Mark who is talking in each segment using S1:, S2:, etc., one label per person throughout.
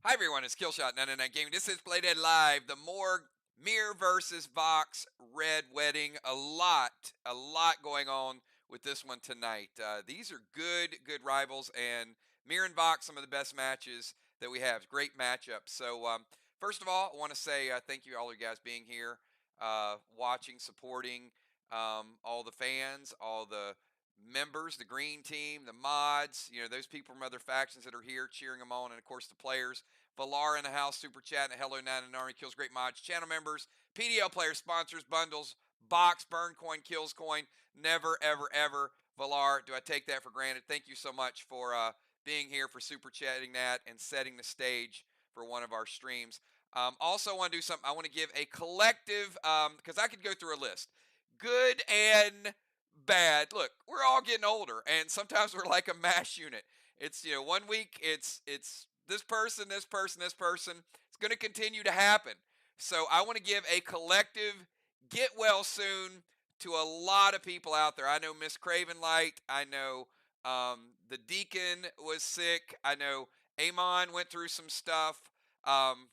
S1: Hi everyone, it's Killshot99 Gaming. This is Playdead Live. The Morgue, MIR versus VOX Red Wedding. A lot going on with this one tonight. These are good rivals, and MIR and VOX, some of the best matches that we have. Great matchups. So, first of all, I want to say thank you all you guys being here, watching, supporting, all the fans, all the members, the green team, the mods, those people from other factions that are here cheering them on, and of course the players. Valar in the house, super chat, and hello, 9 and Army kills great mods, channel members, PDL players, sponsors, bundles, box, burn coin, kills coin, never, ever. Valar, do I take that for granted? Thank you so much for being here, for super chatting that and setting the stage for one of our streams. Also, want to do something. I want to give a collective, because I could go through a list. Good and bad. Look, we're all getting older, and sometimes we're like a mash unit. It's one week it's this person, this person, this person. It's going to continue to happen. So I want to give a collective get well soon to a lot of people out there. I know Miss Craven Light. I know the Deacon was sick. I know Amon went through some stuff. Um,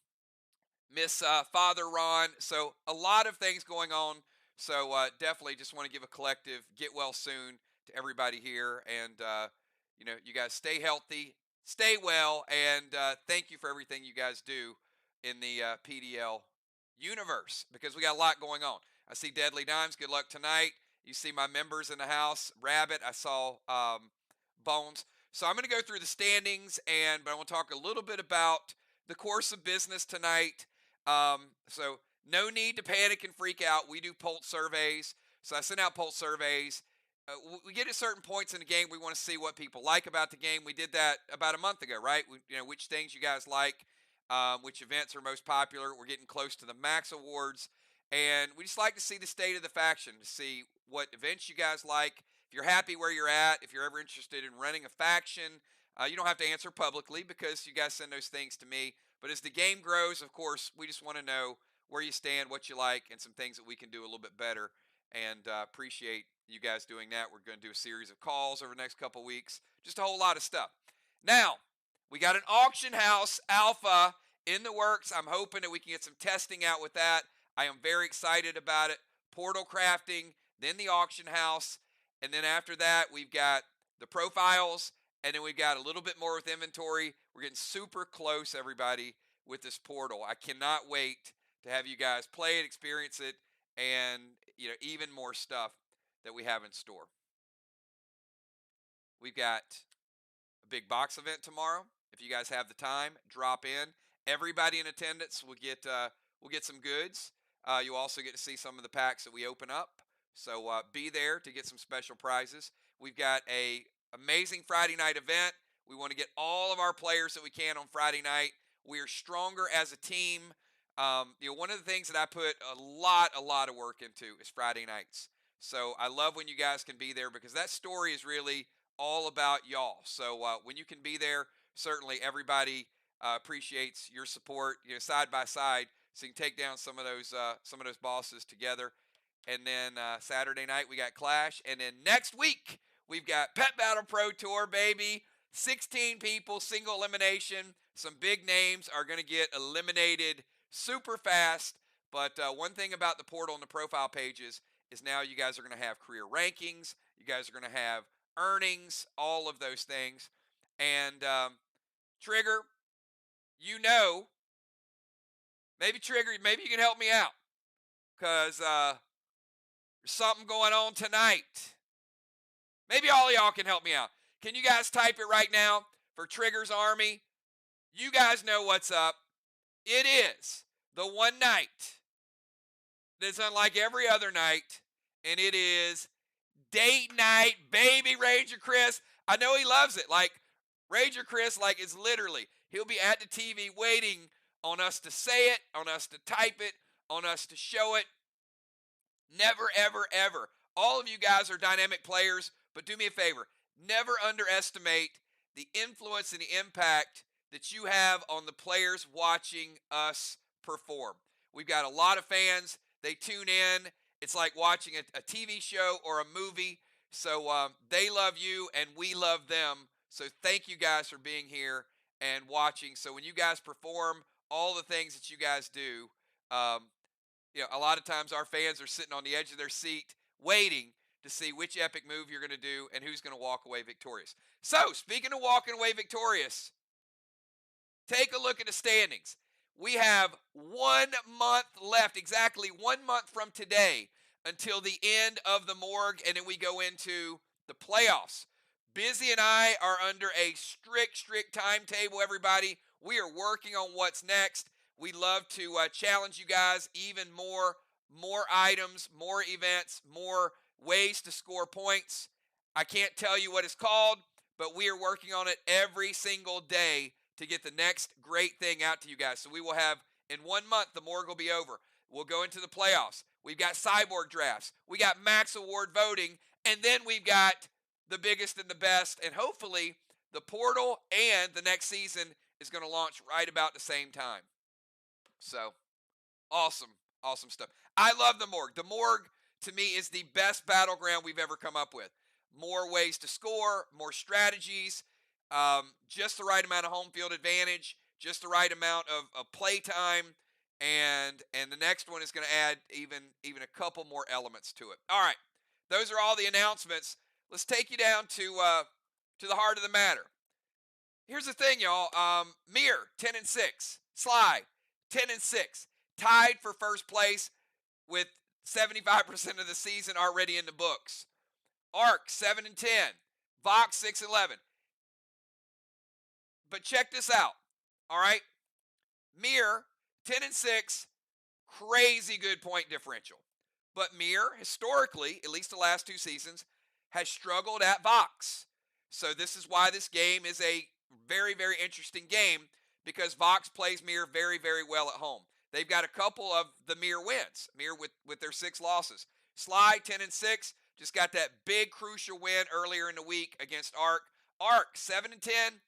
S1: Miss Father Ron. So a lot of things going on. So definitely just want to give a collective get well soon to everybody here, and you guys stay healthy, stay well, and thank you for everything you guys do in the PDL universe, because we got a lot going on. I see Deadly Dimes. Good luck tonight. You see my members in the house. Rabbit. I saw Bones. So I'm going to go through the standings, but I want to talk a little bit about the course of business tonight. So no need to panic and freak out. We do pulse surveys. So I send out pulse surveys. We get at certain points in the game, we want to see what people like about the game. We did that about a month ago, right? Which things you guys like, which events are most popular. We're getting close to the max awards, and we just like to see the state of the faction, to see what events you guys like. If you're happy where you're at, if you're ever interested in running a faction, you don't have to answer publicly because you guys send those things to me. But as the game grows, of course, we just want to know where you stand, what you like, and some things that we can do a little bit better. And appreciate you guys doing that. We're going to do a series of calls over the next couple weeks, just a whole lot of stuff. Now, we got an auction house alpha in the works. I'm hoping that we can get some testing out with that. I am very excited about it. Portal crafting, then the auction house, and then after that, we've got the profiles, and then we've got a little bit more with inventory. We're getting super close, everybody, with this portal. I cannot wait to have you guys play it, experience it, and even more stuff that we have in store. We've got a big box event tomorrow. If you guys have the time, drop in. Everybody in attendance will get some goods. You'll also get to see some of the packs that we open up. So be there to get some special prizes. We've got a amazing Friday night event. We want to get all of our players that we can on Friday night. We are stronger as a team. One of the things that I put a lot of work into is Friday nights. So I love when you guys can be there, because that story is really all about y'all. So when you can be there, certainly everybody appreciates your support. Side by side, so you can take down some of those bosses together. And then Saturday night we got Clash, and then next week we've got Pet Battle Pro Tour, baby. 16 people, single elimination. Some big names are going to get eliminated super fast. But one thing about the portal and the profile pages is now you guys are going to have career rankings. You guys are going to have earnings, all of those things. And Trigger, maybe you can help me out, because there's something going on tonight. Maybe all of y'all can help me out. Can you guys type it right now for Trigger's Army? You guys know what's up. It is the one night that's unlike every other night, and it is date night, baby. Ranger Chris, I know he loves it. Like, Ranger Chris, like, is literally, he'll be at the TV waiting on us to say it, on us to type it, on us to show it. Never, ever. All of you guys are dynamic players, but do me a favor. Never underestimate the influence and the impact that you have on the players watching us perform. We've got a lot of fans. They tune in. It's like watching a TV show or a movie. So they love you, and we love them. So thank you guys for being here. and watching. So when you guys perform all the things that you guys do, um, a lot of times our fans are sitting on the edge of their seat waiting to see which epic move you're going to do and who's going to walk away victorious. So, speaking of walking away victorious, take a look at the standings. We have 1 month left, exactly 1 month from today, until the end of the Morgue, and then we go into the playoffs. Busy and I are under a strict timetable, everybody. We are working on what's next. We love to challenge you guys even more items, more events, more ways to score points. I can't tell you what it's called, but we are working on it every single day to get the next great thing out to you guys. So we will have, in 1 month, the Morgue will be over. We'll go into the playoffs. We've got cyborg drafts. We got max award voting. And then we've got the biggest and the best. And hopefully the portal and the next season is going to launch right about the same time. So awesome stuff. I love the Morgue. The Morgue, to me, is the best battleground we've ever come up with. More ways to score, more strategies, just the right amount of home field advantage, just the right amount of play time, and the next one is going to add even a couple more elements to it. All right, those are all the announcements. Let's take you down to the heart of the matter. Here's the thing, y'all. MIR 10-6, Sly 10-6, tied for first place with 75% of the season already in the books. Arc 7-10, VOX 6-11. But check this out, all right? MIR 10-6, crazy good point differential. But MIR, historically, at least the last 2 seasons, has struggled at VOX. So this is why this game is a very, very interesting game, because VOX plays MIR very, very well at home. They've got a couple of the MIR wins, MIR with their 6 losses. Sly 10-6, just got that big crucial win earlier in the week against Arc. Arc 7-10,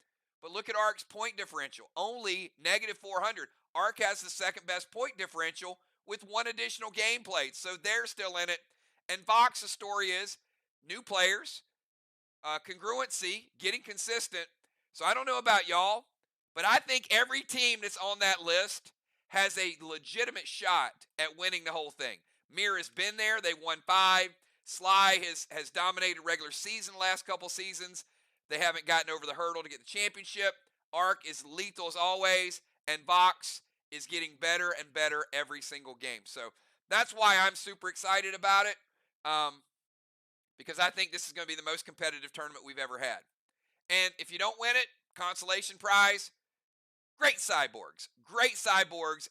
S1: but look at Arc's point differential, only -400. Arc has the second best point differential with 1 additional game played, so they're still in it. And VOX's story is new players, congruency, getting consistent. So I don't know about y'all, but I think every team that's on that list has a legitimate shot at winning the whole thing. MIR has been there. They won 5. Sly has dominated regular season the last couple seasons. They haven't gotten over the hurdle to get the championship. Arc is lethal as always, and VOX is getting better and better every single game. So that's why I'm super excited about it, because I think this is going to be the most competitive tournament we've ever had. And if you don't win it, consolation prize, great cyborgs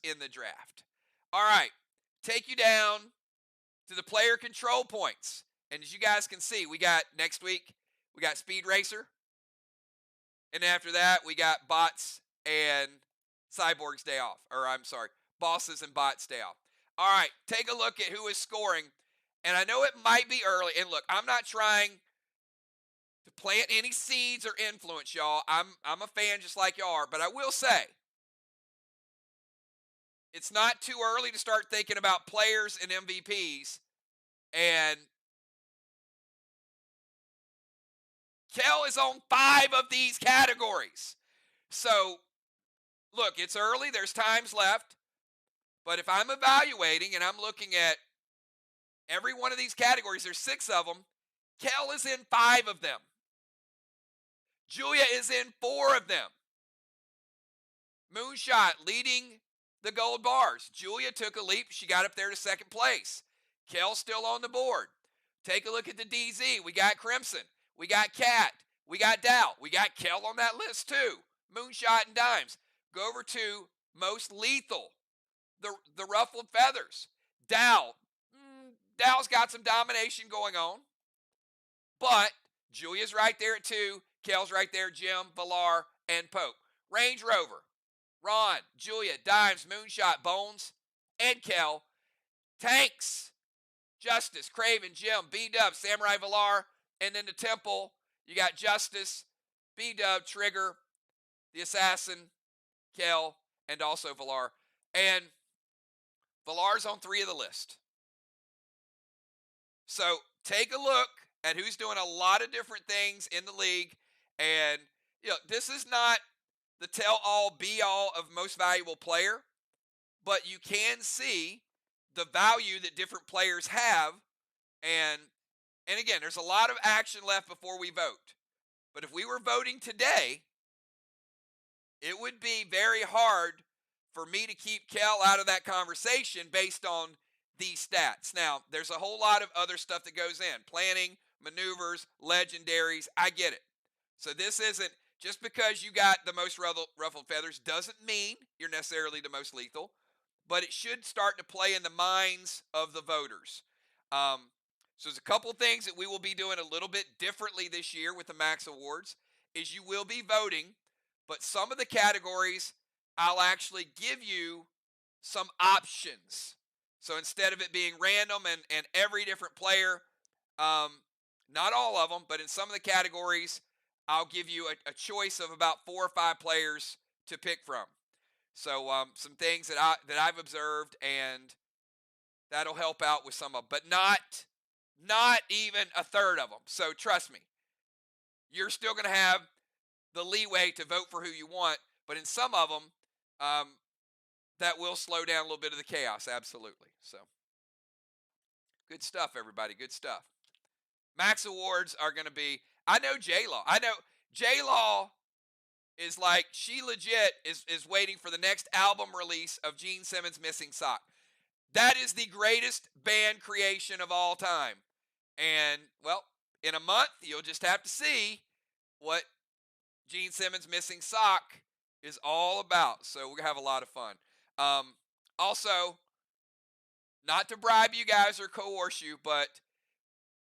S1: in the draft. All right, take you down to the player control points. And as you guys can see, we got next week, we got Speed Racer. And after that, we got Bots and Cyborgs Day Off. Or I'm sorry, Bosses and Bots Day Off. All right, take a look at who is scoring. And I know it might be early. And look, I'm not trying to plant any seeds or influence y'all. I'm a fan just like y'all are. But I will say, it's not too early to start thinking about players and MVPs. And Kel is on 5 of these categories. So, look, it's early. There's times left. But if I'm evaluating and I'm looking at every one of these categories, there's 6 of them. Kel is in 5 of them. Julia is in 4 of them. Moonshot leading the gold bars. Julia took a leap. She got up there to 2nd place. Kel's still on the board. Take a look at the DZ. We got Crimson. We got Cat. We got Dow. We got Kel on that list too. Moonshot and Dimes. Go over to most lethal. The Ruffled Feathers. Dow. Dow's got some domination going on. But Julia's right there at 2. Kel's right there. Jim, Villar, and Pope. Range Rover. Ron, Julia, Dimes, Moonshot, Bones, and Kel. Tanks. Justice, Craven, Jim, B-Dub, Samurai Villar, and then the Temple, you got Justice, B-Dub, Trigger, the Assassin, Kel, and also Villar. And Villar's on 3 of the list. So take a look at who's doing a lot of different things in the league. And, this is not the tell-all, be-all of most valuable player, but you can see the value that different players have. And again, there's a lot of action left before we vote. But if we were voting today, it would be very hard for me to keep Kel out of that conversation based on these stats. Now, there's a whole lot of other stuff that goes in. Planning, maneuvers, legendaries, I get it. So this isn't, just because you got the most ruffled feathers doesn't mean you're necessarily the most lethal, but it should start to play in the minds of the voters. So there's a couple things that we will be doing a little bit differently this year with the Max Awards, is you will be voting, but some of the categories I'll actually give you some options. So instead of it being random and every different player, not all of them, but in some of the categories, I'll give you a choice of about 4 or 5 players to pick from. So some things that I've observed, and that'll help out with some of them, but not even a third of them. So trust me, you're still going to have the leeway to vote for who you want, but in some of them, that will slow down a little bit of the chaos. Absolutely. So good stuff, everybody. Good stuff. Max Awards are going to be, I know J-Law. I know J-Law is like, she legit is waiting for the next album release of Gene Simmons' Missing Sock. That is the greatest band creation of all time. And, well, in a month, you'll just have to see what Gene Simmons' Missing Sock is all about. So we're going to have a lot of fun. Also, not to bribe you guys or coerce you, but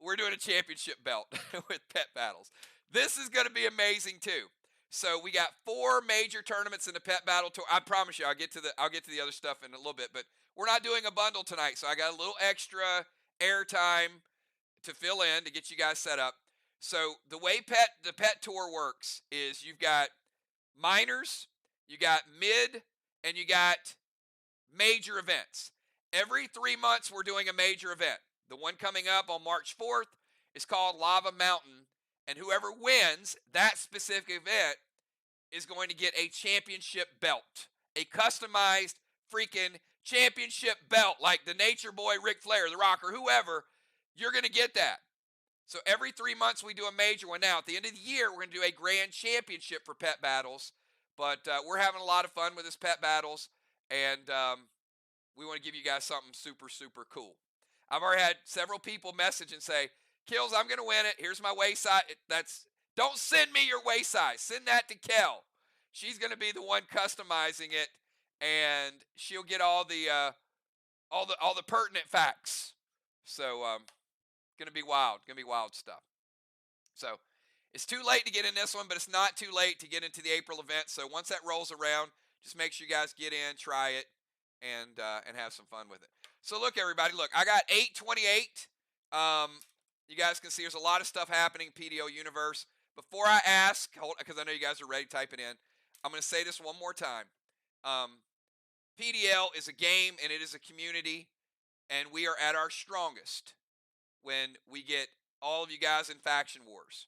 S1: we're doing a championship belt with Pet Battles. This is going to be amazing too. So we got 4 major tournaments in the Pet Battle Tour. I promise you, I'll get to the other stuff in a little bit, but we're not doing a bundle tonight, so I got a little extra airtime to fill in to get you guys set up. So the way the Pet Tour works is you've got minors, you got mid, and you got major events. Every 3 months, we're doing a major event. The one coming up on March 4th is called Lava Mountain, and whoever wins that specific event is going to get a championship belt, a customized freaking championship belt, like the Nature Boy, Ric Flair, The Rock, or whoever. You're going to get that. So every 3 months, we do a major one. Now, at the end of the year, we're going to do a grand championship for Pet Battles, but we're having a lot of fun with this Pet Battles, and we want to give you guys something super, super cool. I've already had several people message and say, Kills, I'm going to win it. Here's my waist size. Don't send me your waist size. Send that to Kel. She's going to be the one customizing it, and she'll get all the pertinent facts. So, going to be wild. Going to be wild stuff. So, it's too late to get in this one, but it's not too late to get into the April event. So once that rolls around, just make sure you guys get in, try it, and have some fun with it. So look, everybody, look, I got 828. You guys can see there's a lot of stuff happening in PDO Universe. Before I ask, because I know you guys are ready to type it in, I'm going to say this one more time. PDL is a game, and it is a community, and we are at our strongest when we get all of you guys in Faction Wars.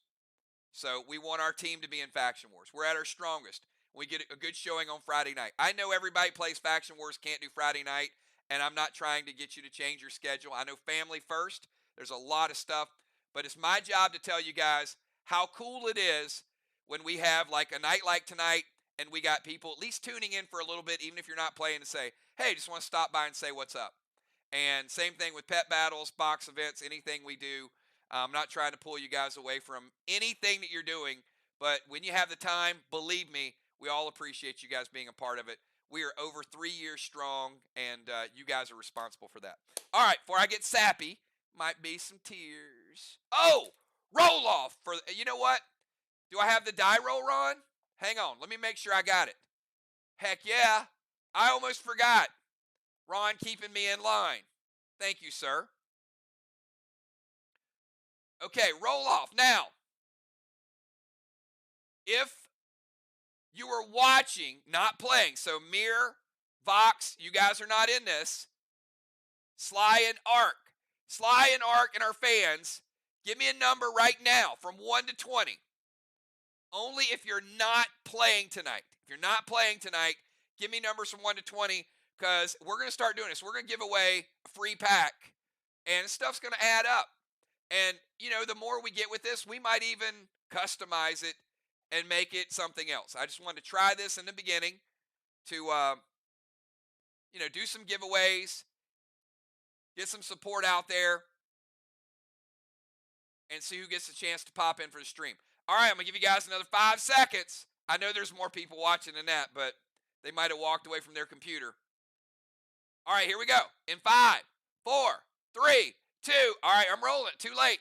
S1: So we want our team to be in Faction Wars. We're at our strongest. We get a good showing on Friday night. I know everybody plays Faction Wars, can't do Friday night, and I'm not trying to get you to change your schedule. I know family first. There's a lot of stuff, but it's my job to tell you guys how cool it is when we have like a night like tonight, and we got people at least tuning in for a little bit, even if you're not playing, to say, hey, just want to stop by and say what's up. And same thing with Pet Battles, box events, anything we do. I'm not trying to pull you guys away from anything that you're doing, but when you have the time, believe me, we all appreciate you guys being a part of it. We are over 3 years strong, and you guys are responsible for that. All right, before I get sappy, might be some tears. Oh, roll off. You know what? Do I have the die roll, Ron? Hang on. Let me make sure I got it. Heck yeah. I almost forgot. Ron keeping me in line. Thank you, sir. Okay, roll off. Now, if you were watching, not playing, so MIR, VOX, you guys are not in this, Sly and Ark. Sly and Ark and our fans, give me a number right now from 1 to 20 Only if you're not playing tonight. If you're not playing tonight, give me numbers from 1 to 20 because we're going to start doing this. We're going to give away a free pack, and stuff's going to add up. And, the more we get with this, we might even customize it and make it something else. I just wanted to try this in the beginning to, do some giveaways, get some support out there, and see who gets a chance to pop in for the stream. All right, I'm going to give you guys another 5 seconds. I know there's more people watching than that, but they might have walked away from their computer. All right, here we go. In 5, 4, 3, 2. All right, I'm rolling. Too late.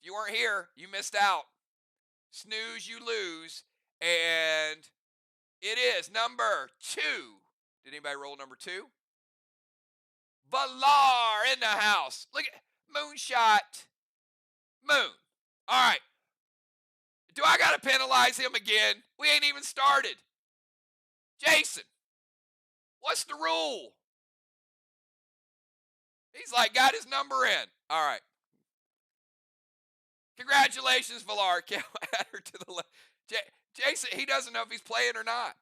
S1: If you weren't here, you missed out. Snooze, you lose. And it is number 2. Did anybody roll number 2? Valar in the house. Look at Moonshot. Moon. All right. Do I got to penalize him again? We ain't even started. Jason, what's the rule? He's like, got his number in. All right. Congratulations, Valar. Add her to the list. Jason, he doesn't know if he's playing or not.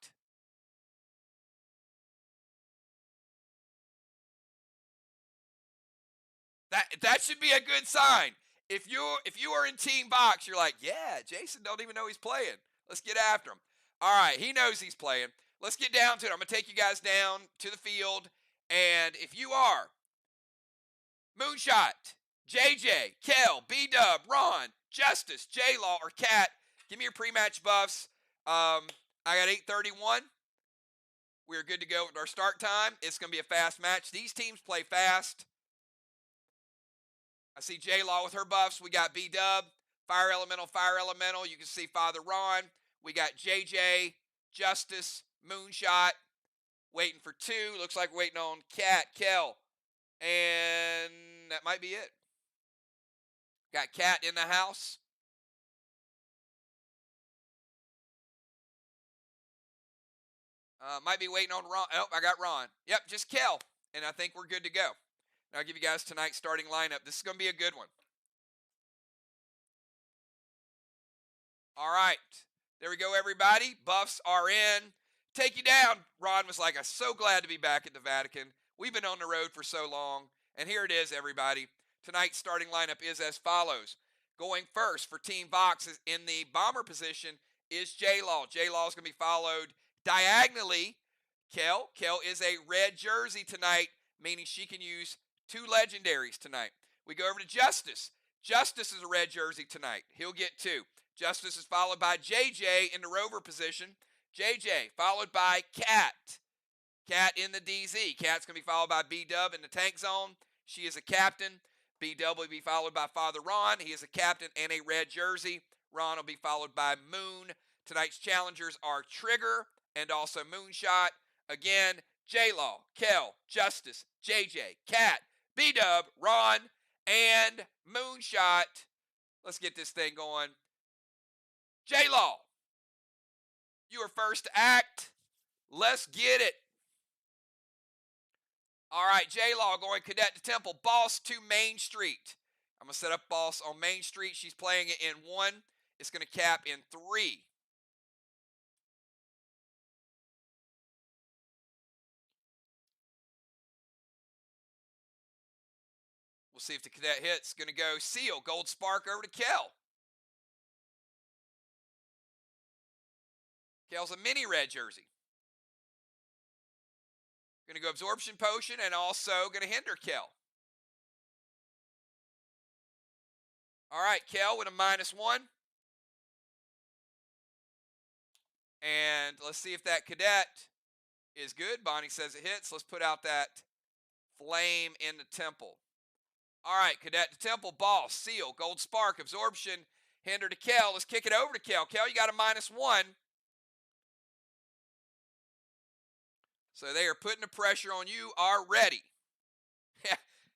S1: That should be a good sign. If you are in Team Vox, you're like, yeah, Jason don't even know he's playing. Let's get after him. All right, he knows he's playing. Let's get down to it. I'm going to take you guys down to the field. And if you are Moonshot, JJ, Kel, B-Dub, Ron, Justice, J-Law, or Cat, give me your pre-match buffs. I got 8:31. We're good to go with our start time. It's going to be a fast match. These teams play fast. I see J-Law with her buffs. We got B-Dub, Fire Elemental, Fire Elemental. You can see Father Ron. We got JJ, Justice, Moonshot. Waiting for 2. Looks like we're waiting on Cat, Kel. And that might be it. Got Cat in the house. Might be waiting on Ron. Oh, I got Ron. Yep, just Kel. And I think we're good to go. Now I'll give you guys tonight's starting lineup. This is going to be a good one. All right. There we go, everybody. Buffs are in. Take you down. Ron was like, I'm so glad to be back at the Vatican. We've been on the road for so long. And here it is, everybody. Tonight's starting lineup is as follows. Going first for Team Vox is in the bomber position is J-Law. J-Law is going to be followed diagonally. Kel. Kel is a red jersey tonight, meaning she can use 2 legendaries tonight. We go over to Justice. Justice is a red jersey tonight. He'll get 2. Justice is followed by JJ in the rover position. JJ followed by Cat. Cat in the DZ. Cat's going to be followed by B-Dub in the tank zone. She is a captain. B-Dub will be followed by Father Ron. He is a captain and a red jersey. Ron will be followed by Moon. Tonight's challengers are Trigger and also Moonshot. Again, J-Law, Kel, Justice, JJ, Cat, B-Dub, Ron, and Moonshot. Let's get this thing going. J-Law, you are first to act. Let's get it. All right, J-Law going Cadet to Temple. Boss to Main Street. I'm going to set up Boss on Main Street. She's playing it in 1. It's going to cap in 3. We'll see if the Cadet hits. Going to go Seal. Gold Spark over to Kel. Kel's a mini red jersey. Going to go Absorption Potion and also going to hinder Kel. All right, Kel with a -1. And let's see if that Cadet is good. Bonnie says it hits. Let's put out that Flame in the Temple. All right, Cadet to Temple. Boss, Seal, Gold Spark, Absorption, hinder to Kel. Let's kick it over to Kel. Kel, you got a -1. So they are putting the pressure on you already.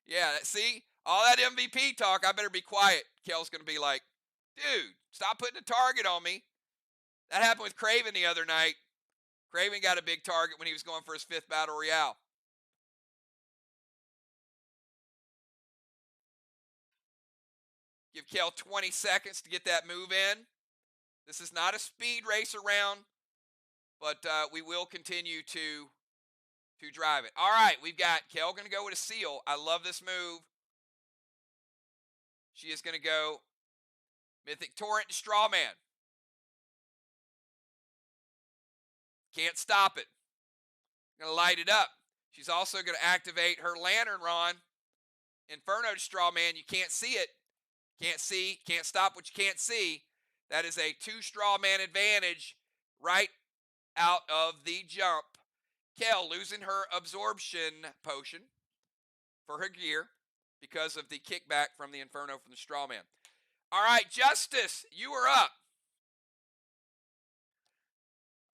S1: Yeah, see? All that MVP talk, I better be quiet. Kel's going to be like, dude, stop putting a target on me. That happened with Craven the other night. Craven got a big target when he was going for his 5th Battle Royale. Give Kel 20 seconds to get that move in. This is not a speed racer round, but we will continue to drive it. All right, we've got Kel going to go with a seal. I love this move. She is going to go Mythic Torrent to Strawman. Can't stop it. Going to light it up. She's also going to activate her Lantern Ron. Inferno to Strawman. You can't see it. Can't see. Can't stop what you can't see. That is a 2 Strawman advantage right out of the jump. Kel losing her absorption potion for her gear because of the kickback from the Inferno from the Strawman. All right, Justice, you are up.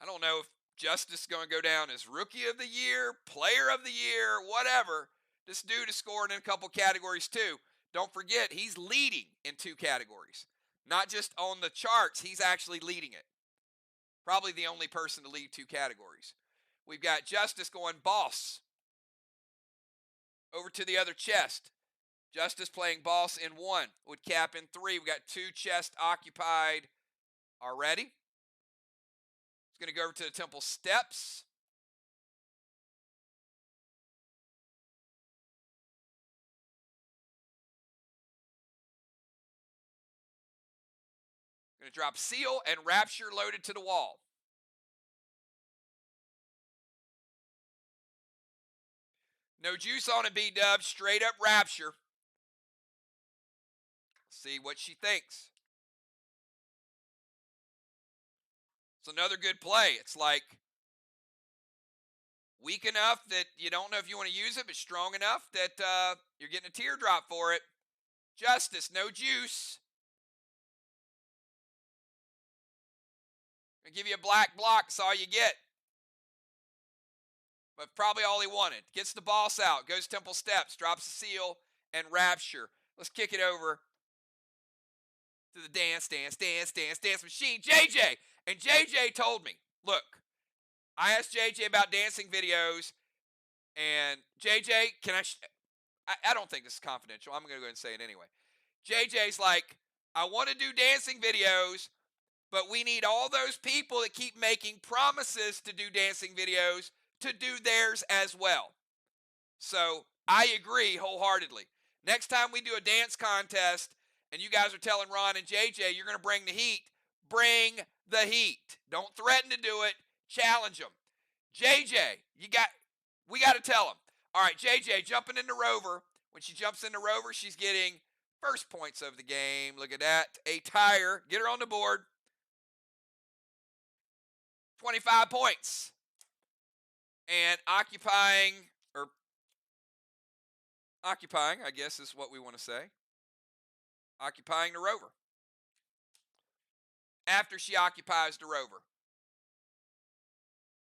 S1: I don't know if Justice is going to go down as Rookie of the Year, Player of the Year, whatever. This dude is scoring in a couple categories too. Don't forget, he's leading in 2 categories. Not just on the charts, he's actually leading it. Probably the only person to lead 2 categories. We've got Justice going Boss. Over to the other chest. Justice playing Boss in 1. Would cap in 3. We've got 2 chests occupied already. It's going to go over to the Temple Steps. Going to drop Seal and Rapture loaded to the wall. No juice on it, B-Dub. Straight up Rapture. See what she thinks. It's another good play. It's like weak enough that you don't know if you want to use it, but strong enough that you're getting a teardrop for it. Justice, no juice. I'll give you a black block. That's all you get. But probably all he wanted. Gets the Boss out. Goes Temple Steps. Drops the Seal and Rapture. Let's kick it over to the dance machine. JJ. And JJ told me, look, I asked JJ about dancing videos. And JJ, can I don't think this is confidential. I'm going to go ahead and say it anyway. JJ's like, I want to do dancing videos, but we need all those people that keep making promises to do dancing videos to do theirs as well. So I agree wholeheartedly. Next time we do a dance contest and you guys are telling Ron and JJ you're going to bring the heat, bring the heat. Don't threaten to do it. Challenge them. JJ, we got to tell them. All right, JJ jumping into Rover. When she jumps into Rover, she's getting first points of the game. Look at that. A tire. Get her on the board. 25 points. And occupying, I guess is what we want to say. Occupying the Rover. After she occupies the Rover.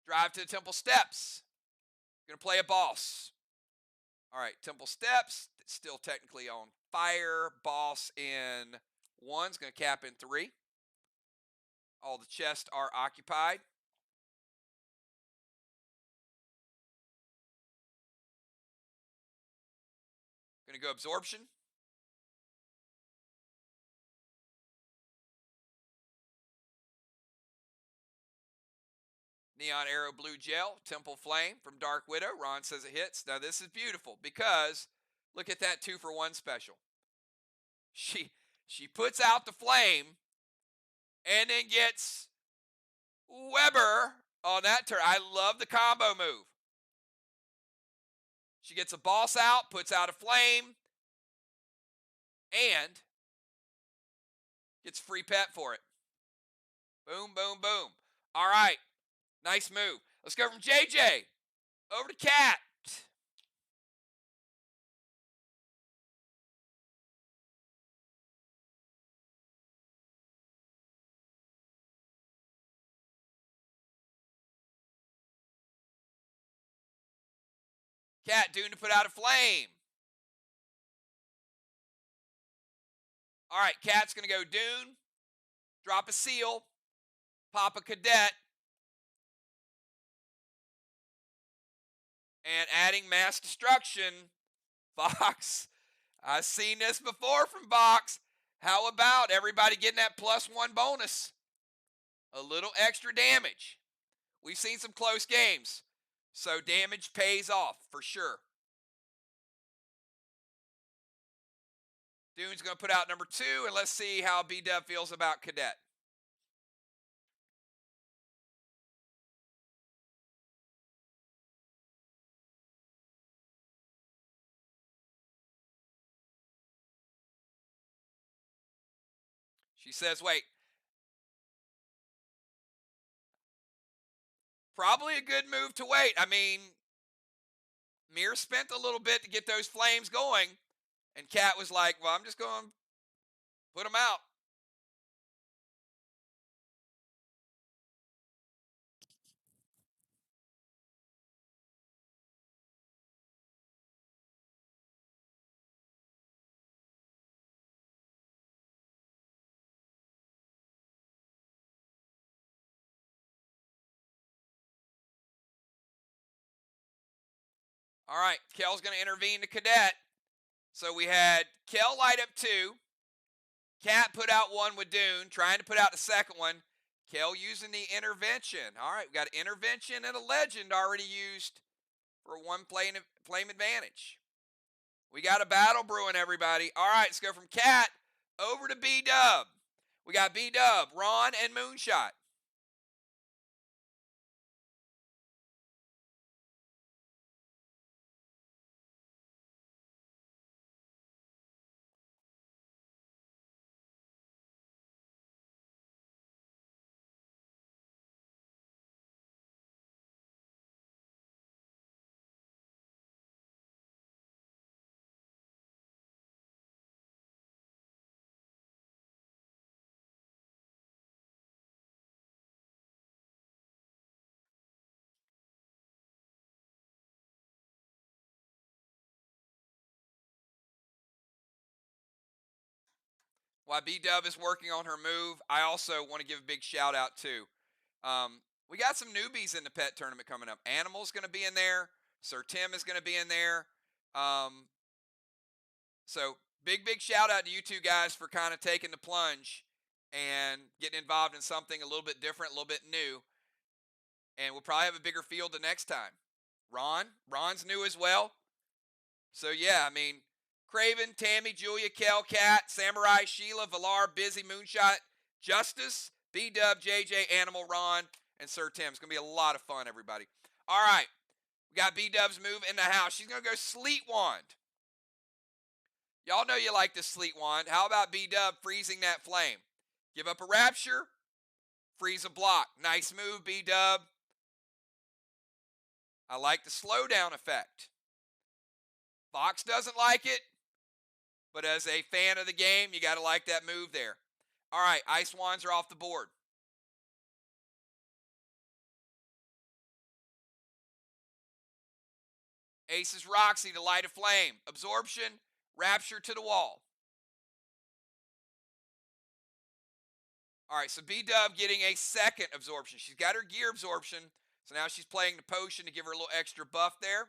S1: Drive to the Temple Steps. Going to play a Boss. All right, Temple Steps. It's still technically on fire. Boss in 1's going to cap in 3. All the chests are occupied. Going to go Absorption. Neon Arrow Blue Gel, Temple Flame from Dark Widow. Ron says it hits. Now this is beautiful because look at that 2-for-1 special. She puts out the flame and then gets Weber on that turn. I love the combo move. She gets a Boss out, puts out a flame, and gets free pet for it. Boom, boom, boom. All right. Nice move. Let's go from JJ over to Cat. Cat Dune to put out a flame. All right, Cat's going to go Dune, drop a Seal, pop a Cadet, and adding Mass Destruction. VOX, I've seen this before from VOX. How about everybody getting that +1 bonus? A little extra damage. We've seen some close games, so damage pays off for sure. Dune's going to put out number 2, and let's see how B-Dub feels about Cadet. She says, wait. Probably a good move to wait. I mean, MIR spent a little bit to get those flames going, and Cat was like, well, I'm just going to put them out. All right, Kel's going to intervene to Cadet. So we had Kel light up 2. Cat put out 1 with Dune, trying to put out the second one. Kel using the intervention. All right, we got intervention and a legend already used for 1 flame advantage. We got a battle brewing, everybody. All right, let's go from Cat over to B-Dub. We got B-Dub, Ron, and Moonshot. While B-Dub is working on her move, I also want to give a big shout out too. We got some newbies in the pet tournament coming up. Animal's going to be in there. Sir Tim is going to be in there. So big shout out to you two guys for kind of taking the plunge and getting involved in something a little bit different, a little bit new. And we'll probably have a bigger field the next time. Ron's new as well. So yeah, I mean, Craven, Tammy, Julia, Kel, Cat, Samurai, Sheila, Valar, Busy, Moonshot, Justice, B-Dub, JJ, Animal, Ron, and Sir Tim. It's going to be a lot of fun, everybody. All right. We got B-Dub's move in the house. She's going to go Sleet Wand. Y'all know you like the Sleet Wand. How about B-Dub freezing that flame? Give up a Rapture, freeze a block. Nice move, B-Dub. I like the slowdown effect. VOX doesn't like it, but as a fan of the game, you got to like that move there. All right, Ice Wands are off the board. Aces Roxy to light a flame. Absorption, Rapture to the wall. All right, so B-Dub getting a second absorption. She's got her gear absorption, so now she's playing the potion to give her a little extra buff there.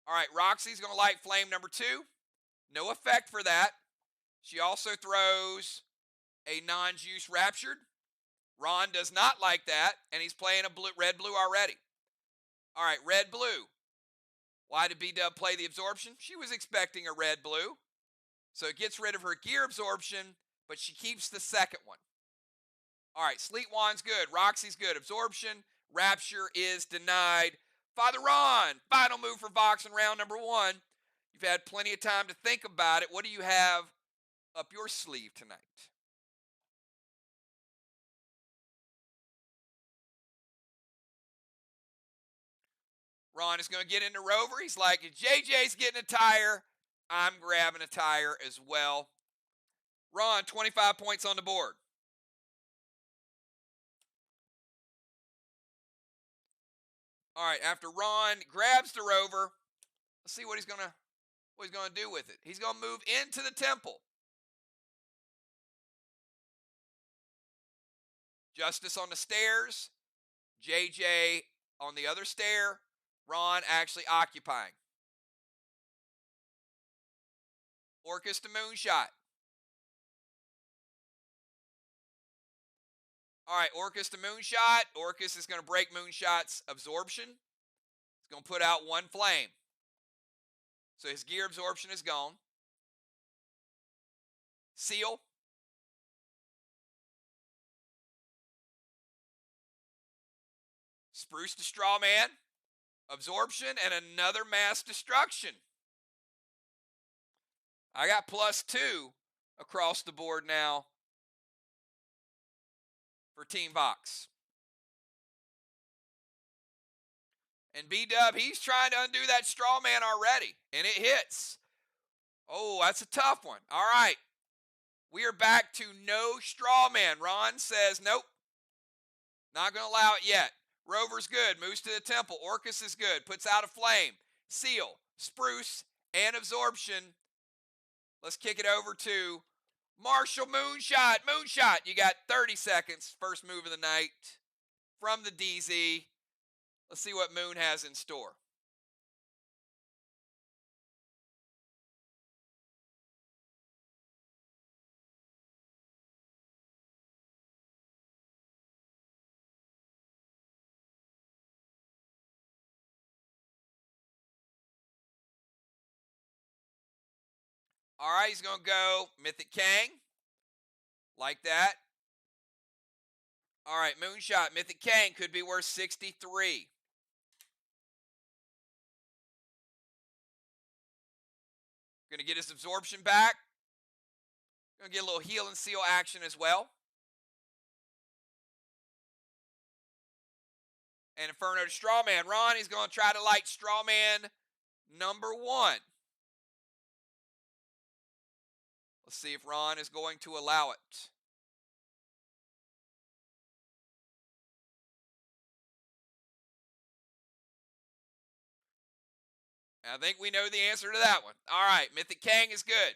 S1: All right, Roxy's going to light flame number 2. No effect for that. She also throws a non-juice Raptured. Ron does not like that, and he's playing a red-blue already. All right, red-blue. Why did B-Dub play the absorption? She was expecting a red-blue. So it gets rid of her gear absorption, but she keeps the second one. All right, Sleet Wand's good. Roxy's good. Absorption, Rapture is denied. Father Ron, final move for VOX in round number 1. You've had plenty of time to think about it. What do you have up your sleeve tonight? Ron is going to get into Rover. He's like, if JJ's getting a tire, I'm grabbing a tire as well. Ron, 25 points on the board. All right, after Ron grabs the Rover, let's see what he's going to do with it. He's going to move into the temple. Justice on the stairs, JJ on the other stair, Ron actually occupying. Orcus to Moonshot. All right, Orcus to Moonshot. Orcus is going to break Moonshot's absorption. He's going to put out one flame. So his gear absorption is gone. Seal. Spruce to Strawman. Absorption and another mass destruction. I got +2 across the board now for Team VOX. And B-Dub, he's trying to undo that straw man already, and it hits. Oh, that's a tough one. All right. We are back to no straw man. Ron says, nope, not going to allow it yet. Rover's good, moves to the temple. Orcus is good, puts out a flame. Seal, Spruce, and absorption. Let's kick it over to Marshall Moonshot. Moonshot, you got 30 seconds. First move of the night from the DZ. Let's see what Moon has in store. All right, he's going to go Mythic Kang. Like that. All right, Moonshot. Mythic Kang could be worth 63. Going to get his absorption back. Going to get a little heal and seal action as well. And Inferno to Strawman. Ron, he's going to try to light Strawman number 1. Let's see if Ron is going to allow it. I think we know the answer to that one. All right, Mythic Kang is good.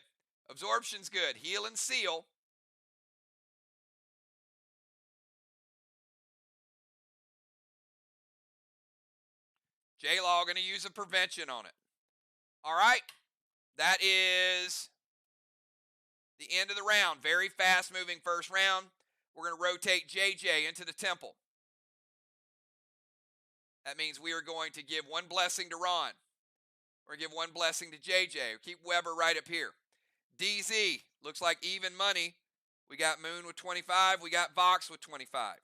S1: Absorption's good. Heal and seal. J-Law going to use a prevention on it. All right, that is the end of the round. Very fast moving first round. We're going to rotate JJ into the temple. That means we are going to give one blessing to Ron. We're going to give one blessing to JJ. Keep Weber right up here. DZ, looks like even money. We got Moon with 25. We got Vox with 25.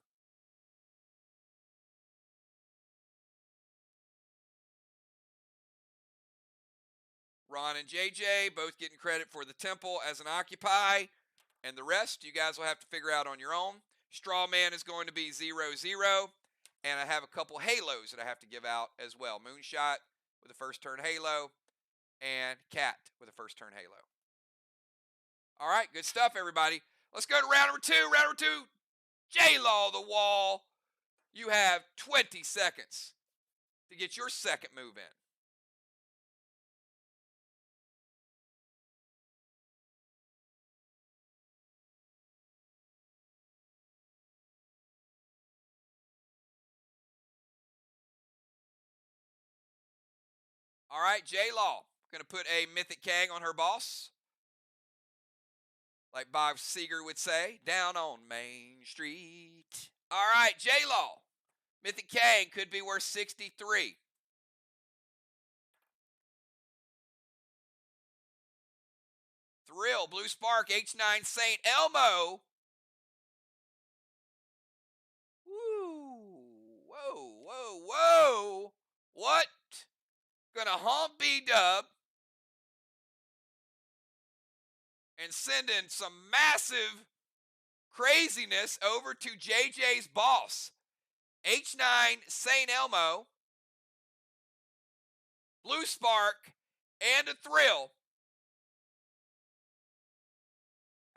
S1: Ron and JJ both getting credit for the temple as an occupy. And the rest, you guys will have to figure out on your own. Strawman is going to be 0-0. And I have a couple halos that I have to give out as well. Moonshot with a first turn halo. And Cat with a first turn halo. All right, good stuff, everybody. Let's go to round number 2. Round number 2, J-Law the wall. You have 20 seconds to get your second move in. All right, J-Law. Going to put a Mythic Kang on her boss. Like Bob Seger would say, down on Main Street. All right, J-Law. Mythic Kang could be worth 63. Thrill, Blue Spark, H9 St. Elmo. Woo. Whoa, whoa, whoa. What? Gonna hump B-Dub. And send in some massive craziness over to JJ's boss. H9 St. Elmo. Blue Spark. And a Thrill.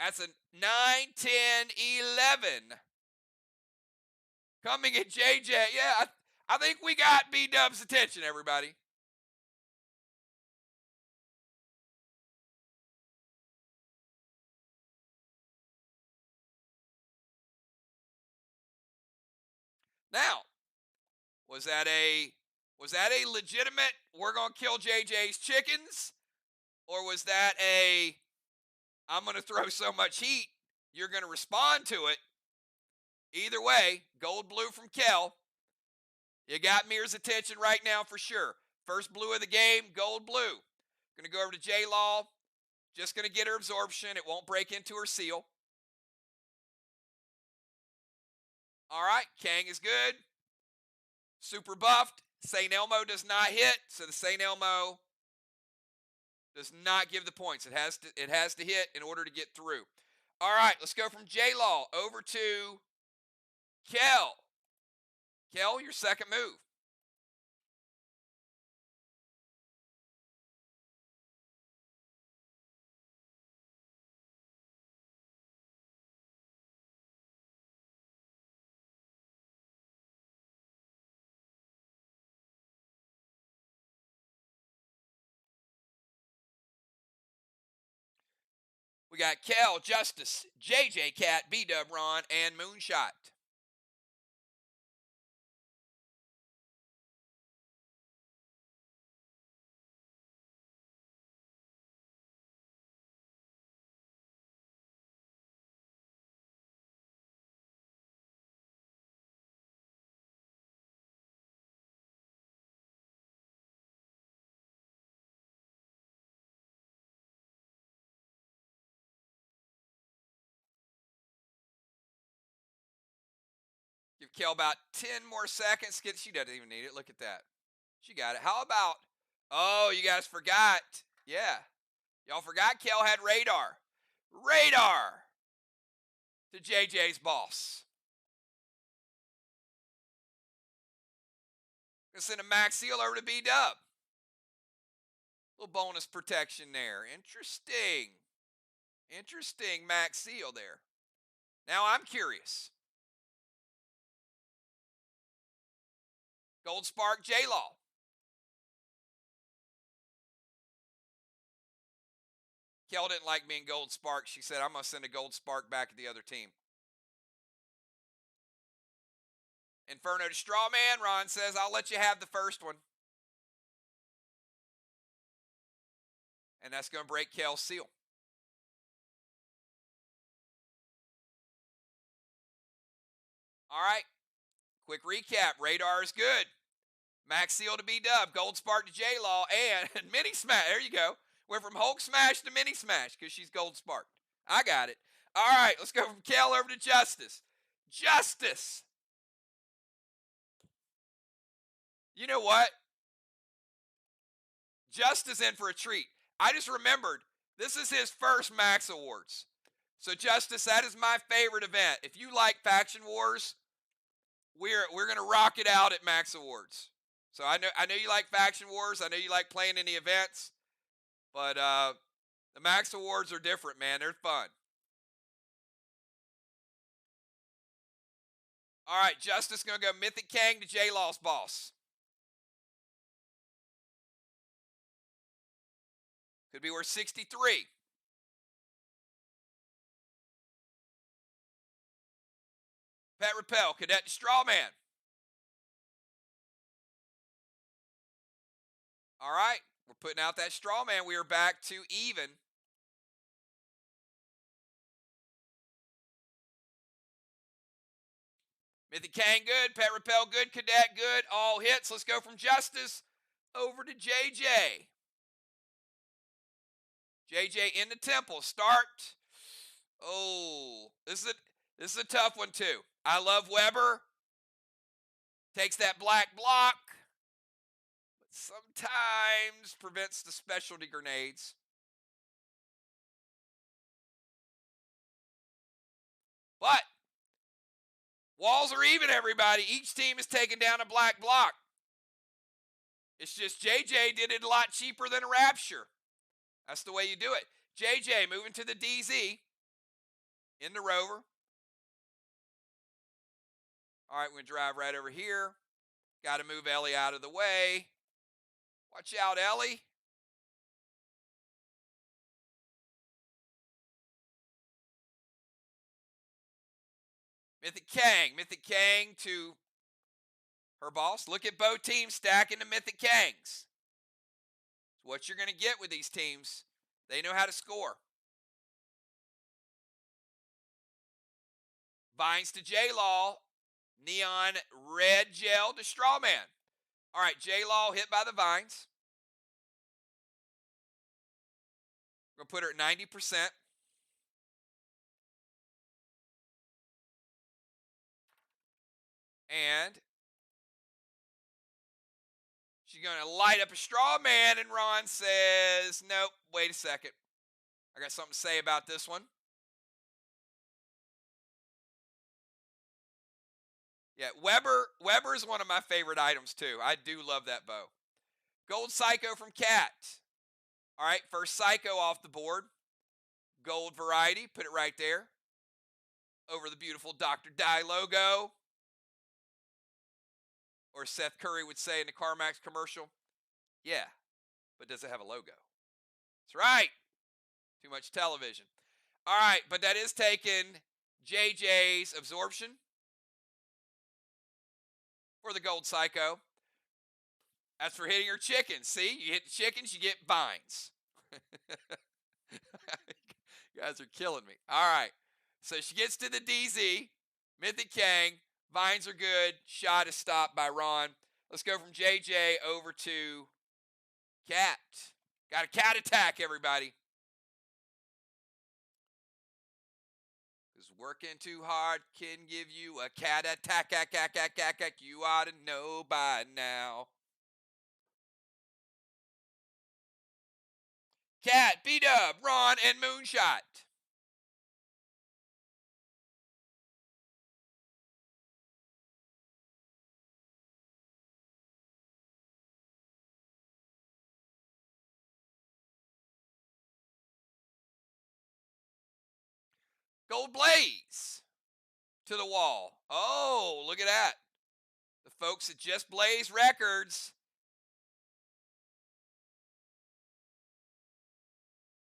S1: That's a 9, 10, 11. Coming at JJ. Yeah, I think we got B-Dub's attention, everybody. Now, was that a legitimate, we're going to kill JJ's chickens? Or was that a, I'm going to throw so much heat, you're going to respond to it? Either way, gold blue from Kel. You got MIR's attention right now for sure. First blue of the game, gold blue. Going to go over to J-Law. Just going to get her absorption. It won't break into her seal. All right, Kang is good. Super buffed. St. Elmo does not hit, so the St. Elmo does not give the points. It has to hit in order to get through. All right, let's go from J-Law over to Kel. Kel, your second move. We got Kel, Justice, JJ Cat, B-Dub Ron, and Moonshot. Give Kel about 10 more seconds. She doesn't even need it. Look at that. She got it. How about, oh, you guys forgot. Yeah. Y'all forgot Kel had radar. Radar to JJ's boss. Gonna send a max seal over to B-Dub. Little bonus protection there. Interesting. Interesting max seal there. Now I'm curious. Gold Spark J-Law. Kel didn't like being Gold Spark. She said, I'm going to send a Gold Spark back to the other team. Inferno to Strawman. Ron says, I'll let you have the first one. And that's going to break Kel's seal. All right. Quick recap. Radar is good. Max seal to B-Dub. Gold Spark to J-Law. And Mini Smash. There you go. Went from Hulk Smash to Mini Smash because she's Gold Sparked. I got it. All right. Let's go from Kel over to Justice. Justice. You know what? Justice in for a treat. I just remembered this is his first Max Awards. So Justice, that is my favorite event. If you like Faction Wars, we're gonna rock it out at Max Awards. So I know you like Faction Wars. I know you like playing in the events, but the Max Awards are different, man. They're fun. All right, Justice gonna go Mythic Kang to J-Law's boss. Could be worth 63. Pet Repel, Cadet to Strawman. All right, we're putting out that Strawman. We are back to even. Mythic Kang good, Pet Repel good, Cadet good, all hits. Let's go from Justice over to JJ. JJ in the temple. Start. Oh, this is a tough one too. I love Weber. Takes that black block, but sometimes prevents the specialty grenades. But walls are even, everybody. Each team is taking down a black block. It's just JJ did it a lot cheaper than a Rapture. That's the way you do it. JJ moving to the DZ. In the rover. All right, we're going to drive right over here. Got to move Ellie out of the way. Watch out, Ellie. Mythic Kang to her boss. Look at both teams stacking the Mythic Kangs. It's what you're going to get with these teams. They know how to score. Vines to J-Law. Neon red gel to Strawman. All right, J-Law hit by the vines. We're going to put her at 90%. And she's going to light up a straw man, and Ron says, nope, wait a second. I got something to say about this one. Yeah, Weber is one of my favorite items, too. I do love that bow. Gold Psycho from Cat. All right, first Psycho off the board. Gold variety, put it right there. Over the beautiful Dr. Dye logo. Or Seth Curry would say in the CarMax commercial, yeah, but does it have a logo? That's right. Too much television. All right, but that is taking JJ's absorption for the Gold Psycho. As for hitting her chickens, see, you hit the chickens, you get vines. You guys are killing me. All right, so she gets to the DZ, Mythic Kang, vines are good, shot is stopped by Ron. Let's go from JJ over to Cat. Got a cat attack, everybody. Because working too hard can give you a cat attack. You ought to know by now. Cat, B-Dub, Ron, and Moonshot. Gold Blaze to the wall. Oh, look at that. The folks at Just Blaze Records.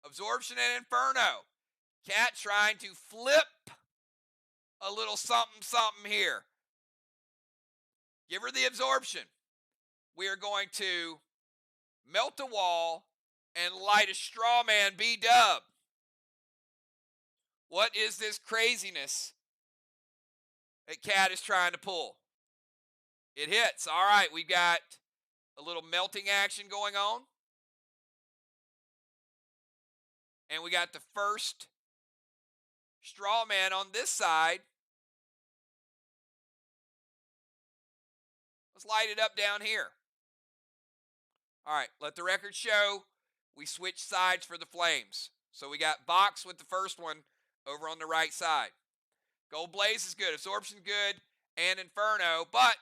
S1: Absorption and Inferno. Cat trying to flip a little something here. Give her the absorption. We are going to melt the wall and light a straw man B-Dub. What is this craziness that Cat is trying to pull? It hits. All right, we've got a little melting action going on. And we got the first straw man on this side. Let's light it up down here. All right, let the record show we switched sides for the Flames. So we got VOX with the first one over on the right side. Gold Blaze is good. Absorption good. And Inferno. But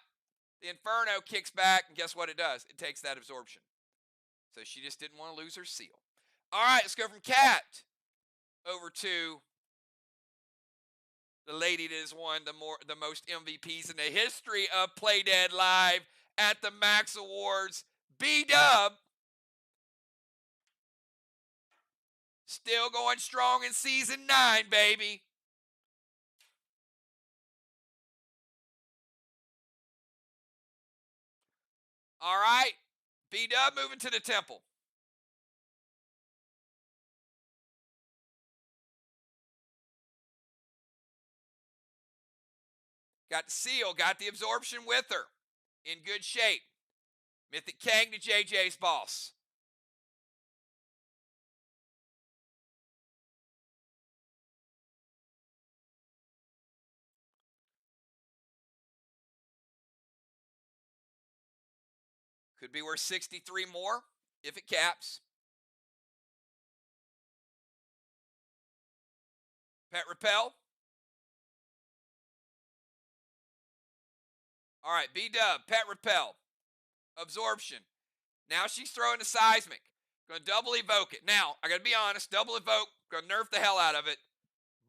S1: the Inferno kicks back. And guess what it does? It takes that absorption. So she just didn't want to lose her seal. All right, let's go from Cat over to the lady that has won the most MVPs in the history of Play Dead Live at the Max Awards. B-Dub. Still going strong in season 9, baby. All right. B-Dub moving to the temple. Got the seal, got the absorption with her. In good shape. Mythic Kang to JJ's boss. Could be worth 63 more if it caps. Pet Repel. All right, B-Dub, Pet Repel. Absorption. Now she's throwing the Seismic. Going to double evoke it. Now, I got to be honest, double evoke, going to nerf the hell out of it.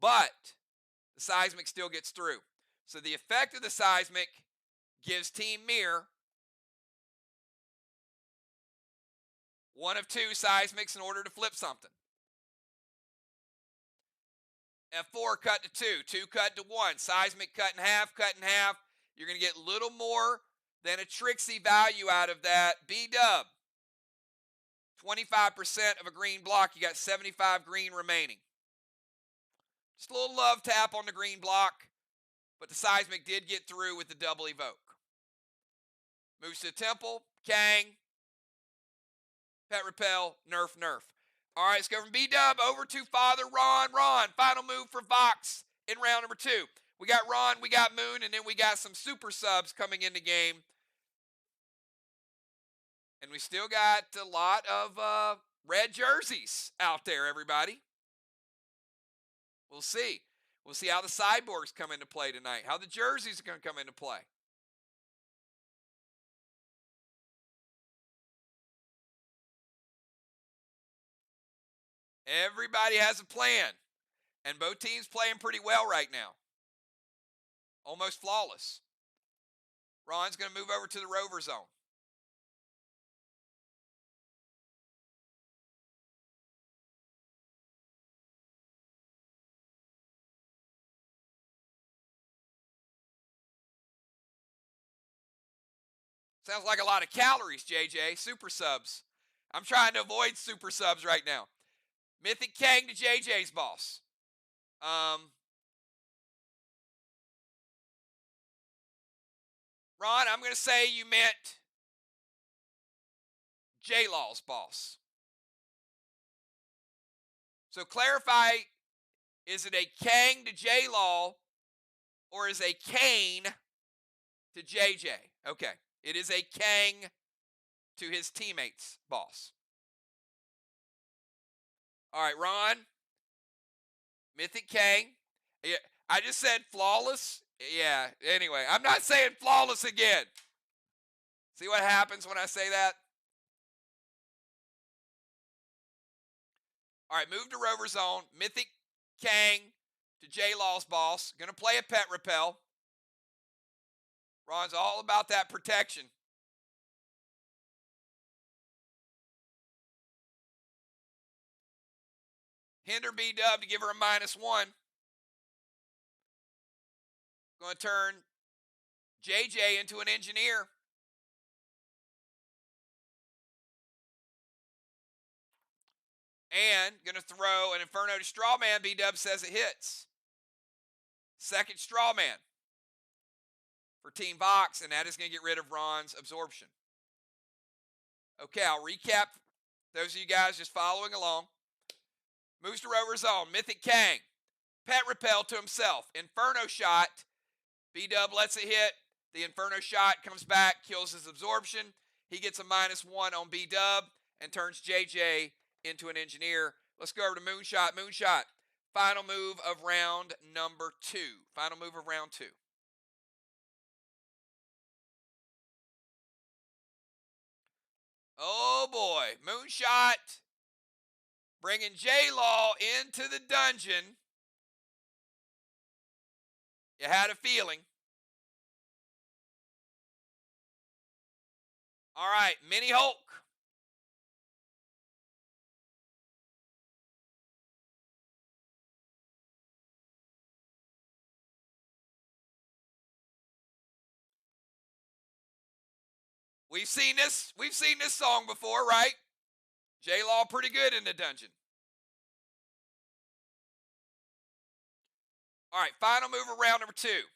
S1: But the Seismic still gets through. So the effect of the Seismic gives Team MIR one of 2 Seismics in order to flip something. F4 cut to 2, 2 cut to 1, Seismic cut in half, cut in half. You're going to get little more than a Trixie value out of that. B-Dub, 25% of a green block. You got 75 green remaining. Just a little love tap on the green block. but the Seismic did get through with the double evoke. Moves to the Temple, Kang, Pet Repel, Nerf, Nerf. All right, let's go from B-Dub over to Father Ron. Ron, final move for Vox in round number 2. We got Ron, we got Moon, and then we got some super subs coming in the game. And we still got a lot of red jerseys out there, everybody. We'll see. We'll see how the cyborgs come into play tonight, how the jerseys are going to come into play. Everybody has a plan, and both teams playing pretty well right now. Almost flawless. Ron's going to move over to the rover zone. Sounds like a lot of calories, JJ. Super subs. I'm trying to avoid super subs right now. Mythic Kang to JJ's boss. Ron, I'm going to say you meant J-Law's boss. So clarify, is it a Kang to J-Law or is a Kane to JJ? Okay. It is a Kang to his teammates' boss. All right, Ron. Mythic Kang. Yeah, I just said flawless. Yeah, anyway, I'm not saying flawless again. See what happens when I say that? All right, move to rover zone. Mythic Kang to J-Law's boss. Going to play a Pet Repel. Ron's all about that protection. Hinder B-Dub to give her a -1. Going to turn JJ into an engineer. And going to throw an Inferno to Strawman. B-Dub says it hits. Second Strawman for Team Vox, and that is going to get rid of Ron's absorption. Okay, I'll recap those of you guys just following along. Moves to rover zone. Mythic Kang. Pet Repel to himself. Inferno shot. B-Dub lets it hit. The Inferno shot comes back, kills his absorption. He gets a -1 on B-Dub and turns JJ into an engineer. Let's go over to Moonshot. Moonshot. Final move of round number 2. Final move of round 2. Oh boy. Moonshot bringing J-Law into the dungeon. You had a feeling. All right, Mini Hulk. We've seen this song before, right? J-Law pretty good in the dungeon. All right, final move of round number 2.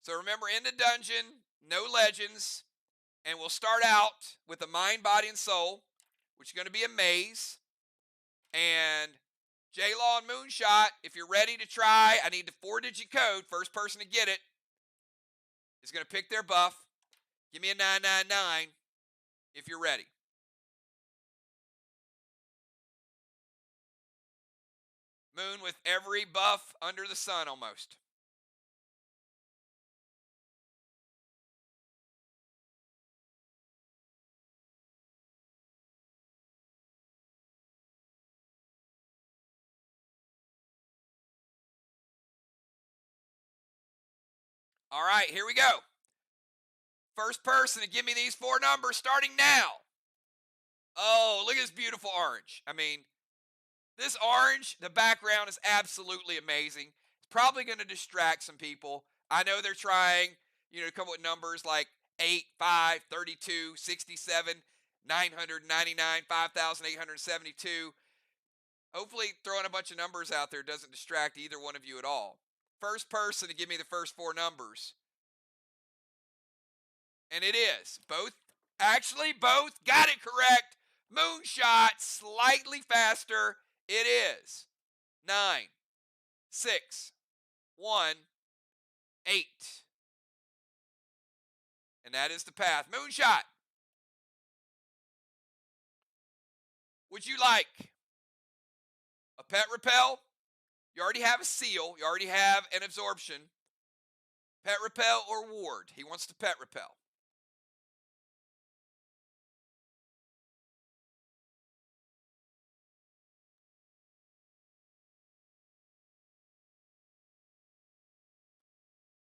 S1: So remember, in the dungeon, no legends, and we'll start out with the mind, body, and soul, which is going to be a maze. And J-Law and Moonshot, if you're ready to try, I need the 4-digit code. First person to get it is going to pick their buff. Give me a 999 if you're ready. Moon with every buff under the sun almost. All right, here we go. First person to give me these 4 numbers starting now. Oh, look at this beautiful orange. I mean, this orange, the background is absolutely amazing. It's probably going to distract some people. I know they're trying, to come up with numbers like 8, 5, 32, 67, 999, 5,872. Hopefully throwing a bunch of numbers out there doesn't distract either one of you at all. first person to give me the first four numbers. And it is. Both got it correct. Moonshot, slightly faster. It is 9, 6, 1, 8. And that is the path. Moonshot. Would you like a pet repel? You already have a seal. You already have an absorption. Pet repel or ward? He wants the pet repel.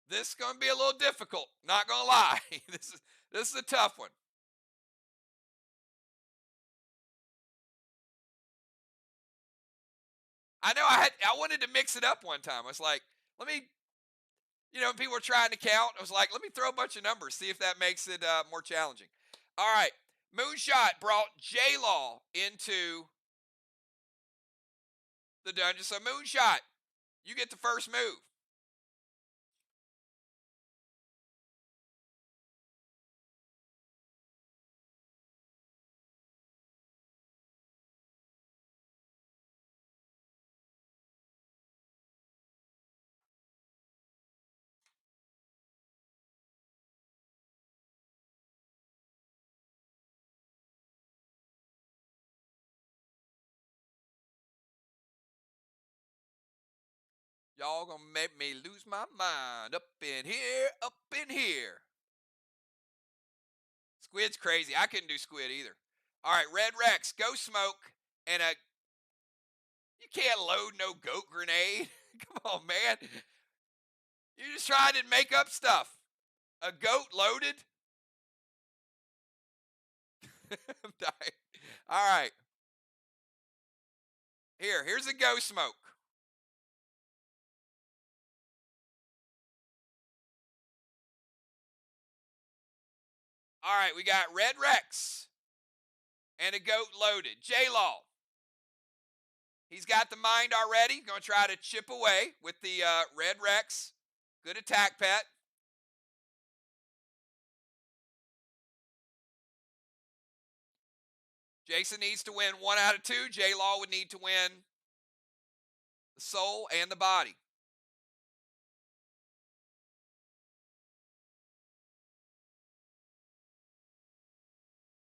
S1: This is going to be a little difficult. Not going to lie. This is a tough one. I know I wanted to mix it up one time. I was like, let me, people were trying to count. I was like, let me throw a bunch of numbers, see if that makes it more challenging. All right. Moonshot brought J-Law into the dungeon. So Moonshot, you get the first move. Y'all gonna make me lose my mind. Up in here, up in here. Squid's crazy. I couldn't do squid either. All right, Red Rex, go smoke, and you can't load no goat grenade. Come on, man. You're just trying to make up stuff. A goat loaded? I'm dying. All right. Here's a go smoke. All right, we got Red Rex and a goat loaded. J-Law. He's got the mind already. Going to try to chip away with the Red Rex. Good attack pet. Jason needs to win 1 out of 2. J-Law would need to win the soul and the body.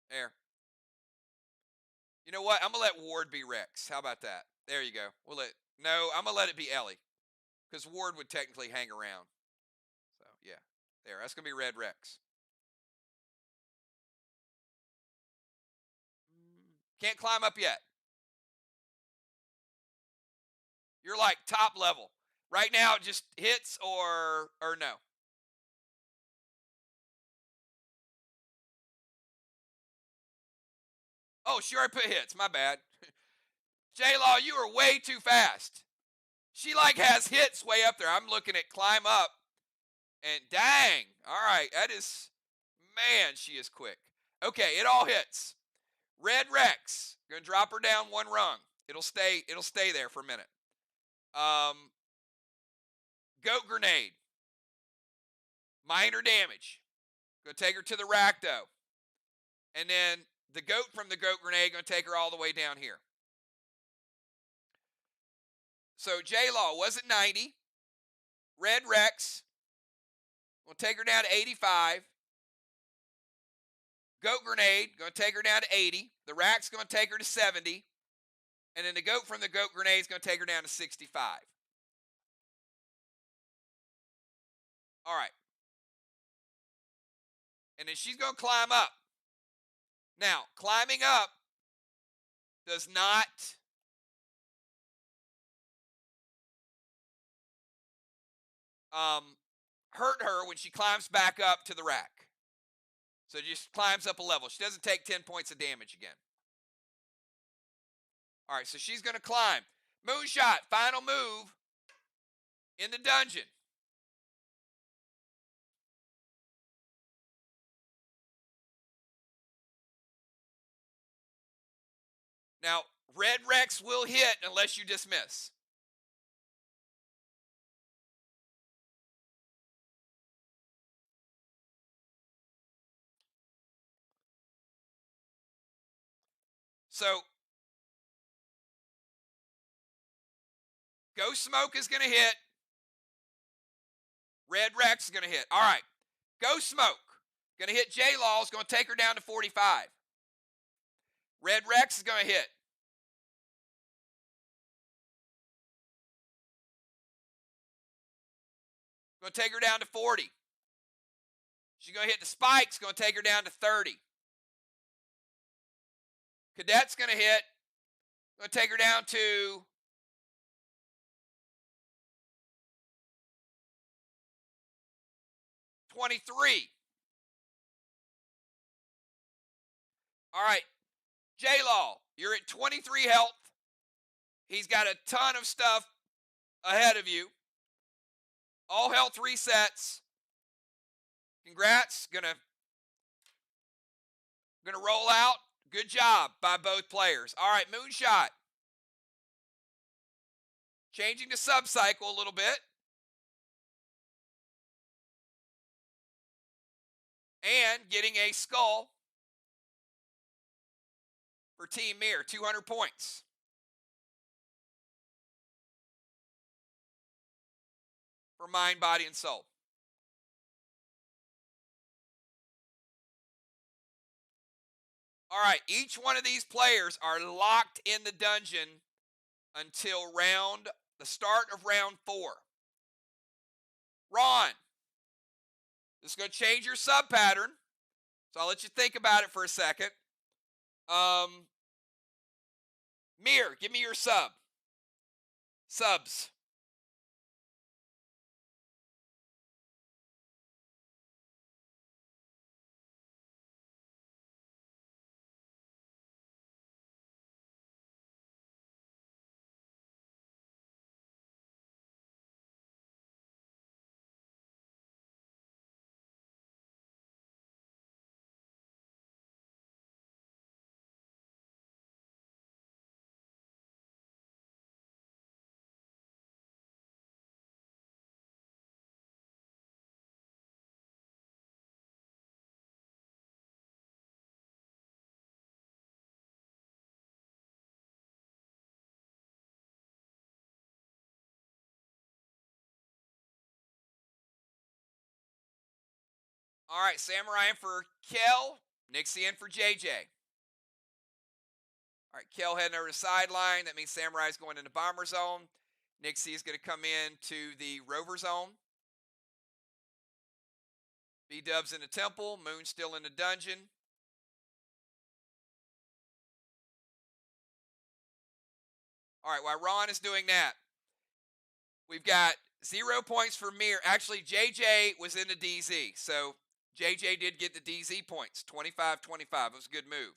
S1: There. You know what? I'm going to let Ward be Rex. How about that? There you go. No, I'm going to let it be Ellie. Because Ward would technically hang around. So, yeah. There. That's going to be Red Rex. Can't climb up yet. You're like top level. Right now, it just hits or no. Oh, sure, I put hits. My bad. J-Law, you are way too fast. She like has hits way up there. I'm looking at climb up. And dang. All right. That is, man, she is quick. Okay, it all hits. Red Rex. Gonna drop her down 1 rung. It'll stay there for a minute. Goat grenade. Minor damage. Gonna take her to the rack though. And then the goat from the goat grenade gonna take her all the way down here. So J-Law was at 90. Red Rex will take her down to 85. Goat grenade going to take her down to 80. The rack's going to take her to 70. And then the goat from the goat grenade is going to take her down to 65. All right. And then she's going to climb up. Now, climbing up does not hurt her when she climbs back up to the rack. So she just climbs up a level. She doesn't take 10 points of damage again. All right, so she's going to climb. Moonshot, final move in the dungeon. Now, Red Rex will hit unless you dismiss. So Ghost Smoke is going to hit. Red Rex is going to hit. All right. Ghost Smoke going to hit J-Law. Is going to take her down to 45. Red Rex is going to hit. Going to take her down to 40. She's going to hit the spikes. Going to take her down to 30. Cadet's going to hit. Going to take her down to 23. All right. J-Law, you're at 23 health. He's got a ton of stuff ahead of you. All health resets. Congrats. Gonna roll out. Good job by both players. All right, Moonshot. Changing to sub-cycle a little bit. And getting a skull for Team MIR, 200 points. For Mind, Body, and Soul. All right, each one of these players are locked in the dungeon until the start of round 4. Ron, this is going to change your sub pattern, so I'll let you think about it for a second. MIR, give me your subs. All right, Samurai in for Kel, Nixie in for JJ. All right, Kel heading over to sideline. That means Samurai's going into bomber zone. Nixie is going to come in to the rover zone. B-Dub's in the temple. Moon's still in the dungeon. All right, while Ron is doing that, we've got 0 points for MIR. Actually, JJ was in the DZ, so JJ did get the DZ points, 25-25. It was a good move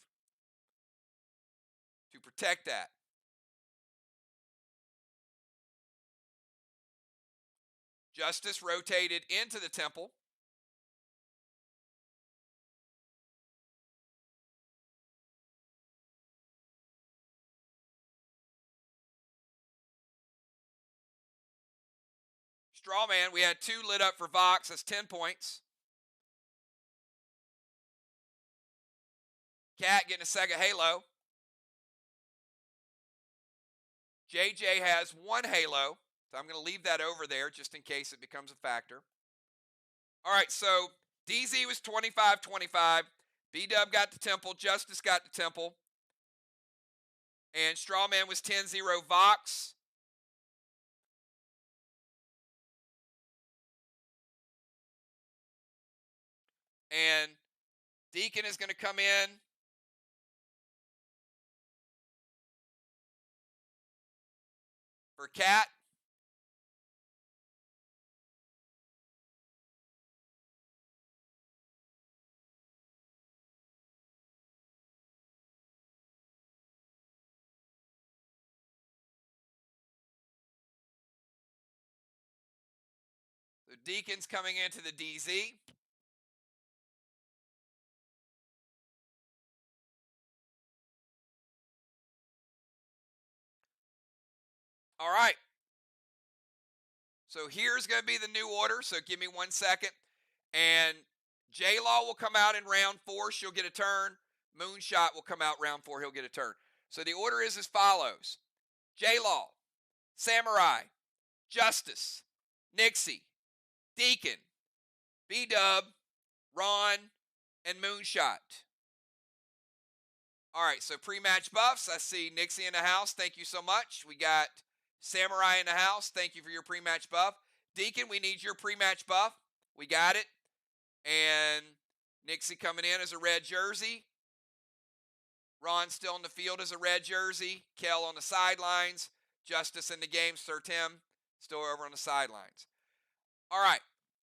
S1: to protect that. Justice rotated into the temple. Strawman, we had 2 lit up for VOX. That's 10 points. Cat getting a second halo. JJ has 1 halo, so I'm going to leave that over there just in case it becomes a factor. All right, so DZ was 25-25. B-Dub got the temple. Justice got the temple. And Strawman was 10-0 VOX. And Deacon is going to come in. For Cat. The Deacon's coming into the DZ. All right. So here's going to be the new order. So give me 1 second. And J-Law will come out in round 4. She'll get a turn. Moonshot will come out round 4. He'll get a turn. So the order is as follows: J-Law, Samurai, Justice, Nixie, Deacon, B-Dub, Ron, and Moonshot. All right, so pre-match buffs. I see Nixie in the house. Thank you so much. We got Samurai in the house. Thank you for your pre-match buff. Deacon, we need your pre-match buff. We got it. And Nixie coming in as a red jersey. Ron still in the field as a red jersey. Kel on the sidelines. Justice in the game. Sir Tim still over on the sidelines. All right,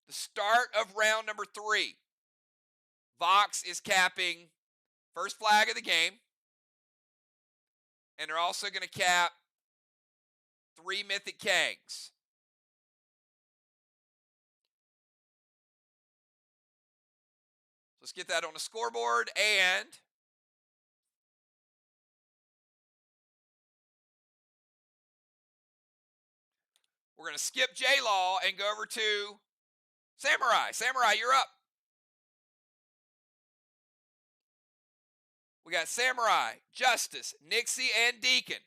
S1: the start of round number 3. VOX is capping first flag of the game. And they're also going to cap 3 mythic kegs. Let's get that on the scoreboard. And we're going to skip J-Law and go over to Samurai. Samurai, you're up. We got Samurai, Justice, Nixie, and Deacon.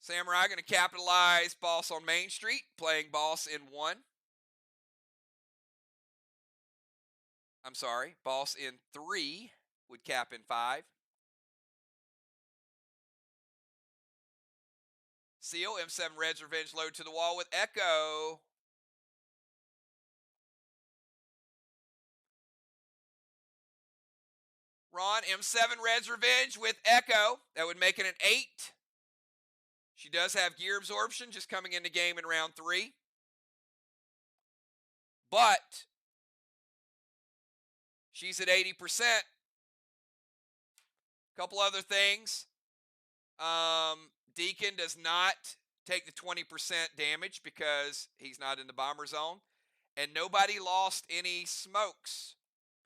S1: Samurai going to capitalize Boss on Main Street, playing Boss in 1. I'm sorry, Boss in 3 would cap in 5. Seal, M7 Red's Revenge load to the wall with Echo. Ron, M7 Red's Revenge with Echo. That would make it an 8. She does have gear absorption just coming into game in round 3. But she's at 80%. Couple other things. Deacon does not take the 20% damage because he's not in the bomber zone. And nobody lost any smokes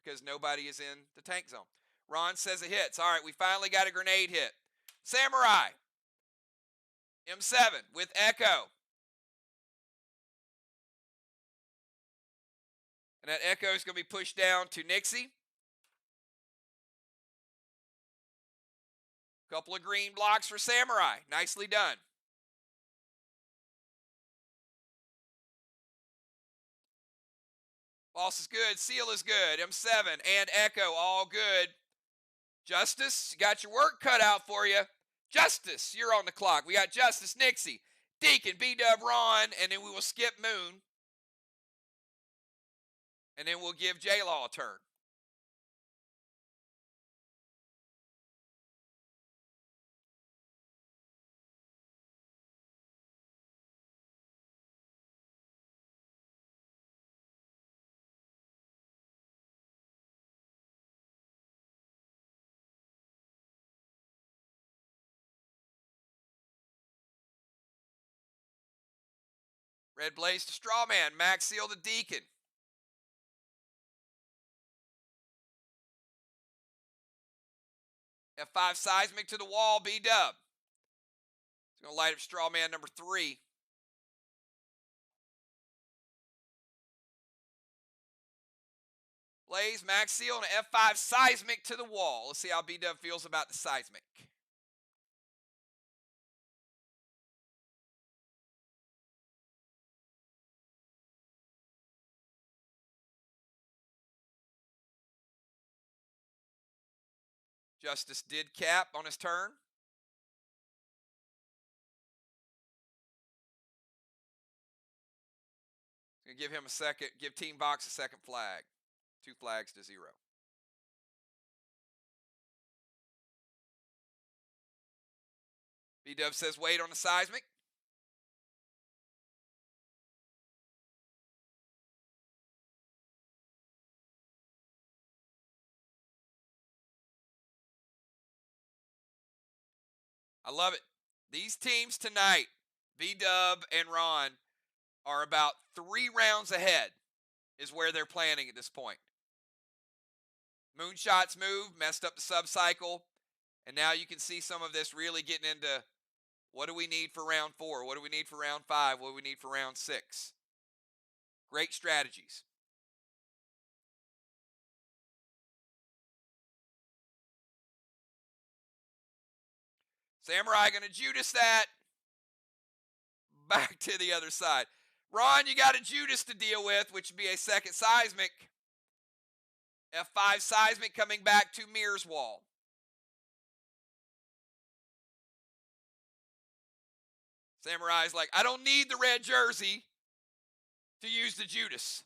S1: because nobody is in the tank zone. Ron says it hits. All right, we finally got a grenade hit. Samurai. M7 with Echo. And that Echo is going to be pushed down to Nixie. Couple of green blocks for Samurai. Nicely done. Boss is good. Seal is good. M7 and Echo all good. Justice, you got your work cut out for you. Justice, you're on the clock. We got Justice, Nixie, Deacon, B-Dub, Ron, and then we will skip Moon. And then we'll give J-Law a turn. Red Blaze to Strawman. Max Seal to Deacon. F5 Seismic to the wall. B-Dub. It's going to light up Strawman number 3. Blaze, Max Seal, and an F5 Seismic to the wall. Let's see how B-Dub feels about the Seismic. Justice did cap on his turn. Gonna give him a second, give Team VOX a second flag. 2 flags to 0. B-Dub says wait on the Seismic. I love it. These teams tonight, B-Dub and Ron, are about 3 rounds ahead is where they're planning at this point. Moonshots move, messed up the sub-cycle. And now you can see some of this really getting into what do we need for round 4? What do we need for round 5? What do we need for round 6? Great strategies. Samurai going to Judas that. Back to the other side. Ron, you got a Judas to deal with, which would be a second seismic. F5 seismic coming back to MIR's wall. Samurai's like, I don't need the red jersey to use the Judas.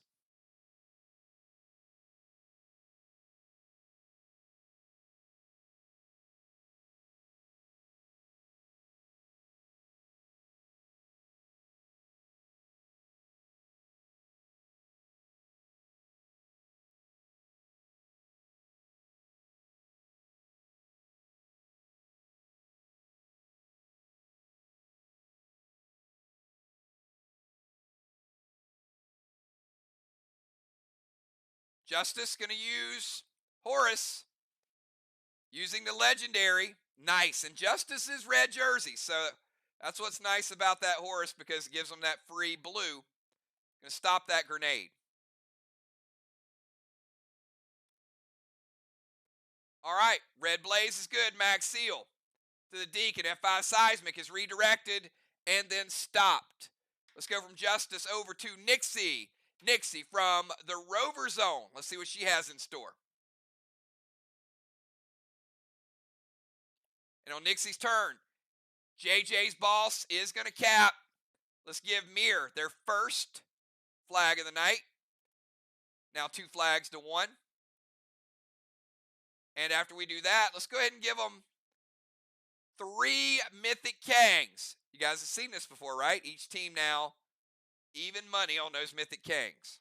S1: Justice going to use Horus, using the legendary. Nice. And Justice is red jersey, so that's what's nice about that Horus, because it gives them that free blue. Going to stop that grenade. All right, red blaze is good. Max seal to the Deacon. F5 seismic is redirected and then stopped. Let's go from Justice over to Nixie. Nixie from the Rover Zone. Let's see what she has in store. And on Nixie's turn, JJ's boss is going to cap. Let's give MIR their first flag of the night. Now 2 flags to 1. And after we do that, let's go ahead and give them 3 Mythic Kangs. You guys have seen this before, right? Each team now, even money on those Mythic Kangs.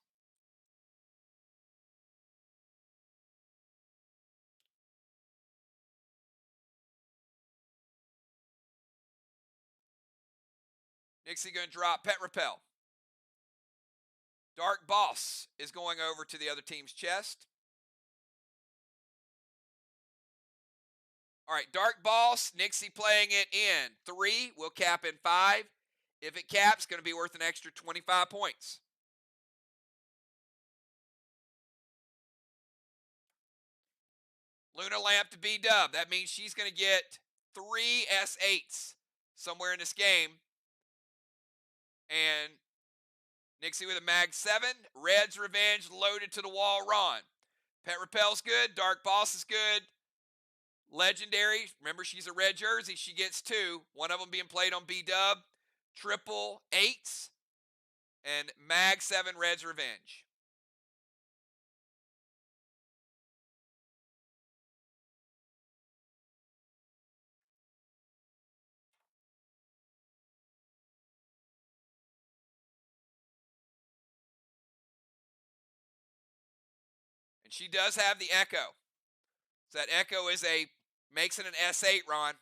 S1: Nixie going to drop Pet Repel. Dark Boss is going over to the other team's chest. All right, Dark Boss, Nixie playing it in 3. We'll cap in 5. If it caps, going to be worth an extra 25 points. Luna Lamp to B-Dub. That means she's going to get 3 S8s somewhere in this game. And Nixie with a Mag 7. Red's Revenge loaded to the wall. Ron. Pet Repel's good. Dark Boss is good. Legendary. Remember, she's a red jersey. She gets 2. One of them being played on B-Dub. Triple 8s. And Mag 7 Red's Revenge. And she does have the Echo. So that Echo makes it an S8, Ron.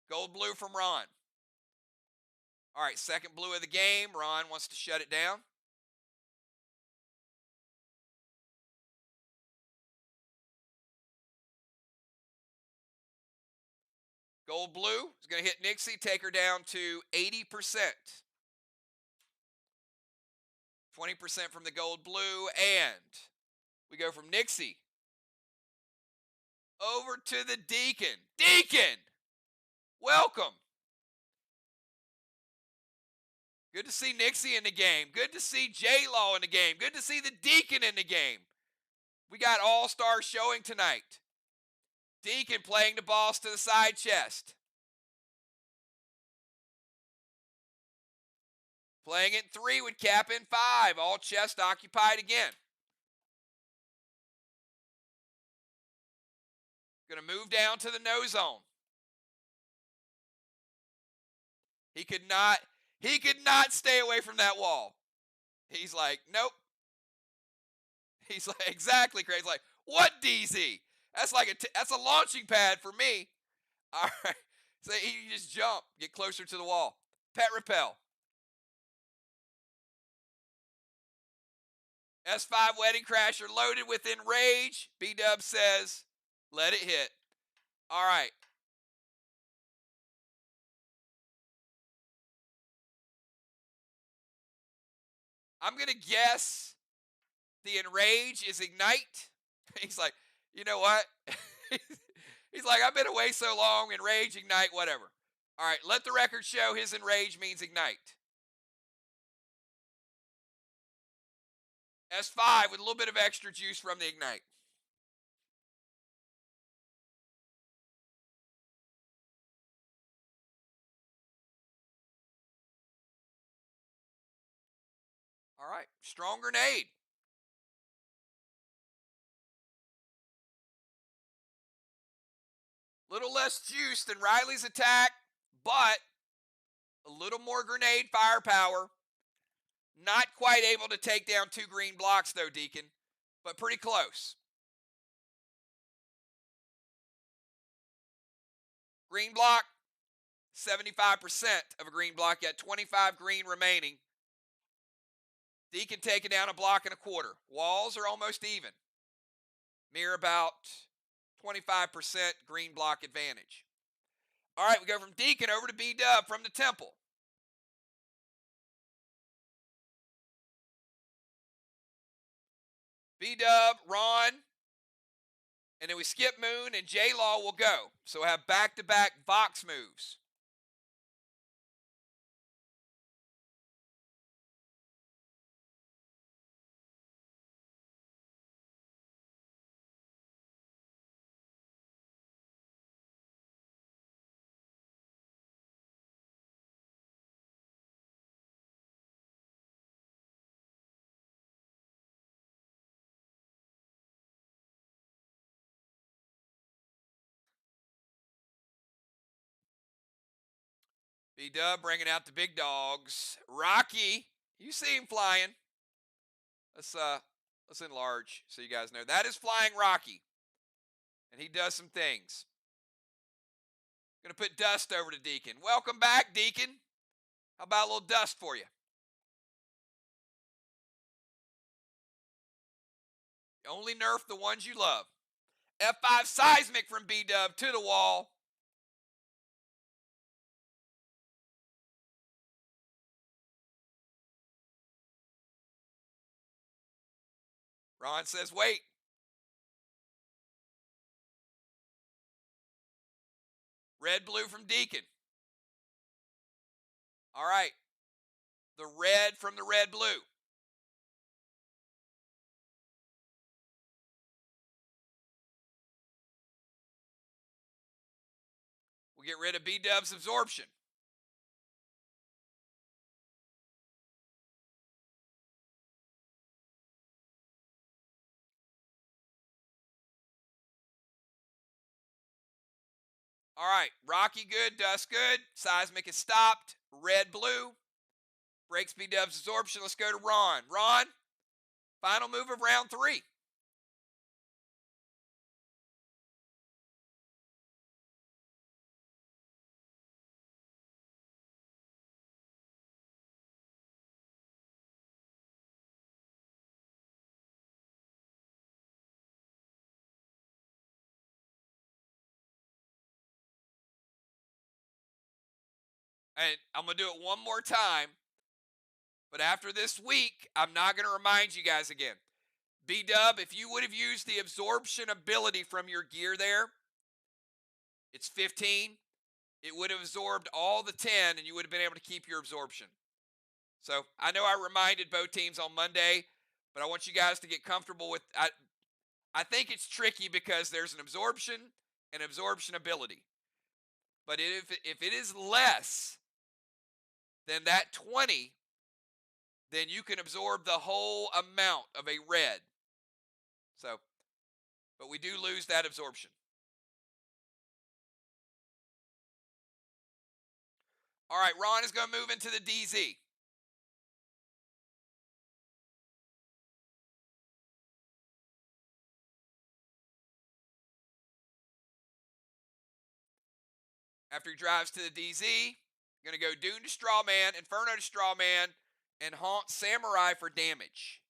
S1: Gold blue from Ron. All right, second blue of the game. Ron wants to shut it down. Gold blue is going to hit Nixie, take her down to 80%. 20% from the gold blue, and we go from Nixie over to the Deacon. Deacon! Welcome. Good to see Nixie in the game. Good to see J-Law in the game. Good to see the Deacon in the game. We got all-star showing tonight. Deacon playing the boss to the side chest. Playing it in 3 with cap in 5. All chest occupied again. Going to move down to the no zone. He could not stay away from that wall. He's like, nope. He's like, exactly, Craig. He's like, what DZ? That's that's a launching pad for me. All right. So you just jump, get closer to the wall. Pet Repel. S5 Wedding Crasher loaded with Enrage. B-Dub says, let it hit. All right. I'm going to guess the Enrage is Ignite. He's like, you know what? He's like, I've been away so long. Enrage, Ignite, whatever. All right, let the record show his Enrage means Ignite. S5 with a little bit of extra juice from the Ignite. All right, strong grenade. Little less juice than Riley's attack, but a little more grenade firepower. Not quite able to take down 2 green blocks though, Deacon, but pretty close. Green block, 75% of a green block, yet 25 green remaining. Deacon taking down a block and a quarter. Walls are almost even. MIR about 25% green block advantage. All right, we go from Deacon over to B-Dub from the Temple. B-Dub, Ron, and then we skip Moon, and J-Law will go. So we'll have back-to-back VOX moves. B-Dub bringing out the big dogs. Rocky, you see him flying. Let's enlarge so you guys know. That is Flying Rocky. And he does some things. Gonna put dust over to Deacon. Welcome back, Deacon. How about a little dust for you? You only nerf the ones you love. F5 Seismic from B-Dub to the wall. Ron says, wait. Red, blue from Deacon. All right. The red from the red, blue. We'll get rid of B-Dub's absorption. All right. Rocky good, dust good. Seismic is stopped. Red, blue. Breaks B-Dub's absorption. Let's go to Ron. Ron, final move of round 3. And I'm going to do it one more time. But after this week, I'm not going to remind you guys again. B-Dub, if you would have used the absorption ability from your gear there, it's 15. It would have absorbed all the 10, and you would have been able to keep your absorption. So I know I reminded both teams on Monday, but I want you guys to get comfortable with. I think it's tricky because there's an absorption and absorption ability. But if it is less than that 20, then you can absorb the whole amount of a red. So, but we do lose that absorption. All right, Ron is going to move into the DZ. After he drives to the DZ, going to go Dune to Strawman, Inferno to Strawman, and Haunt Samurai for damage.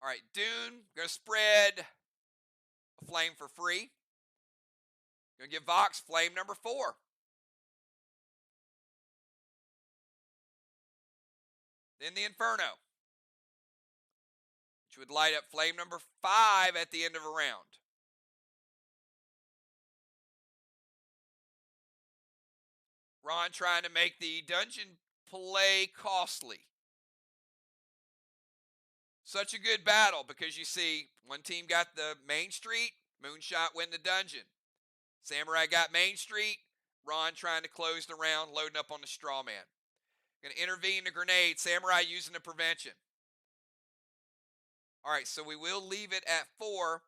S1: All right, Dune, going to spread a flame for free. Going to give Vox flame number 4. Then the Inferno, which would light up flame number 5 at the end of a round. Ron trying to make the dungeon play costly. Such a good battle because you see one team got the Main Street, Moonshot win the dungeon. Samurai got Main Street, Ron trying to close the round, loading up on the straw man. Going to intervene the grenade, Samurai using the prevention. All right, so we will leave it at 4,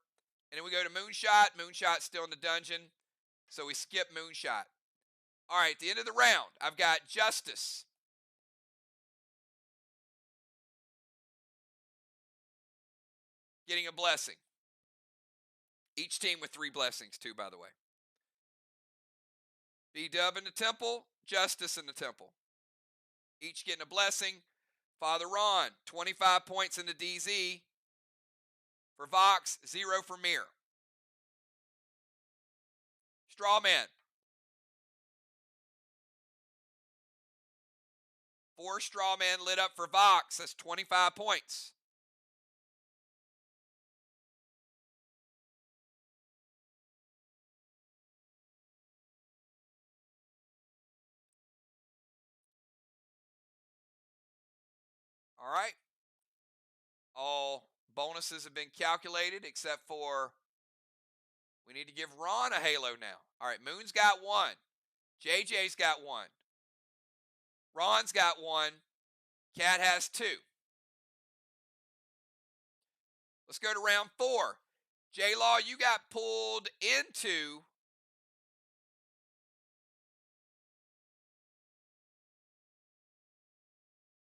S1: and then we go to Moonshot. Moonshot's still in the dungeon, so we skip Moonshot. All right, at the end of the round, I've got Justice. Getting a blessing. Each team with 3 blessings, too, by the way. B-Dub in the temple, Justice in the temple. Each getting a blessing. Father Ron, 25 points in the DZ. For Vox, 0 for MIR. Strawman. 4 Strawman lit up for Vox. That's 25 points. All right. All bonuses have been calculated except for we need to give Ron a halo now. All right, Moon's got 1. JJ's got 1. Ron's got 1. Cat has 2. Let's go to round 4. J-Law, you got pulled into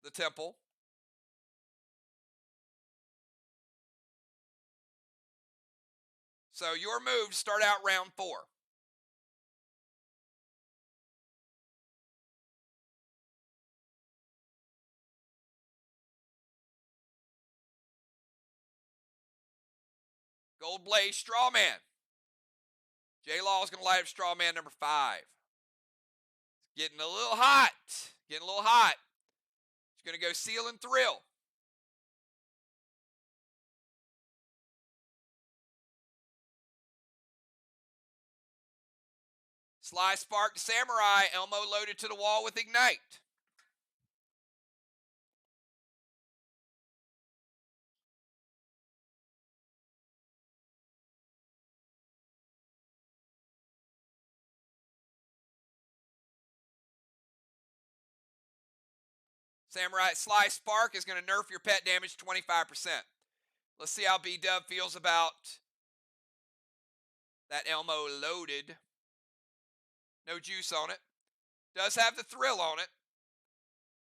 S1: the temple. So your move, start out round 4. Gold Blaze Strawman. J-Law is going to light up Strawman number 5. It's getting a little hot. Getting a little hot. It's going to go Seal and Thrill. Sly Spark to Samurai. Elmo loaded to the wall with Ignite. Samurai Sly Spark is going to nerf your pet damage 25%. Let's see how B-Dub feels about that Elmo loaded. No juice on it. Does have the thrill on it.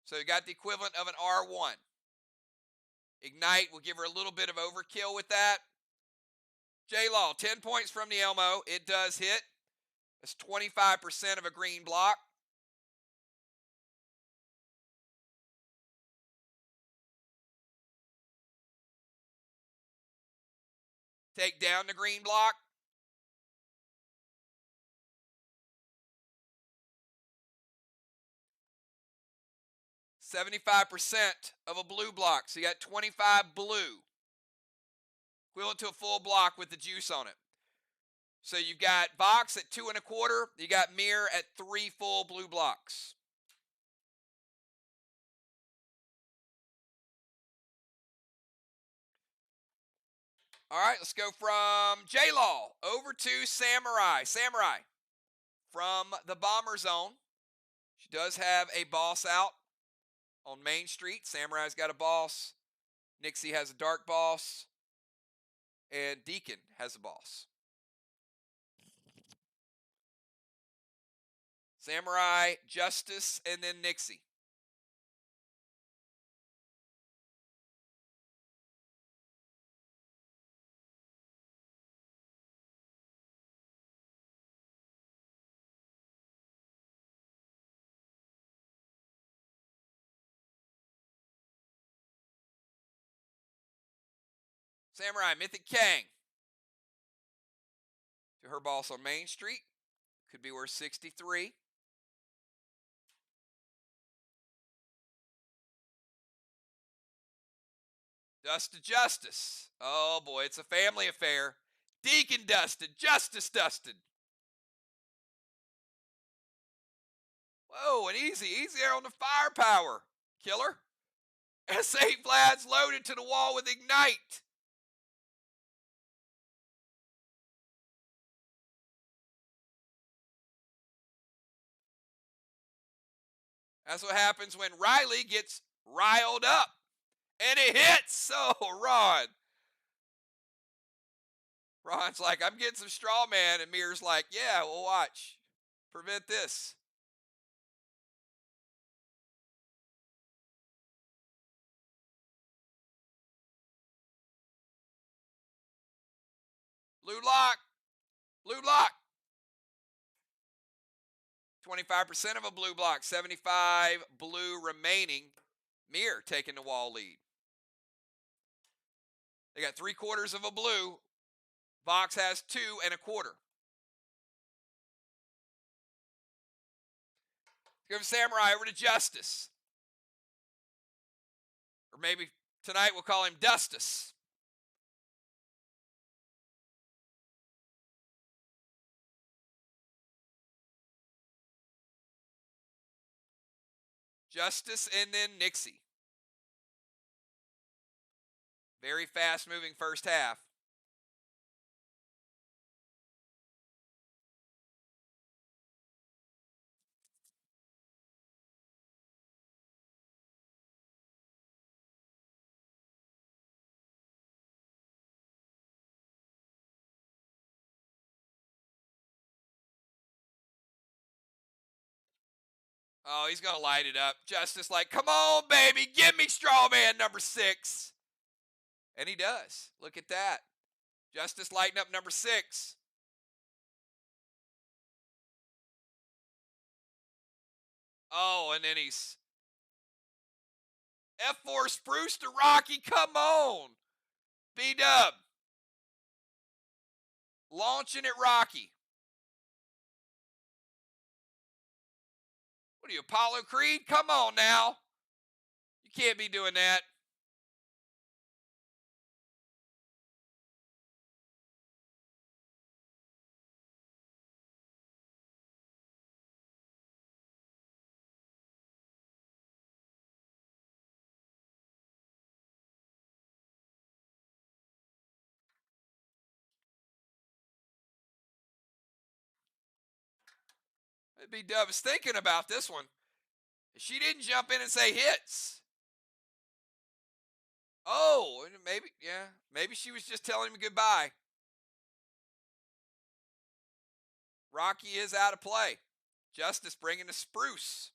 S1: So you got the equivalent of an R1. Ignite will give her a little bit of overkill with that. J-Law, 10 points from the Elmo. It does hit. That's 25% of a green block. Take down the green block. $75% of a blue block. So you got 25 blue. Equivalent to a full block with the juice on it. So you got Vox at 2 1/4. You got MIR at 3 full blue blocks. All right, let's go from J-Law over to Samurai. Samurai from the Bomber Zone. She does have a boss out on Main Street. Samurai's got a boss. Nixie has a dark boss. And Deacon has a boss. Samurai, Justice, and then Nixie. Samurai, Mythic Kang. To her boss on Main Street. Could be worth 63. Dust to Justice. Oh boy, it's a family affair. Deacon dusted, Justice dusted. Whoa, and easy there on the firepower. Killer. S8 Vlad's loaded to the wall with Ignite. That's what happens when Riley gets riled up. And it hits. Oh, Ron's like, I'm getting some straw man. And MIR's like, yeah, well, watch. Prevent this. Blue lock. Blue block. 25% of a blue block. 75 blue remaining. MIR taking the wall lead. They got 3/4 of a blue. VOX has 2 1/4. Go from Samurai over to Justice. Or maybe tonight we'll call him Dustus. Justice and then Nixie. Very fast moving first half. Oh, he's going to light it up. Justice like, come on, baby. Give me straw man number 6. And he does. Look at that. Justice lighting up number 6. Oh, and then he's F4 Spruce to Rocky. Come on. B-Dub. Launching at Rocky. What are you, Apollo Creed? Come on now. You can't be doing that. B-Dub is thinking about this one. She didn't jump in and say hits. Oh, maybe, yeah. Maybe she was just telling him goodbye. Rocky is out of play. Justice bringing the Spruce.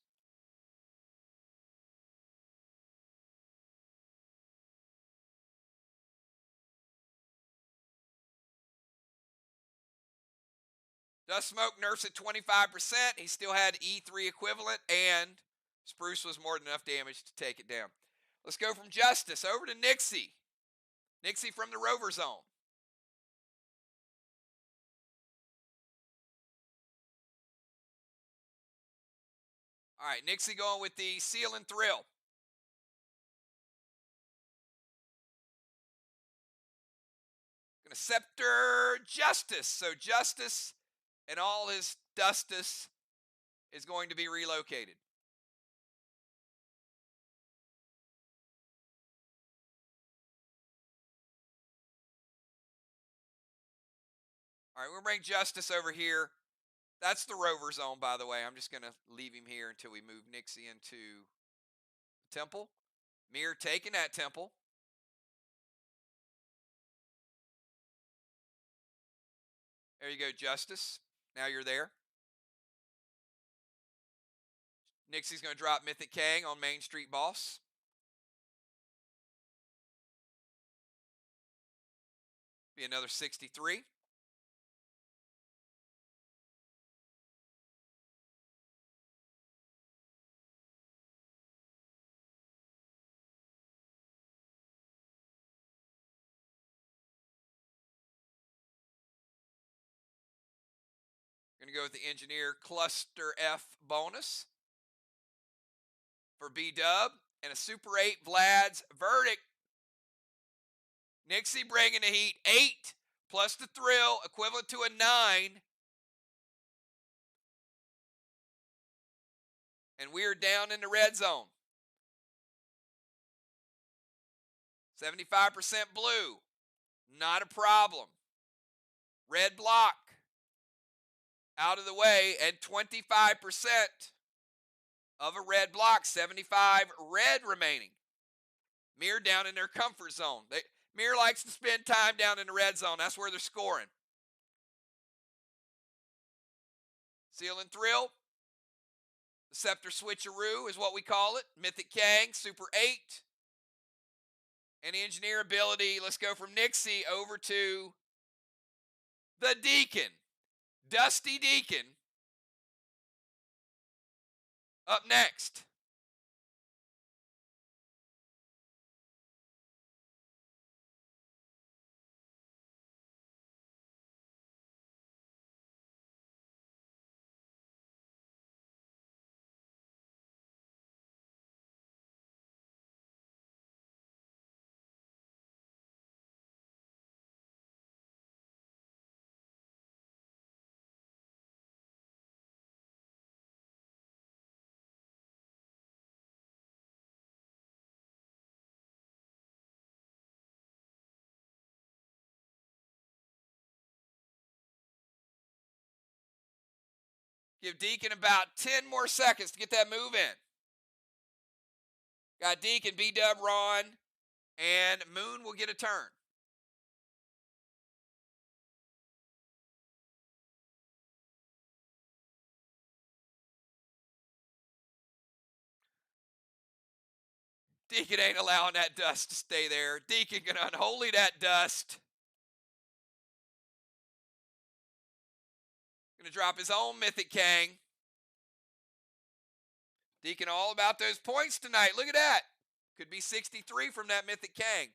S1: Dust Smoke nerfs at 25%. He still had E3 equivalent, and Spruce was more than enough damage to take it down. Let's go from Justice over to Nixie. Nixie from the Rover Zone. All right, Nixie going with the Seal and Thrill. Gonna Scepter Justice. So Justice and all his Dustus is going to be relocated. All right, we're going to bring Justice over here. That's the Rover Zone, by the way. I'm just going to leave him here until we move Nixie into Temple. MIR taking that Temple. There you go, Justice. Now you're there. Nixie's going to drop Mythic Kang on Main Street Boss. Be another 63. going to go with the Engineer Cluster F bonus for B-Dub. And a Super 8 Vlad's Verdict. Nixie bringing the heat. 8 plus the thrill, equivalent to a 9. And we're down in the red zone. 75% blue. Not a problem. Red block. Out of the way. And 25% of a red block. 75 red remaining. MIR down in their comfort zone. MIR likes to spend time down in the red zone. That's where they're scoring. Seal and Thrill. The Scepter Switcheroo is what we call it. Mythic Kang, Super 8. And the Engineer ability, let's go from Nixie over to the Deacon. Dusty Deacon. Up next. Give Deacon about 10 more seconds to get that move in. Got Deacon, B-Dub, Ron, and Moon will get a turn. Deacon ain't allowing that dust to stay there. Deacon can unholy that dust. Gonna drop his own Mythic Kang. Deacon all about those points tonight. Look at that. Could be 63 from that Mythic Kang.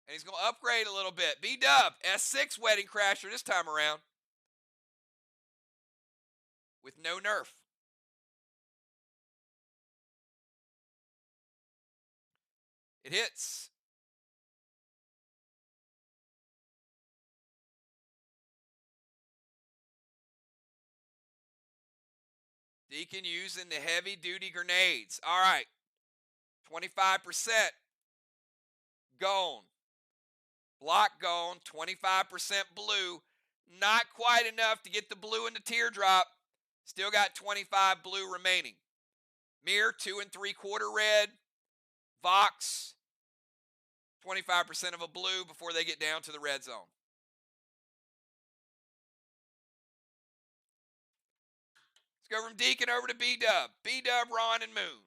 S1: And he's going to upgrade a little bit. B-Dub, S6 Wedding Crasher this time around. With no nerf. It hits. Deacon using the heavy duty grenades. All right. 25% gone. Block gone. 25% blue. Not quite enough to get the blue in the teardrop. Still got 25 blue remaining. MIR 2 3/4 red. VOX 25% of a blue before they get down to the red zone. Let's go from Deacon over to B-Dub. B-Dub, Ron, and Moon.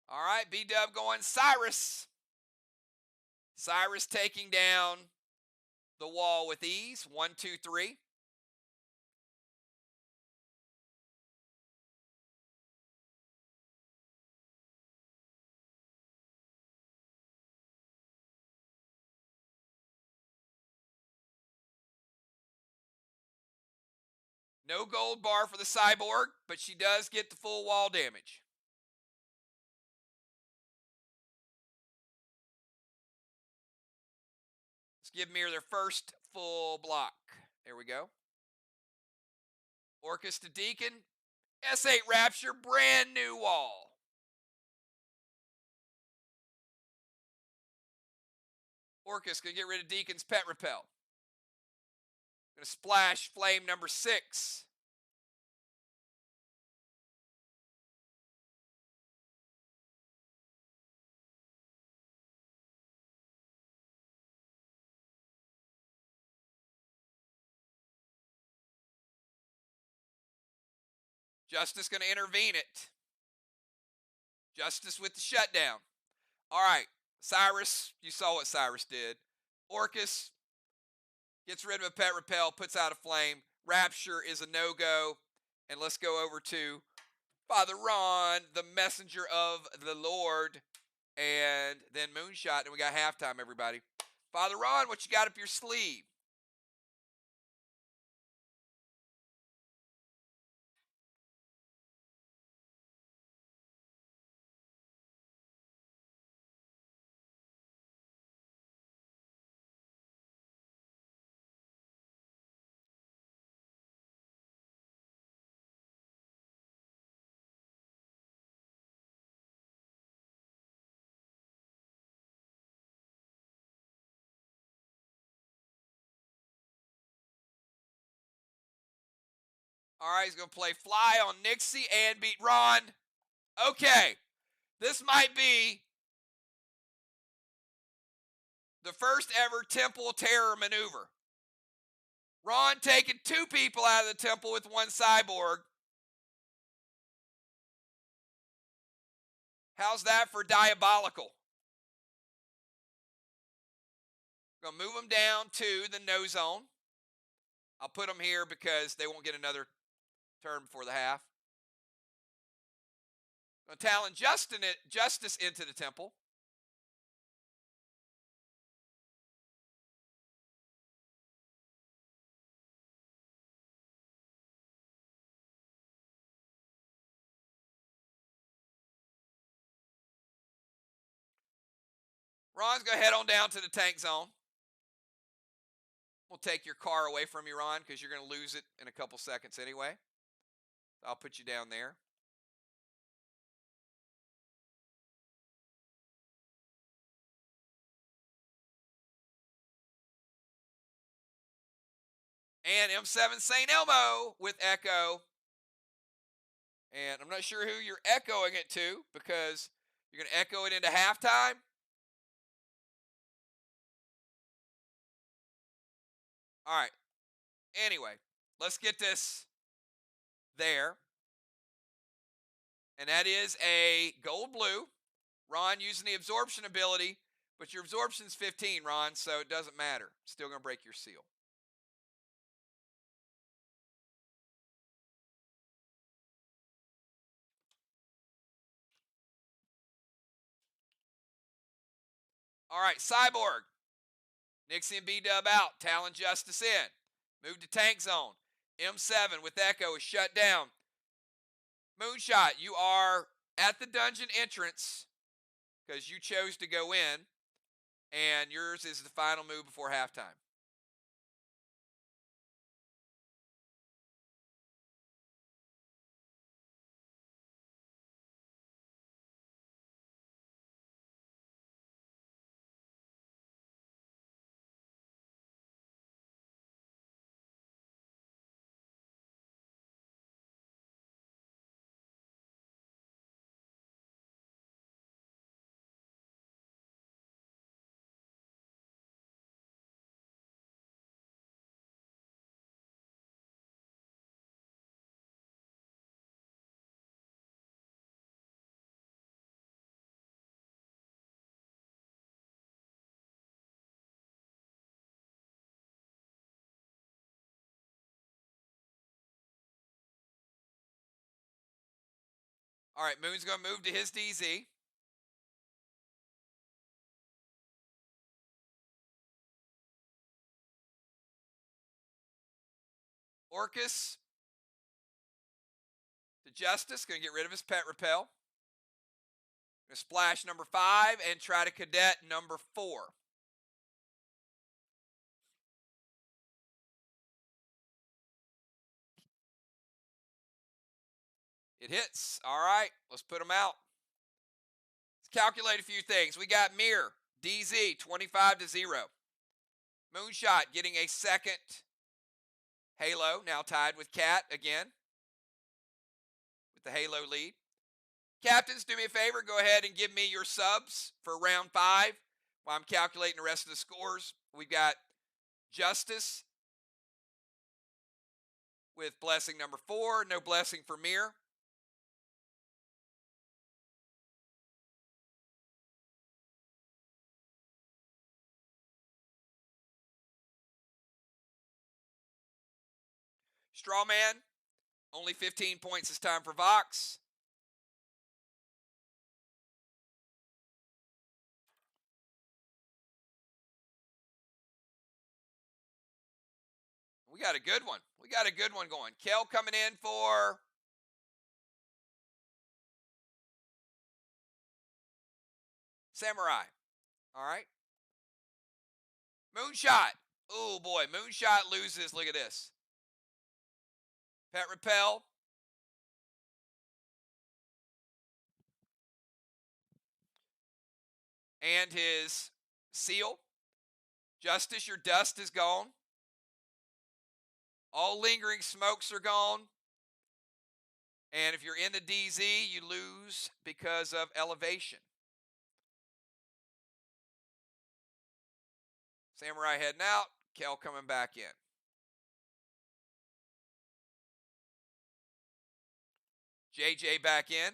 S1: All right, B-Dub going Cyrus. Cyrus taking down the wall with ease. 1, 2, 3. No gold bar for the Cyborg, but she does get the full wall damage. Let's give MIR their first full block. There we go. Orcus to Deacon. S8 Rapture, brand new wall. Orcus going to get rid of Deacon's Pet Repel. Going to splash flame number 6. Justice going to intervene it. Justice with the shutdown. All right, Cyrus, you saw what Cyrus did. Orcus gets rid of a pet repel, puts out a flame. Rapture is a no-go. And let's go over to Father Ron, the messenger of the Lord. And then Moonshot, and we got halftime, everybody. Father Ron, what you got up your sleeve? All right, he's going to play Fly on Nixie and beat Ron. Okay, this might be the first ever Temple Terror maneuver. Ron taking 2 people out of the temple with 1 cyborg. How's that for diabolical? Going to move them down to the no zone. I'll put them here because they won't get another turn before the half. Going to talon Justice into the temple. Ron's going to head on down to the tank zone. We'll take your car away from you, Ron, because you're going to lose it in a couple seconds anyway. I'll put you down there. And M7 St. Elmo with Echo. And I'm not sure who you're echoing it to because you're going to echo it into halftime. All right. Anyway, let's get this there. And that is a gold blue. Ron using the absorption ability, but your absorption's 15, Ron, so it doesn't matter. Still going to break your seal. All right, Cyborg. Nixie and B-Dub out. Talon Justice in. Move to tank zone. M7 with Echo is shut down. Moonshot, you are at the dungeon entrance because you chose to go in, and yours is the final move before halftime. All right, Moon's going to move to his DZ. Orcus to Justice, going to get rid of his pet repel. Going to splash number 5 and try to cadet number 4. It hits. All right, let's put them out. Let's calculate a few things. We got MIR, DZ, 25 to 0. Moonshot getting a second Halo, now tied with Cat again with the Halo lead. Captains, do me a favor. Go ahead and give me your subs for round 5 while I'm calculating the rest of the scores. We've got Justice with blessing number 4. No blessing for MIR. Strawman, only 15 points this time for VOX. We got a good one. We got a good one going. Kel coming in for Samurai. All right. Moonshot. Oh, boy. Moonshot loses. Look at this. Pet Repel. And his seal. Justice, your dust is gone. All lingering smokes are gone. And if you're in the DZ, you lose because of elevation. Samurai heading out. Kel coming back in. JJ back in.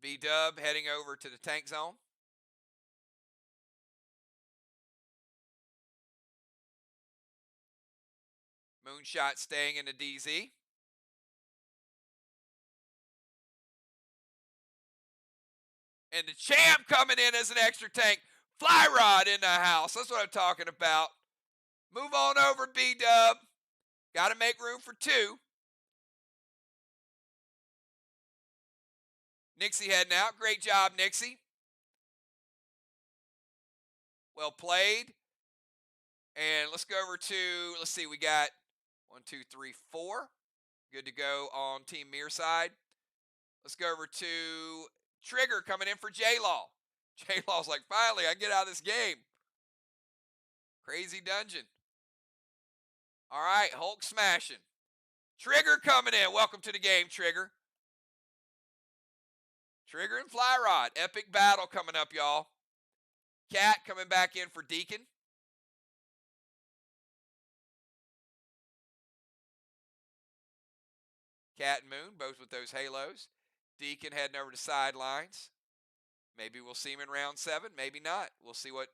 S1: B-Dub heading over to the tank zone. Moonshot staying in the DZ. And the champ coming in as an extra tank. Fly Rod in the house. That's what I'm talking about. Move on over, B-Dub. Got to make room for 2. Nixie heading out. Great job, Nixie. Well played. And let's go over to, let's see, we got 1, 2, 3, 4. Good to go on Team MIR side. Let's go over to Trigger coming in for J-Law. J-Law's like, finally, I get out of this game. Crazy dungeon. All right, Hulk smashing. Trigger coming in. Welcome to the game, Trigger. Trigger and Fly Rod. Epic battle coming up, y'all. Cat coming back in for Deacon. Cat and Moon, both with those halos. Deacon heading over to sidelines. Maybe we'll see him in round 7. Maybe not. We'll see what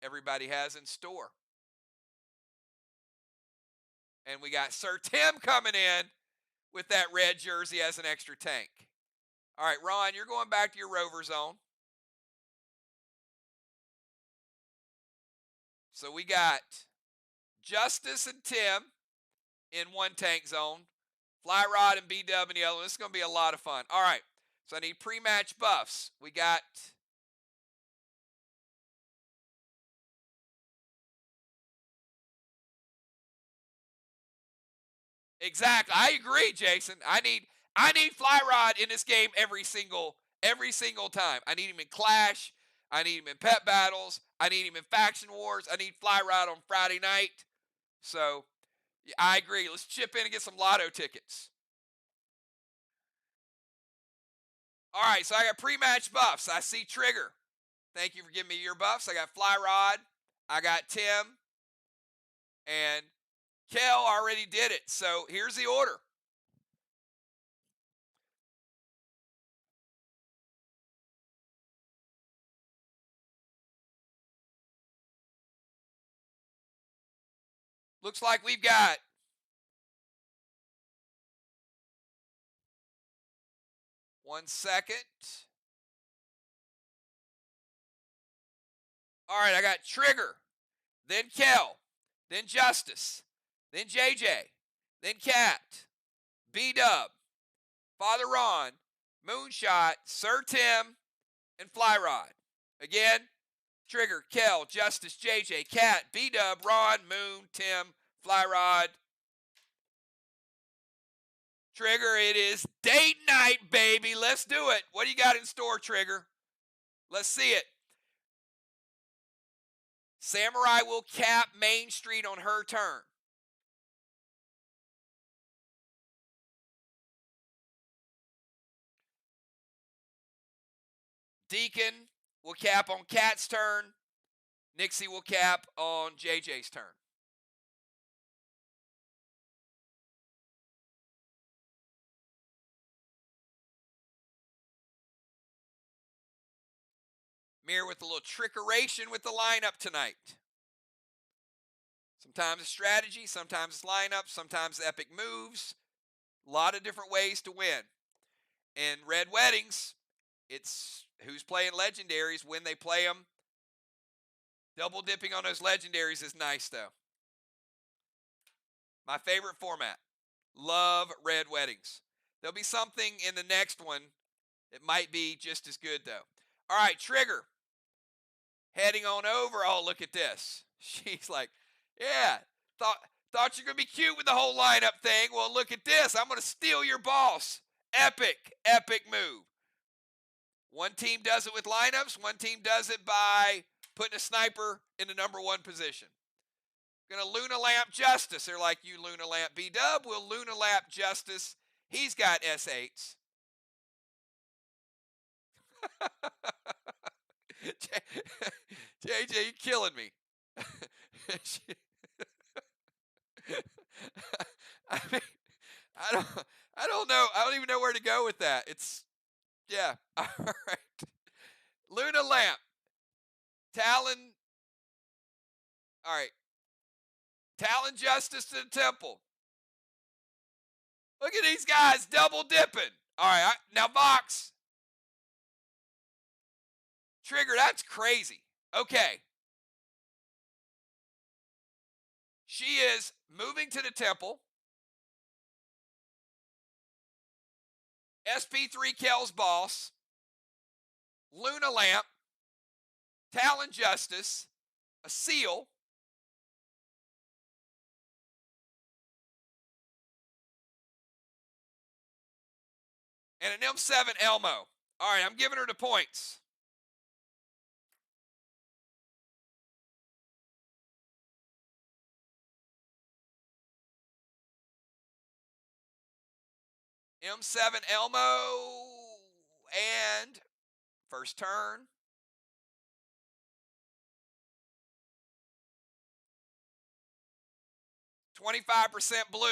S1: everybody has in store. And we got Sir Tim coming in with that red jersey as an extra tank. All right, Ron, you're going back to your rover zone. So we got Justice and Tim in one tank zone. Fly Rod and B-Dub in the other one. This is going to be a lot of fun. All right, so I need pre-match buffs. We got exactly. I agree, Jason. I need Fly Rod in this game every single time. I need him in Clash. I need him in Pet Battles. I need him in Faction Wars. I need Fly Rod on Friday night. So, yeah, I agree. Let's chip in and get some lotto tickets. All right, so I got pre-match buffs. I see Trigger. Thank you for giving me your buffs. I got Fly Rod. I got Tim. And Kel already did it. So here's the order. Looks like we've got one second. All right, I got Trigger, then Kel, then Justice, then JJ, then Cat, B-Dub, Father Ron, Moonshot, Sir Tim, and Fly Rod. Again, Trigger, Kel, Justice, JJ, Cat, B-Dub, Ron, Moon, Tim, Fly Rod. Trigger, it is date night, baby. Let's do it. What do you got in store, Trigger? Let's see it. Samurai will cap Main Street on her turn. Deacon will cap on Cat's turn. Nixie will cap on JJ's turn. MIR with a little trickeration with the lineup tonight. Sometimes it's strategy, sometimes it's lineup, sometimes epic moves. A lot of different ways to win. In Red Weddings, it's who's playing legendaries when they play them. Double dipping on those legendaries is nice, though. My favorite format. Love Red Weddings. There'll be something in the next one that might be just as good, though. All right, Trigger. Heading on over. Oh, look at this. She's like, yeah, thought you're going to be cute with the whole lineup thing. Well, look at this. I'm going to steal your boss. Epic, epic move. One team does it with lineups. One team does it by putting a sniper in the number one position. Going to Luna Lamp Justice. They're like, you Luna Lamp B-Dub. We'll Luna Lamp Justice. He's got S8s. JJ, you're killing me. I mean, I don't know. I don't even know where to go with that. It's, yeah. All right. Luna Lamp. Talon. All right. Talon Justice to the temple. Look at these guys double dipping. All right. Now, Vox. Trigger, that's crazy. Okay. She is moving to the temple. SP3 Kel's boss. Luna Lamp. Talon Justice. A seal. And an M7 Elmo. All right, I'm giving her the points. M7 Elmo and first turn. $25% blue.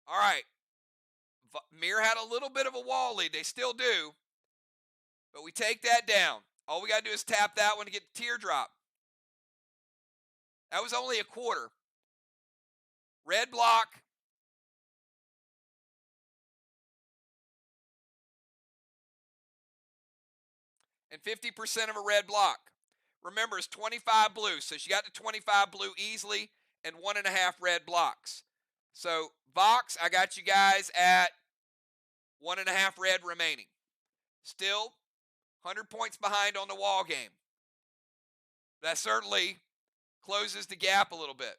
S1: All right. MIR had a little bit of a wall lead. They still do. But we take that down. All we got to do is tap that one to get the teardrop. That was only a quarter. Red block. And 50% of a red block. Remember, it's 25 blue. So she got to 25 blue easily and 1.5 red blocks. So, Vox, I got you guys at 1.5 red remaining. Still 100 points behind on the wall game. That certainly closes the gap a little bit.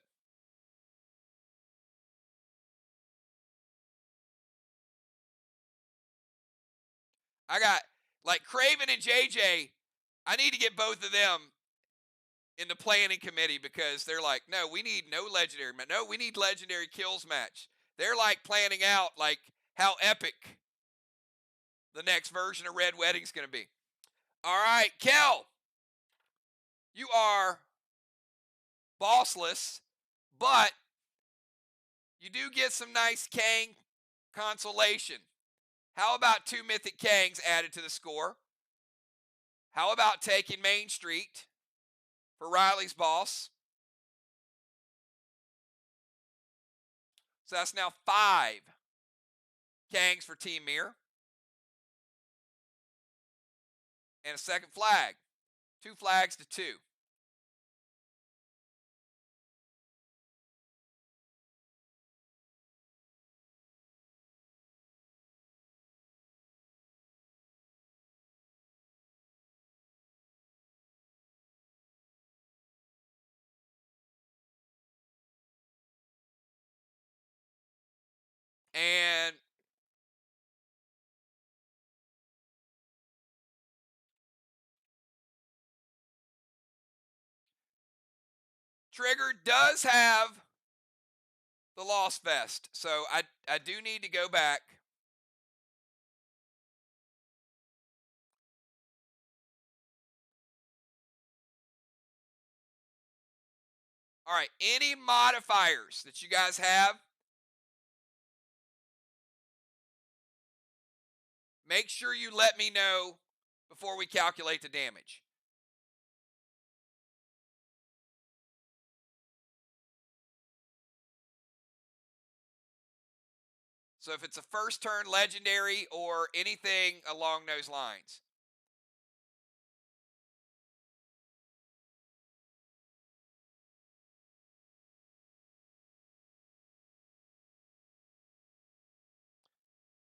S1: I got, like, Craven and JJ, I need to get both of them in the planning committee because they're like, no, we need no legendary. No, we need legendary kills match. They're like planning out like how epic the next version of Red Wedding's going to be. All right, Kel, you are bossless, but you do get some nice Kang consolation. How about 2 Mythic Kangs added to the score? How about taking Main Street for Riley's boss? So that's now 5 Kangs for Team MIR. And a second flag. 2 flags to 2. And Trigger does have the Lost Vest. So I do need to go back. All right, any modifiers that you guys have, make sure you let me know before we calculate the damage. So if it's a first turn legendary or anything along those lines.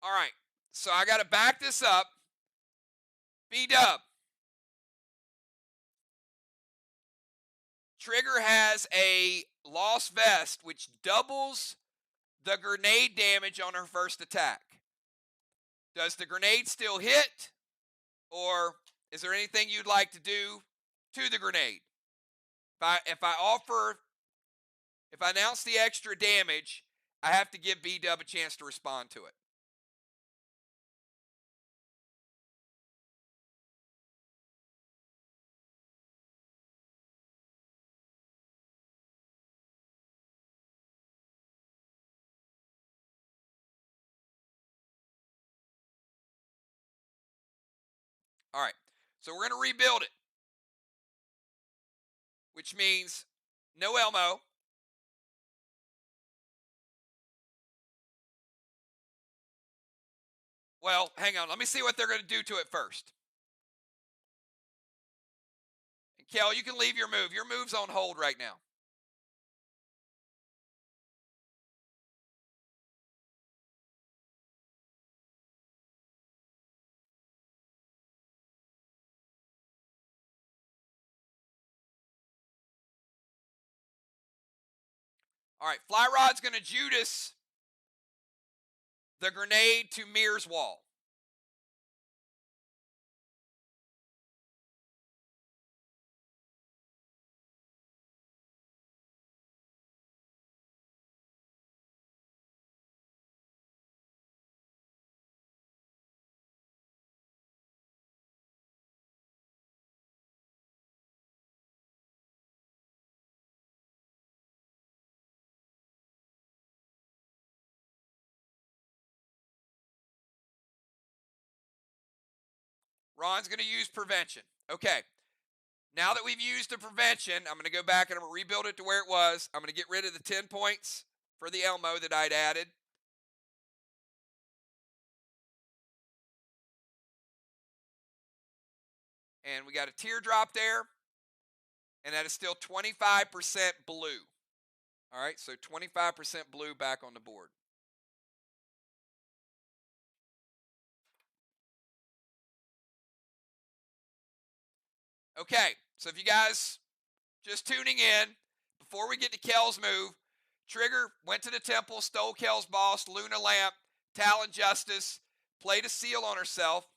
S1: All right, so I got to back this up. B-Dub. Trigger has a Lost Vest, which doubles the grenade damage on her first attack. Does the grenade still hit? Or is there anything you'd like to do to the grenade? If I announce the extra damage, I have to give B-Dub a chance to respond to it. All right, so we're going to rebuild it, which means no Elmo. Well, hang on. Let me see what they're going to do to it first. And Kel, you can leave your move. Your move's on hold right now. All right, Fly Rod's going to Judas the grenade to MIR's wall. Ron's going to use prevention. Okay. Now that we've used the prevention, I'm going to go back and I'm going to rebuild it to where it was. I'm going to get rid of the 10 points for the Elmo that I'd added. And we got a teardrop there. And that is still 25% blue. All right, so 25% blue back on the board. Okay, so if you guys just tuning in, before we get to Kel's move, Trigger went to the temple, stole Kel's boss, Luna Lamp, Talon Justice, played a seal on herself,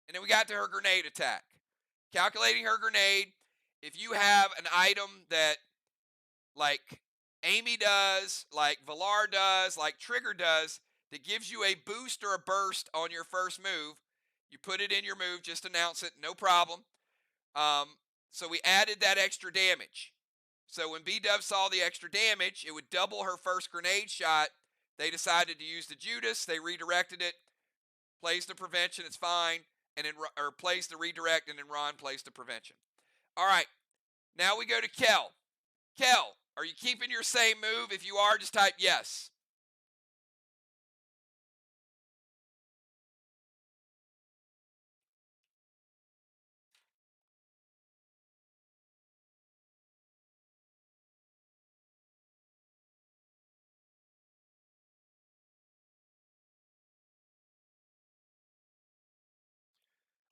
S1: and then we got to her grenade attack. Calculating her grenade, if you have an item that, like Amy does, like Valar does, like Trigger does, that gives you a boost or a burst on your first move, you put it in your move, just announce it, no problem. So we added that extra damage. So when B-Dub saw the extra damage, it would double her first grenade shot. They decided to use the Judas. They redirected it, plays the prevention, it's fine, and then or plays the redirect, and then Ron plays the prevention. All right, now we go to Kel. Kel, are you keeping your same move? If you are, just type yes.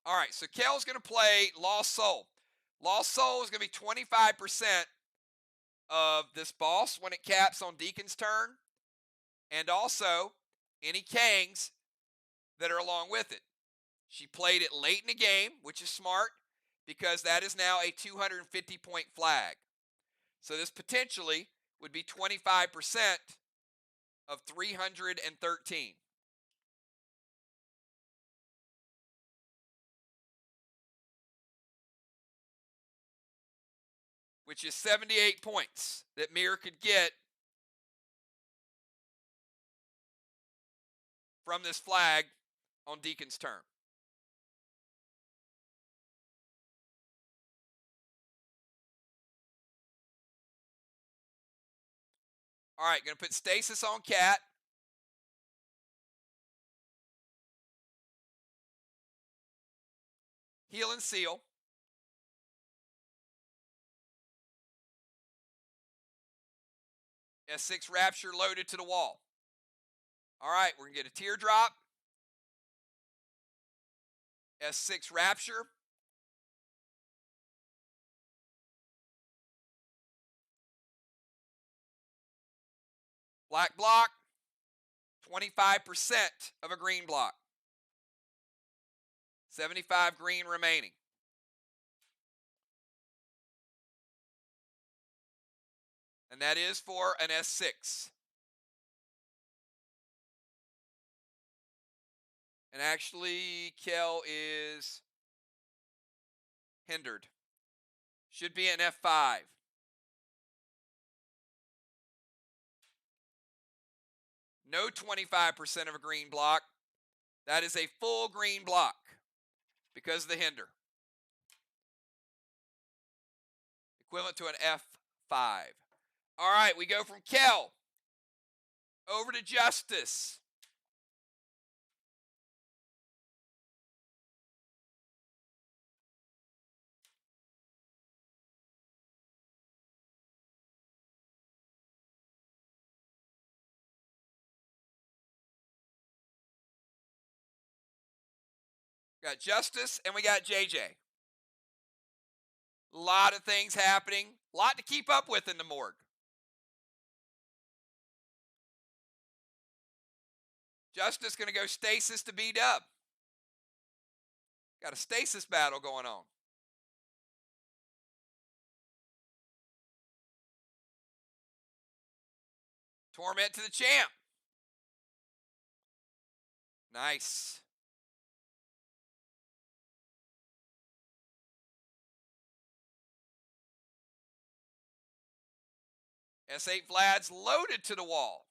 S1: All right, so Kel's going to play Lost Soul. Lost Soul is going to be 25% of this boss when it caps on Deacon's turn, and also any Kangs that are along with it. She played it late in the game, which is smart, because that is now a 250-point flag. So this potentially would be 25% of 313. which is 78 points that MIR could get from this flag on Deacon's turn. All right, going to put stasis on Cat. Heal and seal. S6 Rapture loaded to the wall. All right, we're going to get a teardrop. S6 Rapture. Black block, 25% of a green block. 75 green remaining. And that is for an S6. And actually, Kel is hindered. Should be an F5. No 25% of a green block. That is a full green block because of the hinder. Equivalent to an F5. All right, we go from Kel over to Justice. Got Justice and we got JJ. A lot of things happening. A lot to keep up with in the morgue. Justice going to go stasis to B-Dub. Got a stasis battle going on. Torment to the champ. Nice. S8 Vlad's loaded to the wall.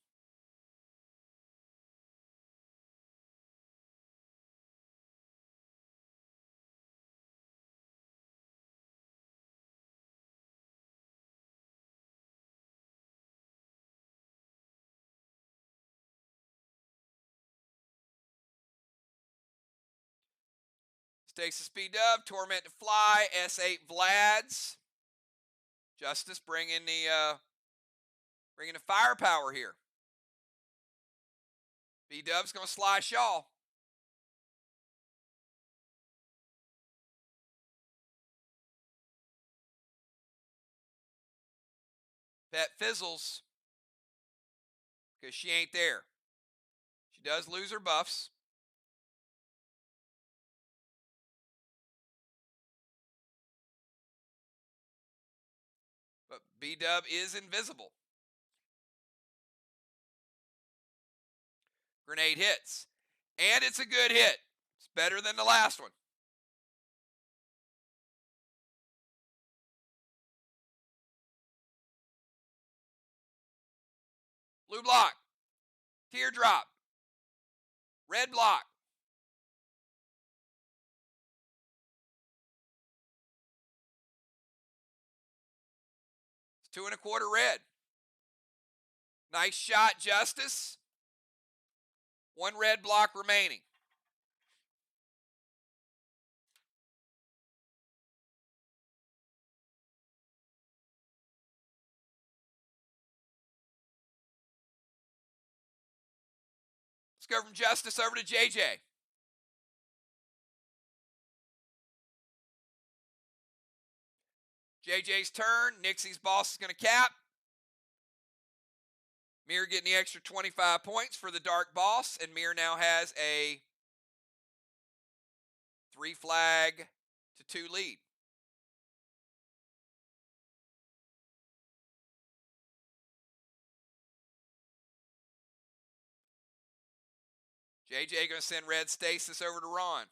S1: Stasis B-Dub, Torment to fly, S8 Vlad's. Justice bringing the firepower here. B-Dub's going to sly Shaw. Pet fizzles because she ain't there. She does lose her buffs. But B-Dub is invisible. Grenade hits. And it's a good hit. It's better than the last one. Blue block. Teardrop. Red block. It's 2 1/4 red. Nice shot, Justice. 1 red block remaining. Let's go from Justice over to JJ. JJ's turn. Nixie's boss is going to cap. MIR getting the extra 25 points for the Dark Boss, and MIR now has a 3 flag to 2 lead. JJ going to send red stasis over to Ron.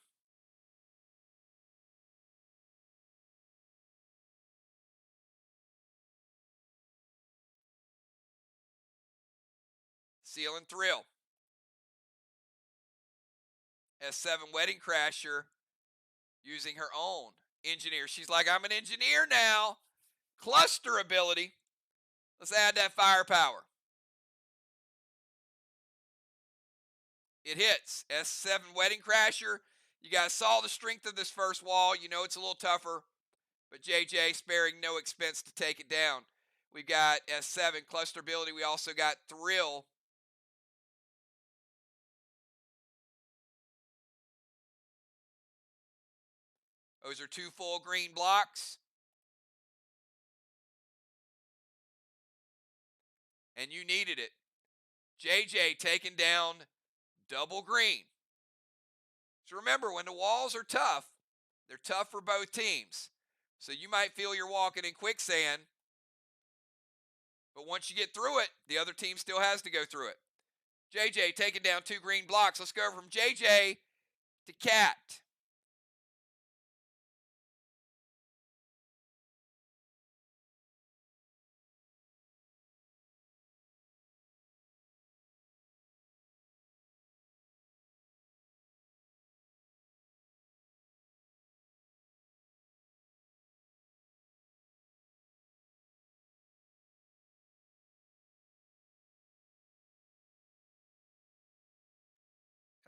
S1: Seal and Thrill. S7 Wedding Crasher using her own engineer. She's like, I'm an engineer now. Cluster ability. Let's add that firepower. It hits. S7 Wedding Crasher. You guys saw the strength of this first wall. You know it's a little tougher. But JJ sparing no expense to take it down. We've got S7 Cluster ability. We also got Thrill. Those are 2 full green blocks. And you needed it. JJ taking down double green. So remember, when the walls are tough, they're tough for both teams. So you might feel you're walking in quicksand, but once you get through it, the other team still has to go through it. JJ taking down 2 green blocks. Let's go from JJ to Cat.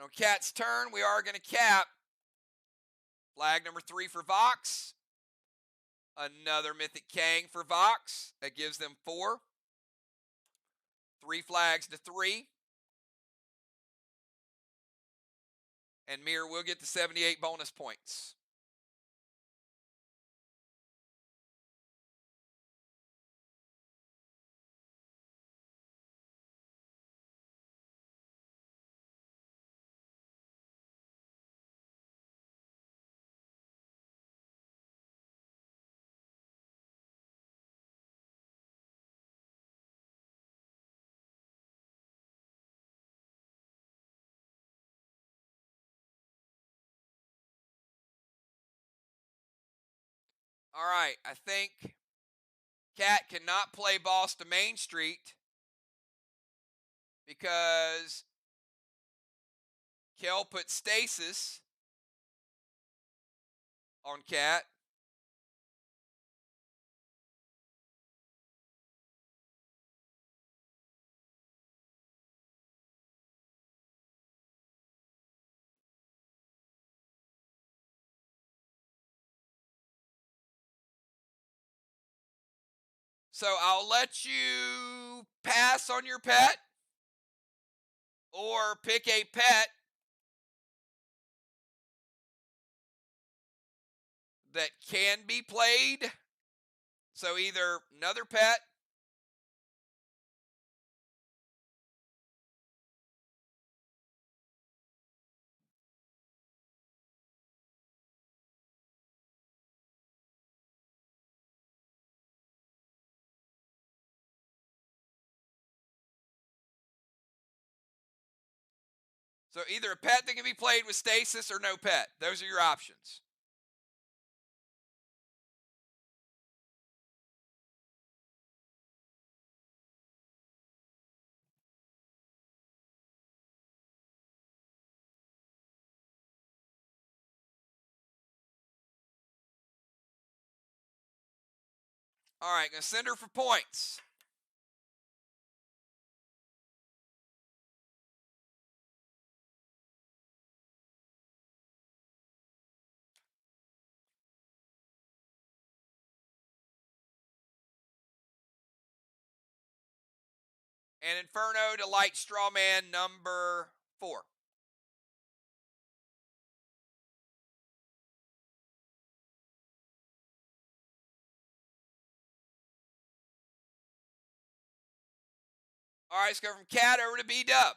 S1: On Cat's turn, we are going to cap. Flag number 3 for VOX. Another Mythic Kang for VOX. That gives them 4. 3 flags to 3. And MIR will get the 78 bonus points. All right, I think Cat cannot play Boss to Main Street because Kel put stasis on Cat. So I'll let you pass on your pet or pick a pet that can be played. So either another pet So either a pet that can be played with stasis or no pet. Those are your options. All right, going to send her for points. And Inferno to Light Strawman number 4. All right, let's go from Cat over to B-Dub.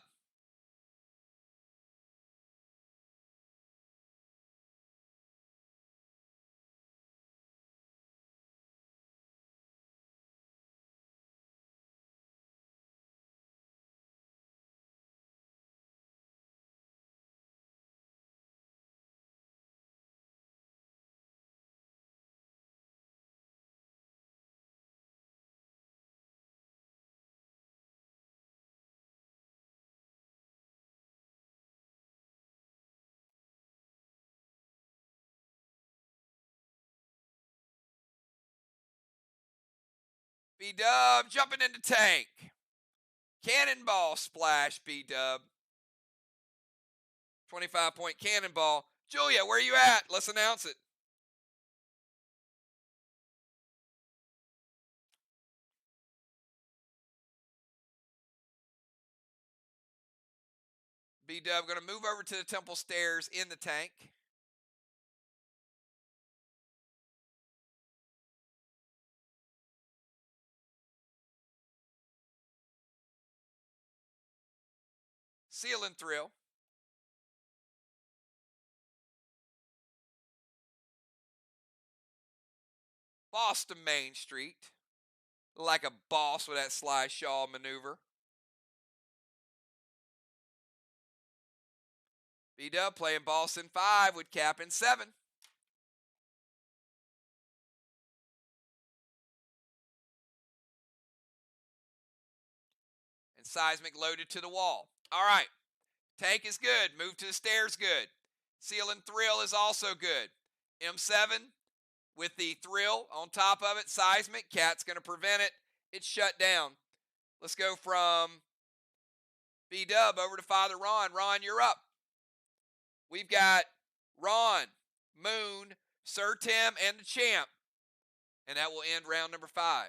S1: B-Dub jumping into tank. Cannonball splash, B-Dub. 25-point cannonball. Julia, where you at? Let's announce it. B-Dub going to move over to the temple stairs in the tank. Seal and thrill. Boston Main Street. Like a boss with that slide shaw maneuver. B-Dub playing Boston 5 with cap in 7. And Seismic loaded to the wall. All right. Tank is good. Move to the stairs, good. Seal and thrill is also good. M7 with the thrill on top of it. Seismic. Cat's going to prevent it. It's shut down. Let's go from B-Dub over to Father Ron. Ron, you're up. We've got Ron, Moon, Sir Tim, and the champ. And that will end round number 5.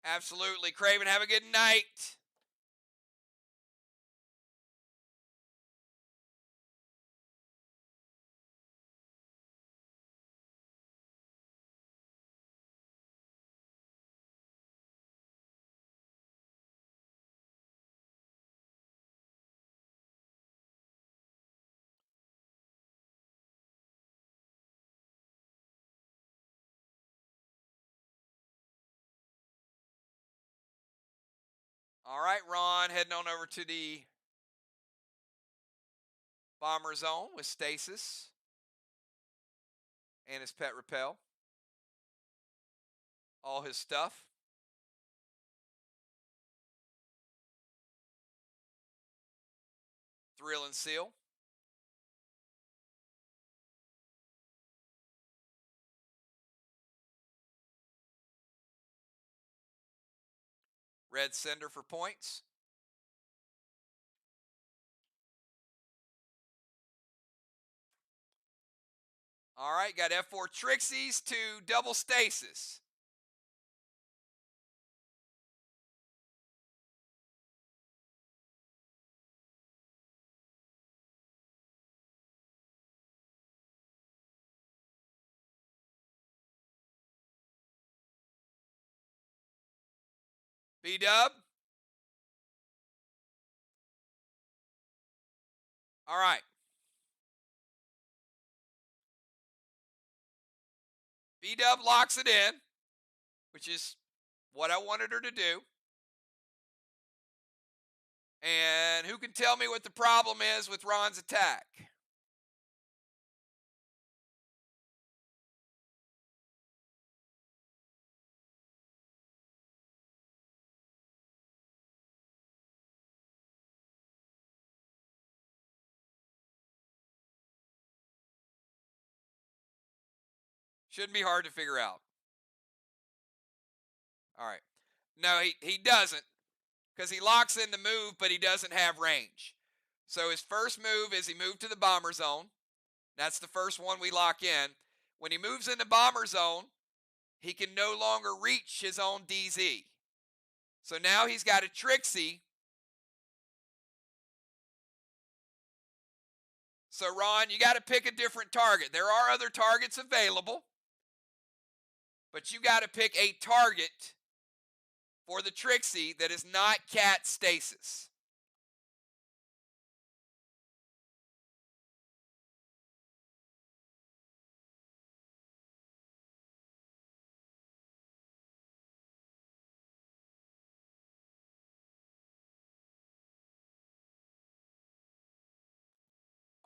S1: Absolutely. Craven, have a good night. All right, Ron, heading on over to the bomber zone with Stasis and his pet Repel. All his stuff. Thrill and seal. Red Cinder for points. All right, got F4 Trixies to double Stasis. B-Dub. All right. B-Dub locks it in, which is what I wanted her to do. And who can tell me what the problem is with Ron's attack? Shouldn't be hard to figure out. All right. No, he doesn't, because he locks in the move, but he doesn't have range. So his first move is he moved to the bomber zone. That's the first one we lock in. When he moves into bomber zone, he can no longer reach his own DZ. So now he's got a Trixie. So Ron, you got to pick a different target. There are other targets available, but you got to pick a target for the Trixie that is not Cat Stasis.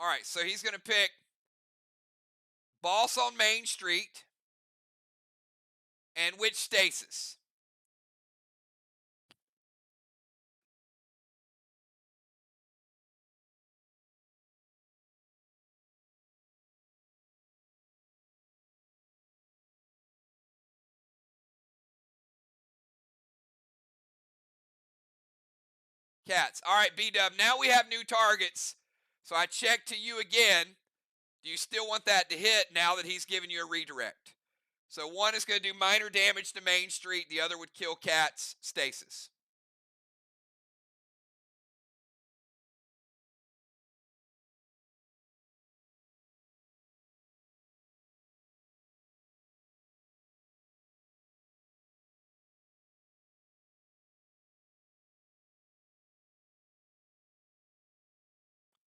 S1: All right, so he's going to pick Boss on Main Street and which stasis? Cats. All right, B-Dub, now we have new targets. So I check to you again. Do you still want that to hit now that he's given you a redirect? So one is going to do minor damage to Main Street. The other would kill Cat's stasis.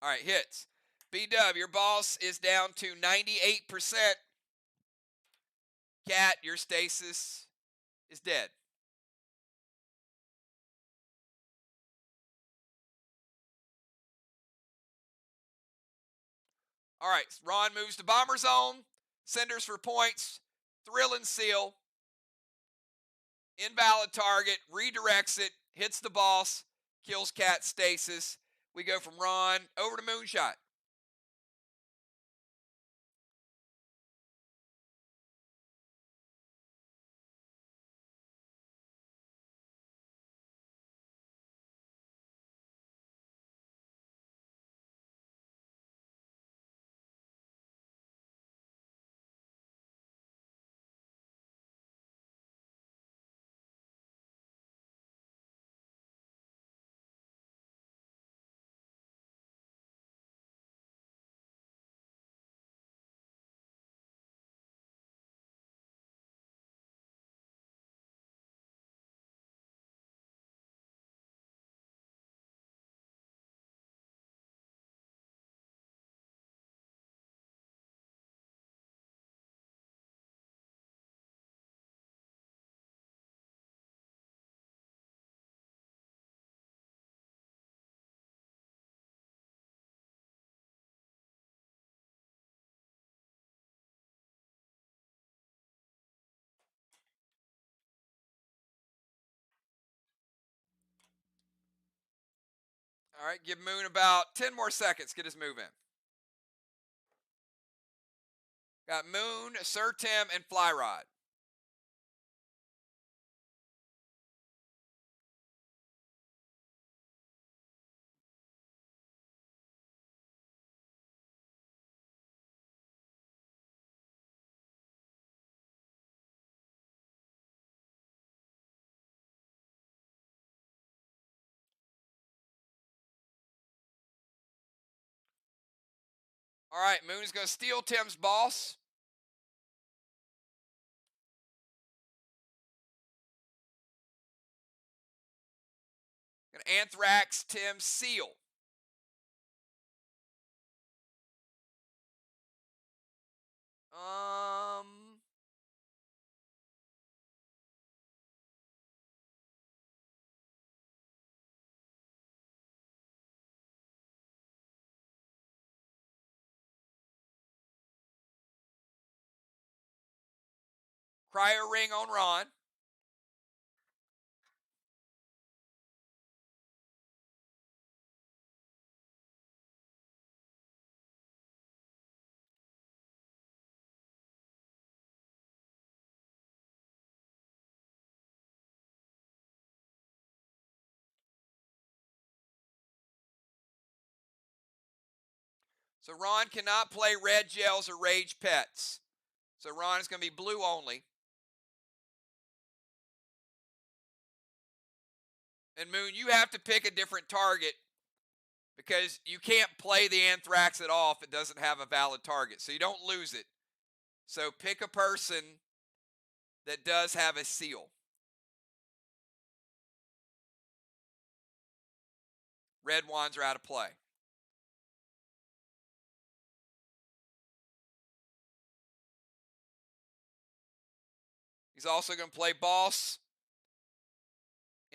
S1: All right, hits. B-Dub, your boss is down to 98%. Cat, your stasis is dead. All right, Ron moves to Bomber Zone. Senders for points. Thrill and Seal. Invalid target. Redirects it. Hits the boss. Kills Cat stasis. We go from Ron over to Moonshot. All right, give Moon about 10 more seconds. Get his move in. Got Moon, Sir Tim, and Flyrod. All right, Moon is going to steal Tim's boss. Going to Anthrax Tim's seal. Um, Cryo Ring on Ron. So Ron cannot play red gels or rage pets. So Ron is going to be blue only. And Moon, you have to pick a different target because you can't play the Anthrax at all if it doesn't have a valid target. So you don't lose it. So pick a person that does have a seal. Red wands are out of play. He's also going to play boss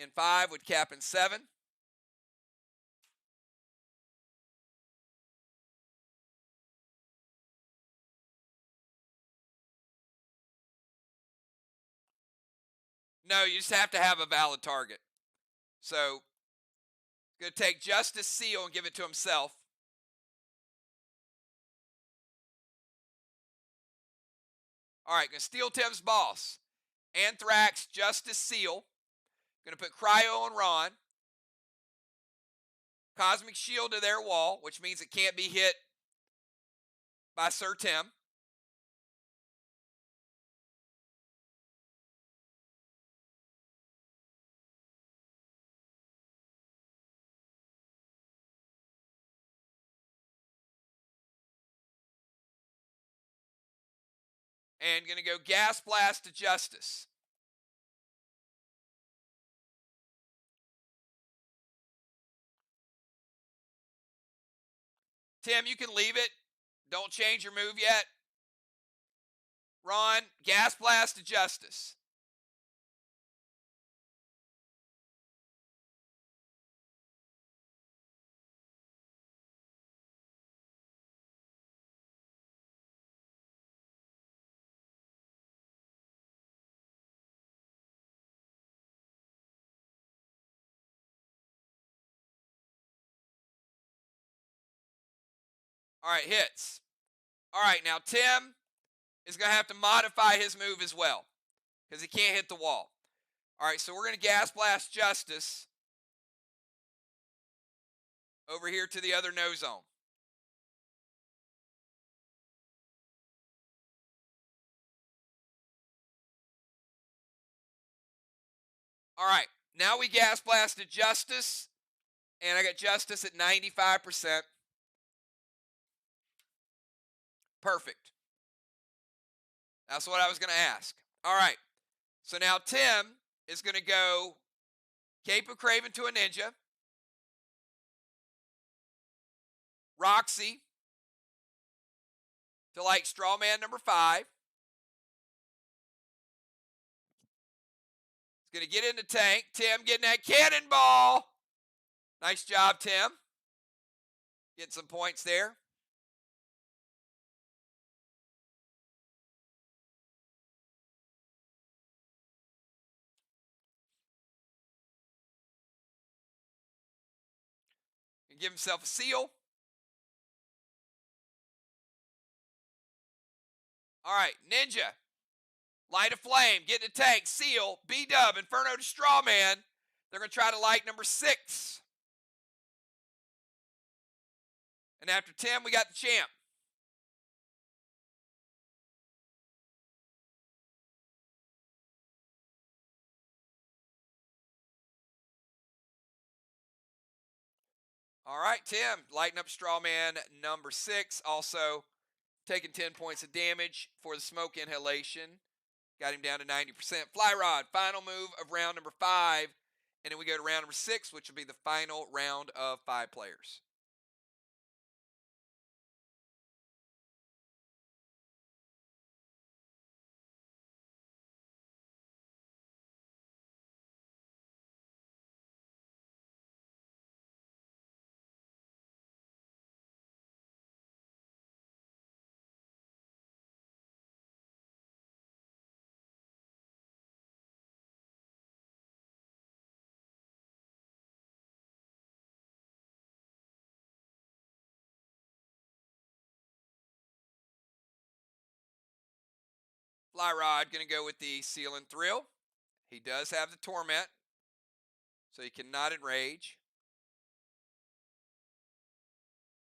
S1: in 5 with cap in 7. No, you just have to have a valid target. So, going to take Justice Seal and give it to himself. All right, going to steal Tim's boss. Anthrax, Justice Seal. Going to put Cryo on Ron. Cosmic Shield to their wall, which means it can't be hit by Sir Tim. And going to go Gas Blast to Justice. Tim, you can leave it. Don't change your move yet. Ron, Gas Blast to Justice. All right, hits. All right, now Tim is going to have to modify his move as well because he can't hit the wall. All right, so we're going to Gas Blast Justice over here to the other no zone. All right, now we Gas Blasted Justice, and I got Justice at 95%. Perfect. That's what I was going to ask. All right, so now Tim is going to go Cape of Craven to a Ninja. Roxy to like Strawman number 5. He's going to get in the tank. Tim getting that cannonball. Nice job, Tim. Getting some points there. And give himself a seal. All right, Ninja. Light a flame, get in the tank, seal, B-Dub, Inferno to Strawman. They're going to try to light number 6. And after Tim, we got the champ. All right, Tim, lighting up Strawman number 6. Also taking 10 points of damage for the smoke inhalation. Got him down to 90%. Fly Rod, final move of round number 5. And then we go to round number 6, which will be the final round of 5 players. Fly Rod going to go with the Seal and Thrill. He does have the Torment, so he cannot enrage.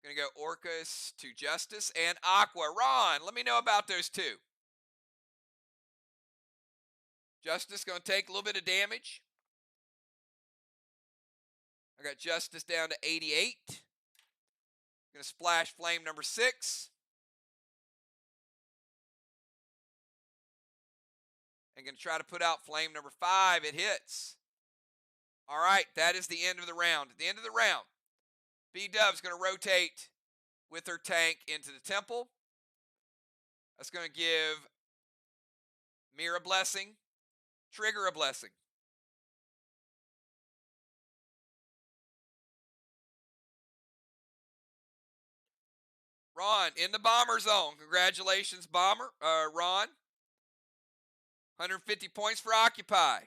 S1: Going to go Orcus to Justice and Aqua. Ron, let me know about those two. Justice going to take a little bit of damage. I got Justice down to 88. Going to splash Flame number 6. And going to try to put out Flame number 5. It hits. All right, that is the end of the round. At the end of the round, B-Dub's going to rotate with her tank into the temple. That's going to give MIR a blessing, Trigger a blessing. Ron in the bomber zone. Congratulations, Ron. 150 points for Occupy.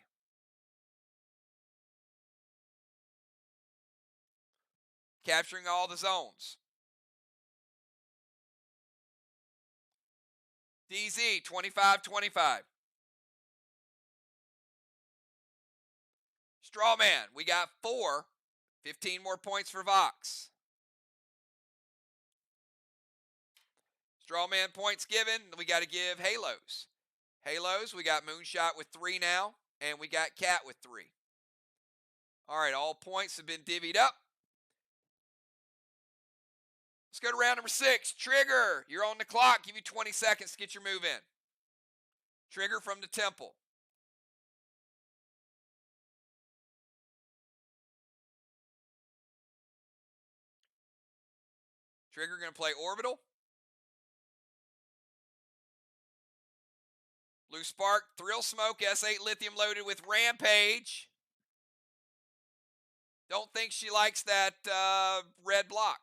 S1: capturing all the zones. DZ 25-25. Strawman, we got 4. 15 more points for Vox. Strawman points given. We got to give Halos. Halos, we got Moonshot with 3 now, and we got Cat with 3. All right, all points have been divvied up. Let's go to round number 6. Trigger, you're on the clock. Give you 20 seconds to get your move in. Trigger from the temple. Trigger going to play Orbital. Blue Spark, Thrill Smoke, S8 Lithium loaded with Rampage. Don't think she likes that red block.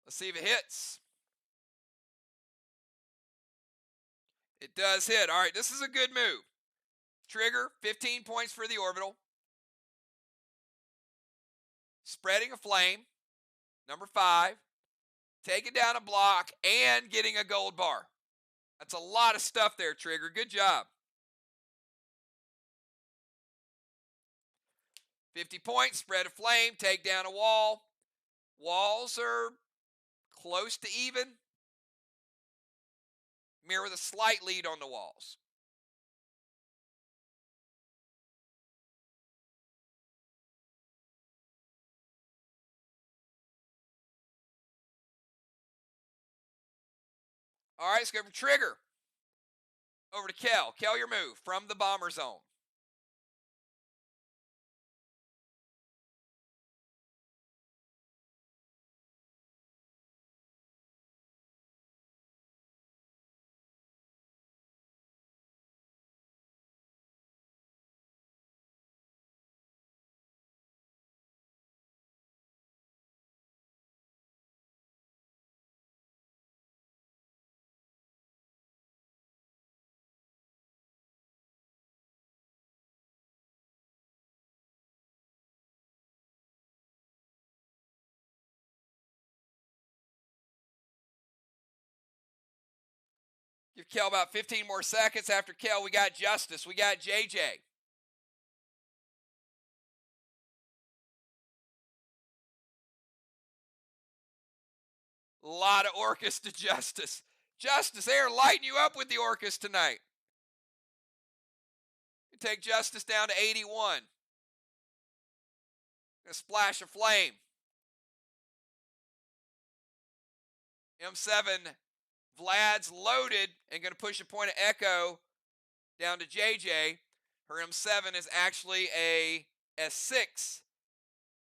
S1: Let's see if it hits. It does hit. All right, this is a good move. Trigger, 15 points for the orbital. Spreading a flame, number 5. Taking down a block and getting a gold bar. That's a lot of stuff there, Trigger. Good job. 50 points, spread a flame, take down a wall. Walls are close to even. MIR with a slight lead on the walls. All right, let's go from Trigger over to Kel. Kel, your move from the bomber zone. Give Kel about 15 more seconds. After Kel, we got Justice. We got JJ. A lot of Orcus to Justice. Justice, they are lighting you up with the Orcus tonight. You take Justice down to 81. Gonna splash a flame. M7, Vlad's loaded and going to push a point of echo down to JJ. Her M7 is actually a S6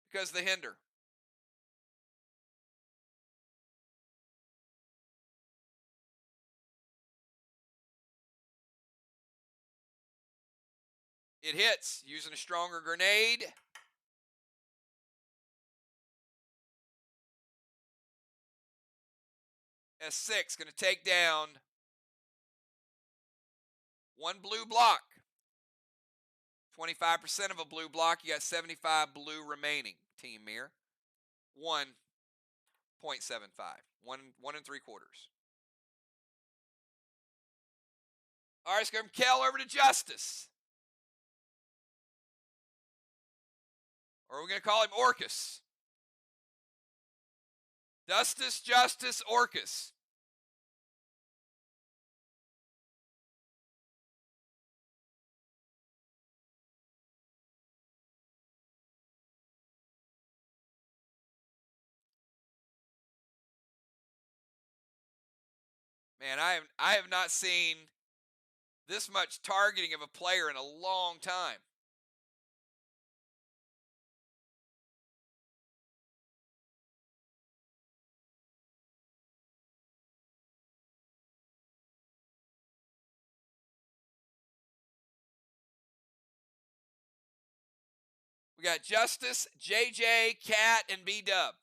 S1: because of the hinder. It hits using a stronger grenade. S6 going to take down one blue block. 25% of a blue block. You got 75 blue remaining, Team MIR. 1.75. 1 3/4. All right, let's go from Kel over to Justice. Or are we going to call him Orcus? Justice, Orcus. Man, I have not seen this much targeting of a player in a long time. We got Justice, JJ, Cat, and B-Dub.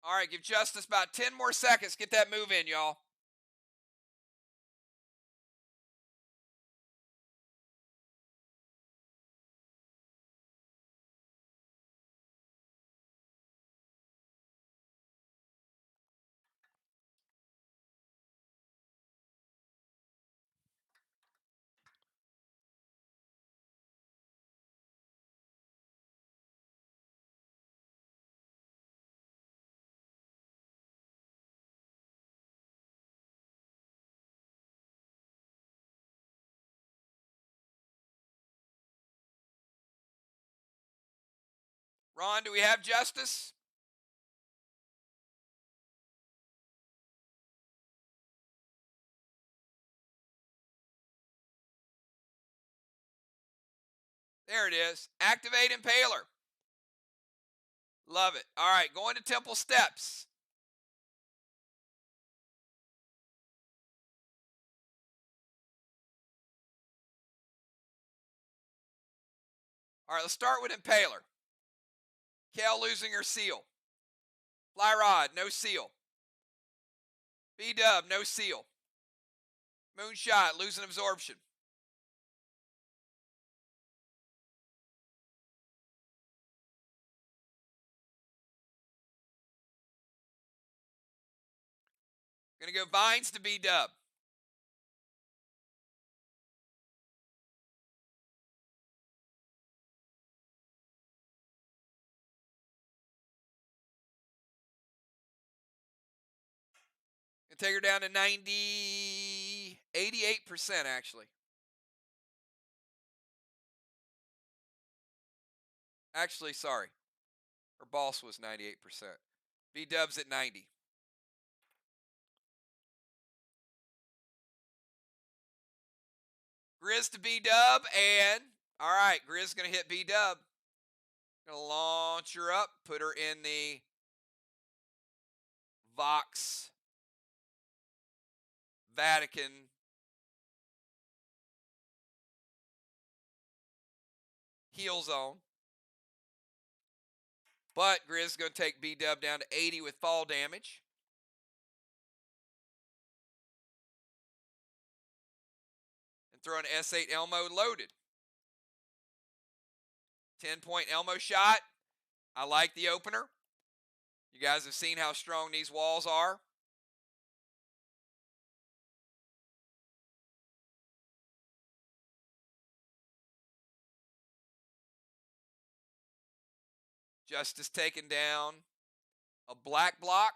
S1: All right, give Justice about 10 more seconds. Get that move in, y'all. Ron, do we have Justice? There it is. Activate Impaler. Love it. All right, going to Temple Steps. All right, let's start with Impaler. Kel losing her seal. Fly Rod, no seal. B-Dub, no seal. Moonshot, losing absorption. Gonna go Vines to B-Dub. Gonna take her down to 88% actually. Actually, sorry. Her boss was 98%. B-Dub's at 90. Grizz to B-Dub, and all right, Grizz gonna hit B-Dub. Gonna launch her up, put her in the VOX Vatican heel zone. But Grizz is going to take B-Dub down to 80 with fall damage. And throw an S8 Elmo loaded. 10-point Elmo shot. I like the opener. You guys have seen how strong these walls are. Justice taking down a black block.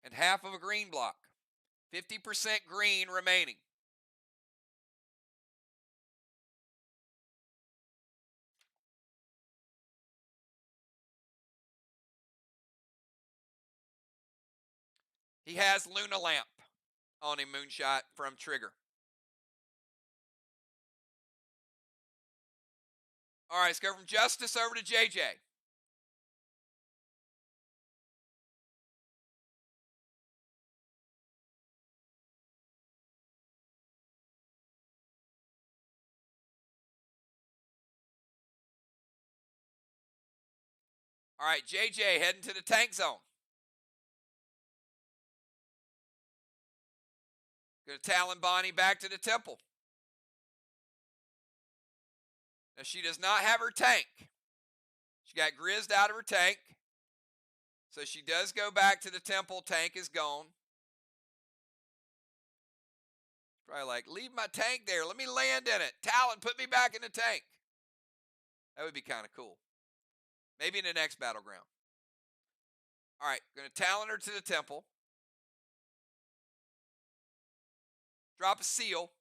S1: And half of a green block. 50% green remaining. He has Luna Lamp on him, Moonshot, from Trigger. All right, let's go from Justice over to JJ. All right, JJ heading to the tank zone. Going to Talon Bonnie back to the temple. Now, she does not have her tank. She got grizzed out of her tank. So she does go back to the temple. Tank is gone. Probably like, leave my tank there. Let me land in it. Talon, put me back in the tank. That would be kind of cool. Maybe in the next battleground. All right, going to Talon her to the temple. Drop a seal.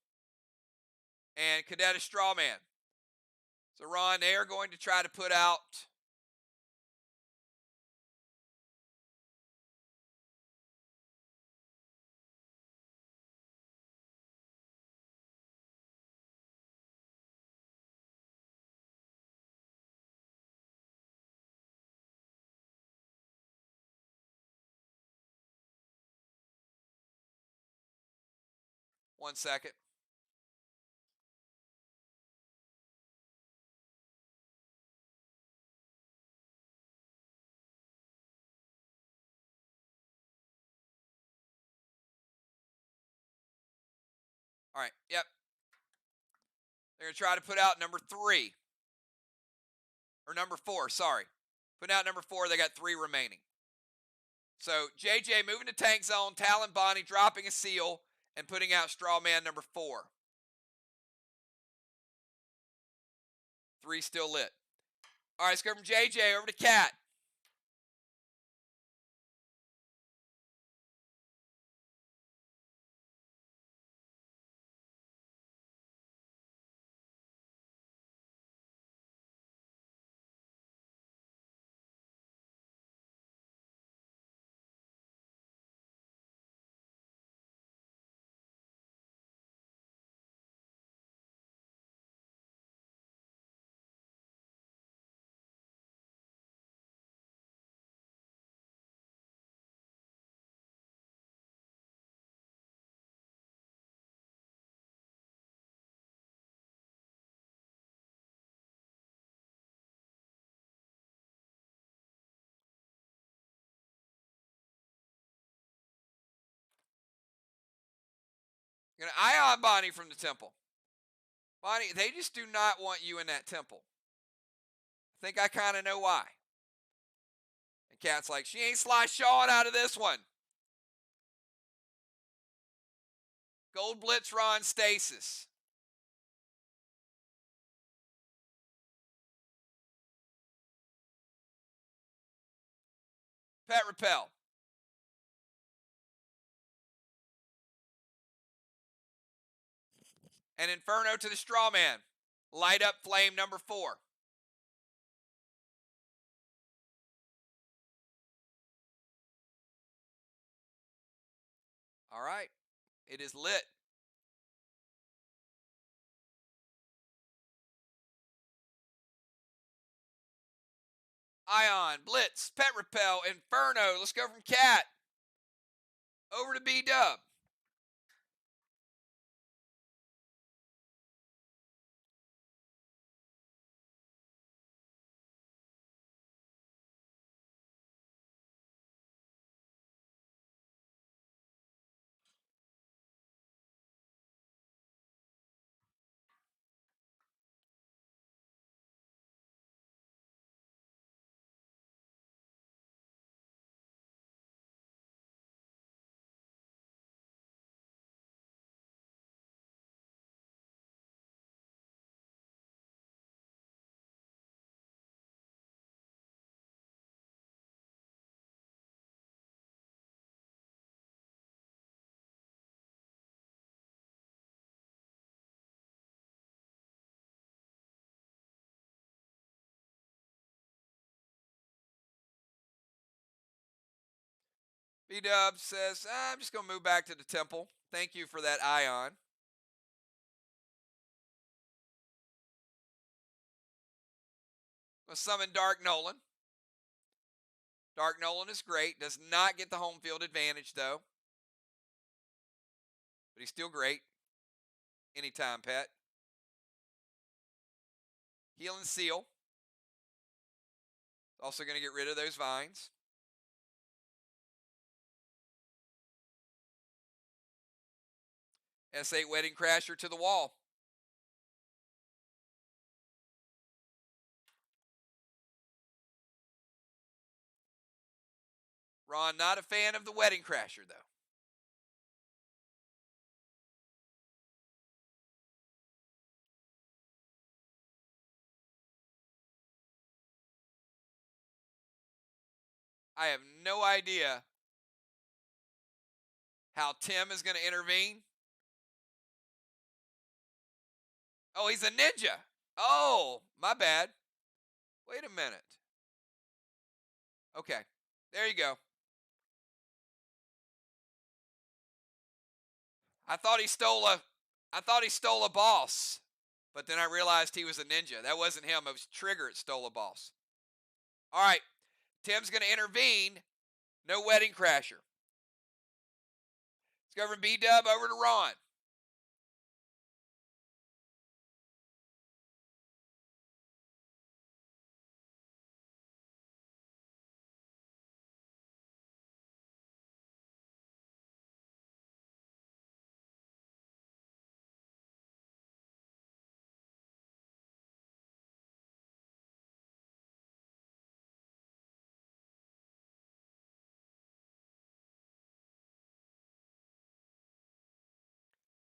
S1: And Cadet a Strawman. So, Ron, they are going to try to put out one second. All right, yep. They're going to try to put out number 3. Or number 4, sorry. Putting out number 4, they got 3 remaining. So, JJ moving to tank zone, Talon Bonnie dropping a seal, and putting out Strawman number 4. 3 still lit. All right, let's go from JJ over to Cat. Going to Ion Bonnie from the temple. Bonnie, they just do not want you in that temple. I think I kind of know why. And Cat's like, she ain't Sly Shawing out of this one. Gold Blitz Ron Stasis. Pet Repel. And Inferno to the Strawman. Light up flame number 4. All right. It is lit. Ion, Blitz, Pet Repel, Inferno. Let's go from Cat over to B-Dub. B-Dub says, I'm just going to move back to the temple. Thank you for that Ion. Let's summon Dark Nolan. Dark Nolan is great. Does not get the home field advantage, though. But he's still great. Anytime pet. Healing Seal. Also going to get rid of those vines. S8 Wedding Crasher to the wall. Ron, not a fan of the Wedding Crasher, though. I have no idea how Tim is going to intervene. Oh, he's a ninja. Oh, my bad. Wait a minute. Okay, there you go. I thought he stole a boss, but then I realized he was a ninja. That wasn't him. It was Trigger that stole a boss. All right, Tim's going to intervene. No Wedding Crasher. Let's go from B-Dub over to Ron.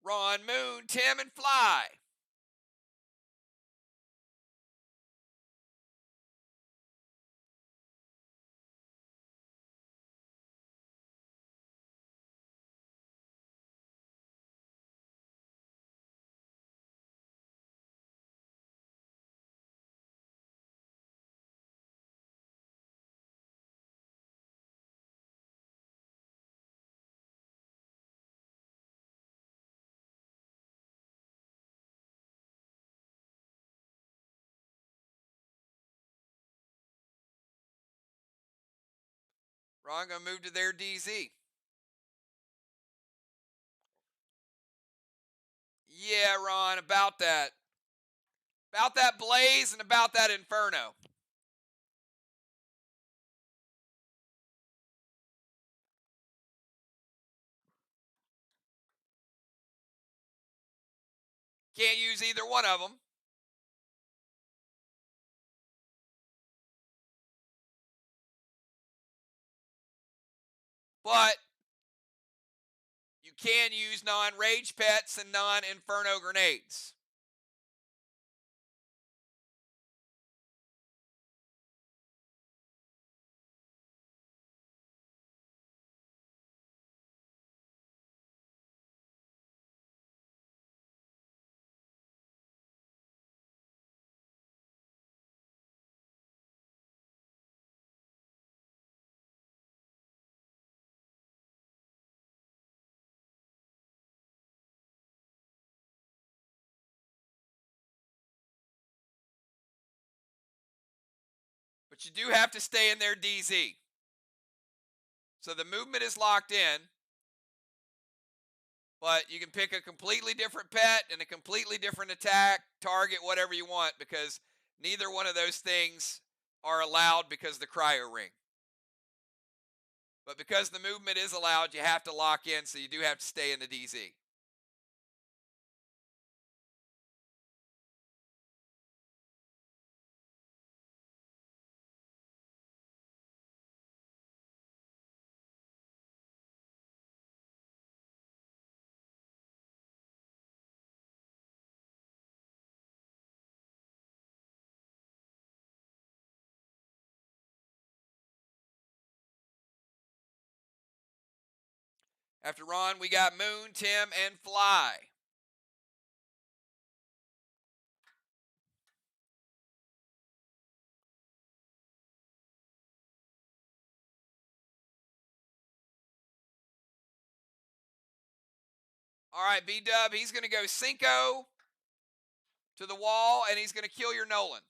S1: Ron, Moon, Tim, and Fly. Ron going to move to their DZ. Yeah, Ron, about that. About that Blaze and about that Inferno. Can't use either one of them. But you can use non-rage pets and non-inferno grenades. But you do have to stay in their DZ. So the movement is locked in. But you can pick a completely different pet and a completely different attack, target, whatever you want, because neither one of those things are allowed because of the cryo ring. But because the movement is allowed, you have to lock in, so you do have to stay in the DZ. After Ron, we got Moon, Tim, and Fly. All right, B-Dub, he's going to go Cinco to the wall, and he's going to kill your Nolan.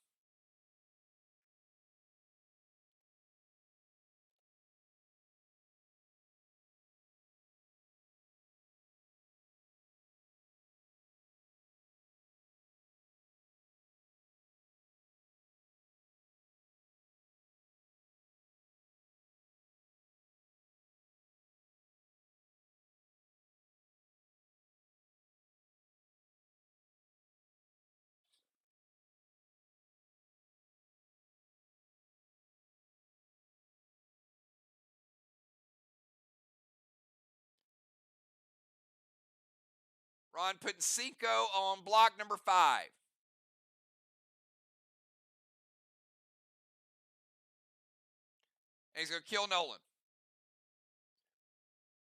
S1: Ron putting Cinco on block number 5. And he's going to kill Nolan.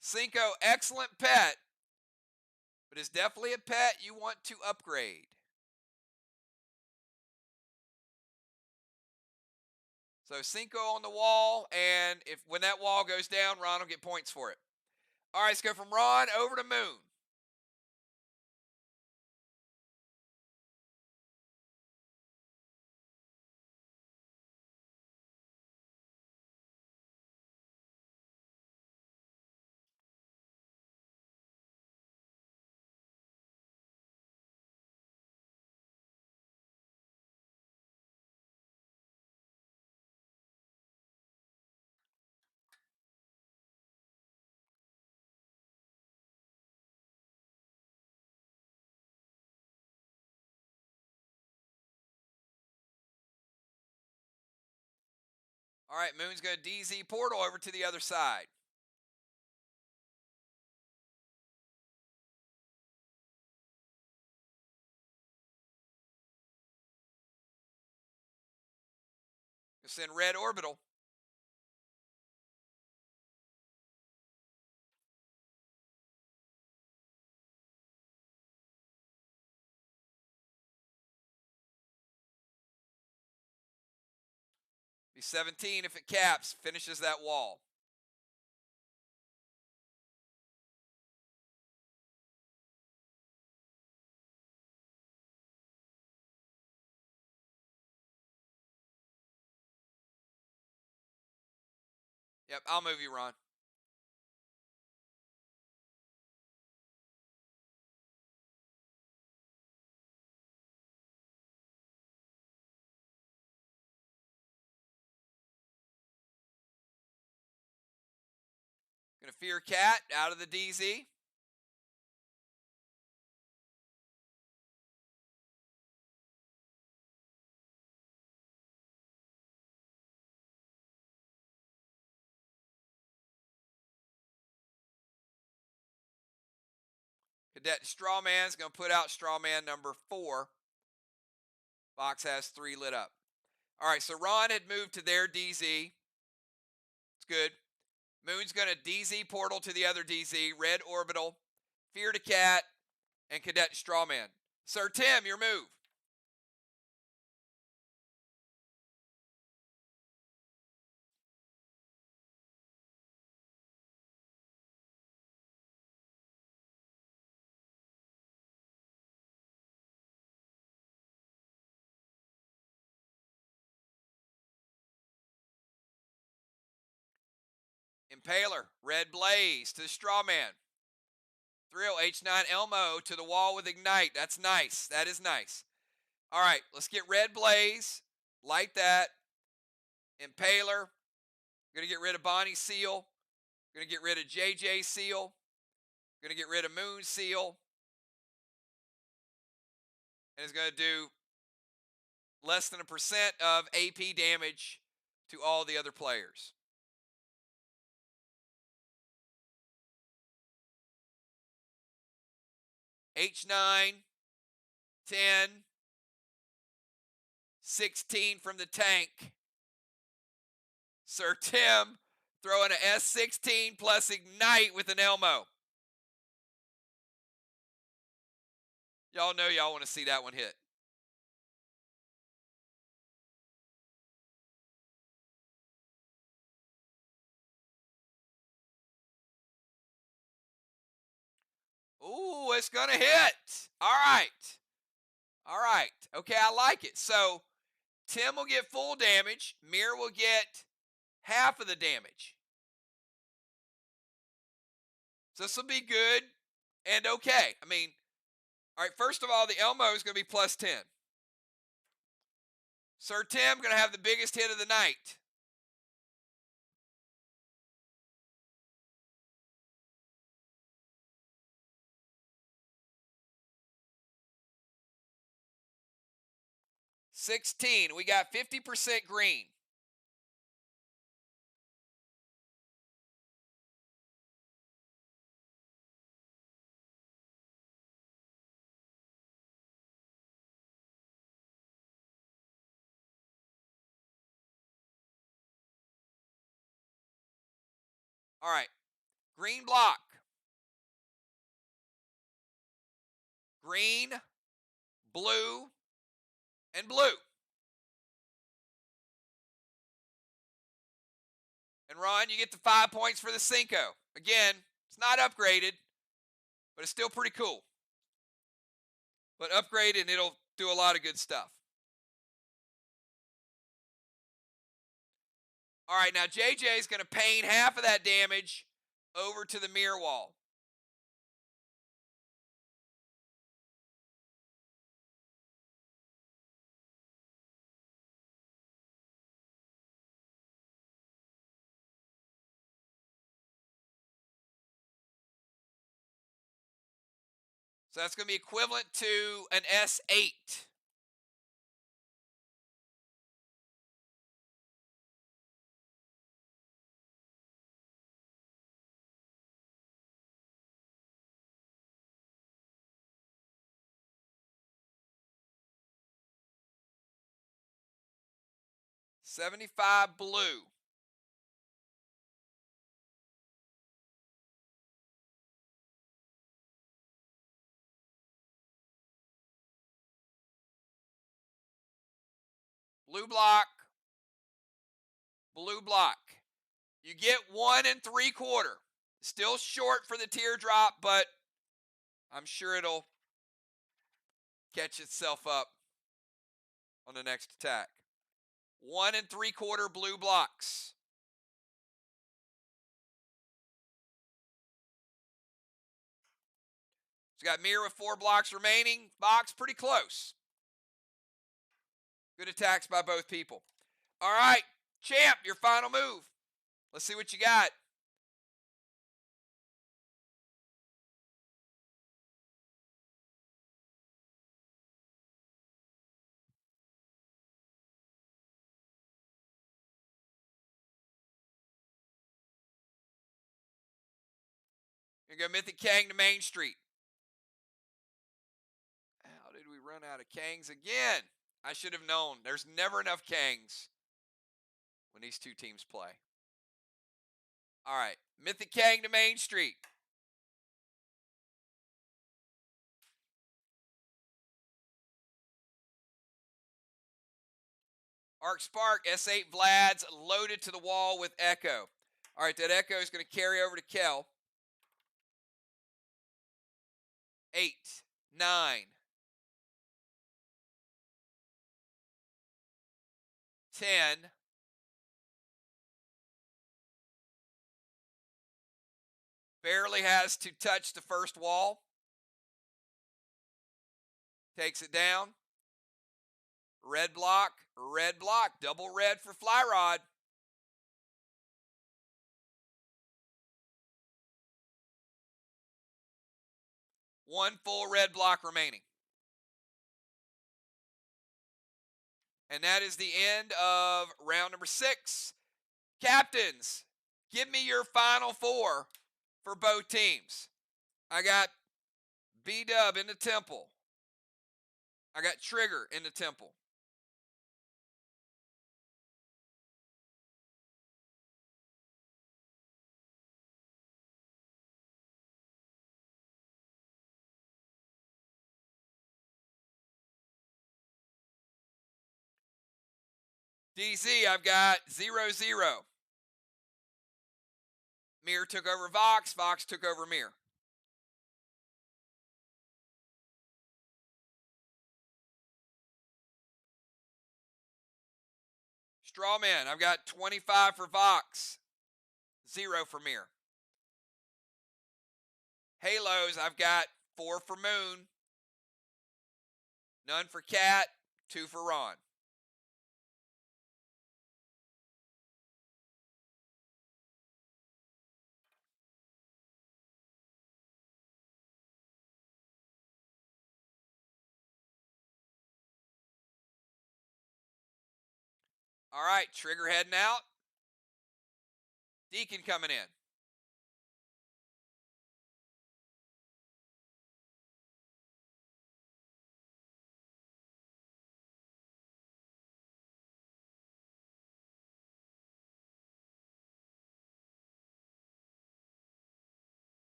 S1: Cinco, excellent pet, but it's definitely a pet you want to upgrade. So Cinco on the wall, and when that wall goes down, Ron will get points for it. All right, let's go from Ron over to Moon. All right, Moon's going to DZ portal over to the other side. Send red orbital. Be 17 if it caps, finishes that wall. Yep, I'll move you, Ron. Gonna fear cat out of the DZ. Cadet Strawman's gonna put out Strawman number 4. Vox has 3 lit up. All right, so Ron had moved to their DZ. It's good. Moon's gonna DZ portal to the other DZ. Red orbital, fear to cat, and Cadet Strawman. Sir Tim, your move. Impaler, red blaze to the Strawman. Thrill, H9 Elmo to the wall with Ignite. That's nice. That is nice. All right, let's get red blaze. Light that. Impaler. Gonna get rid of Bonnie Seal. Gonna get rid of JJ Seal. Gonna get rid of Moon Seal. And it's gonna do less than 1% of AP damage to all the other players. H9, 10, 16 from the tank. Sir Tim throwing an S16 plus Ignite with an Elmo. Y'all know y'all want to see that one hit. Ooh, it's going to hit. All right. All right. Okay, I like it. So Tim will get full damage. MIR will get half of the damage. So this will be good and okay. I mean, all right, first of all, the Elmo is going to be plus 10. Sir Tim going to have the biggest hit of the night. $16. We got 50% green. All right. Green block. Green, blue, and blue. And Ron, you get the 5 points for the Cinco. Again, it's not upgraded, but it's still pretty cool. But upgrade and it'll do a lot of good stuff. All right, now JJ is going to paint half of that damage over to the mirror wall. So that's going to be equivalent to an S8. $75 blue. Blue block. Blue block. You get 1 3/4. Still short for the teardrop, but I'm sure it'll catch itself up on the next attack. 1 3/4 blue blocks. It's got mirror with 4 blocks remaining. Vox pretty close. Good attacks by both people. All right, champ, your final move. Let's see what you got. You're going to go Mythic Kang to Main Street. How did we run out of Kangs again? I should have known. There's never enough Kangs when these two teams play. All right, Mythic Kang to Main Street. Arc Spark, S8 Vlad's loaded to the wall with Echo. All right, that Echo is going to carry over to Kel. 8, 9, 10. Barely has to touch the first wall. Takes it down. Red block, double red for Fly Rod. One full red block remaining. And that is the end of round number 6. Captains, give me your final 4 for both teams. I got B-Dub in the temple. I got Trigger in the temple. DZ, I've got 0-0. MIR took over VOX. VOX took over MIR. Strawman, I've got 25 for VOX. 0 for MIR. Halos, I've got 4 for Moon. None for Cat. 2 for Ron. All right, Trigger heading out. Deacon coming in.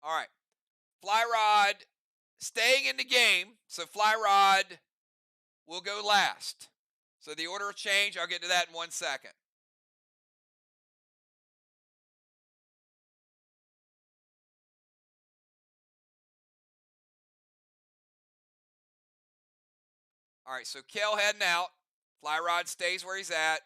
S1: All right. Fly Rod staying in the game, so Fly Rod will go last. So the order will change. I'll get to that in 1 second. All right, so Kel heading out. Fly Rod stays where he's at.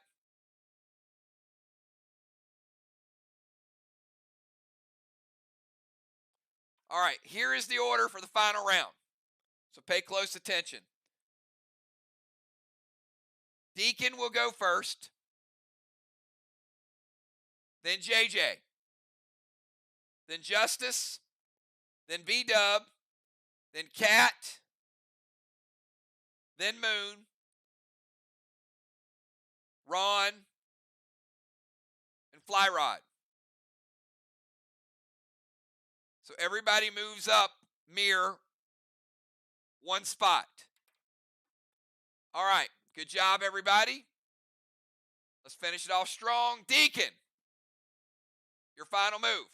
S1: All right, here is the order for the final round. So pay close attention. Deacon will go first. Then JJ. Then Justice. Then B-Dub. Then Cat. Then Moon. Ron. And Fly Rod. So everybody moves up MIR 1 spot. All right, good job, everybody. Let's finish it off strong. Deacon, your final move.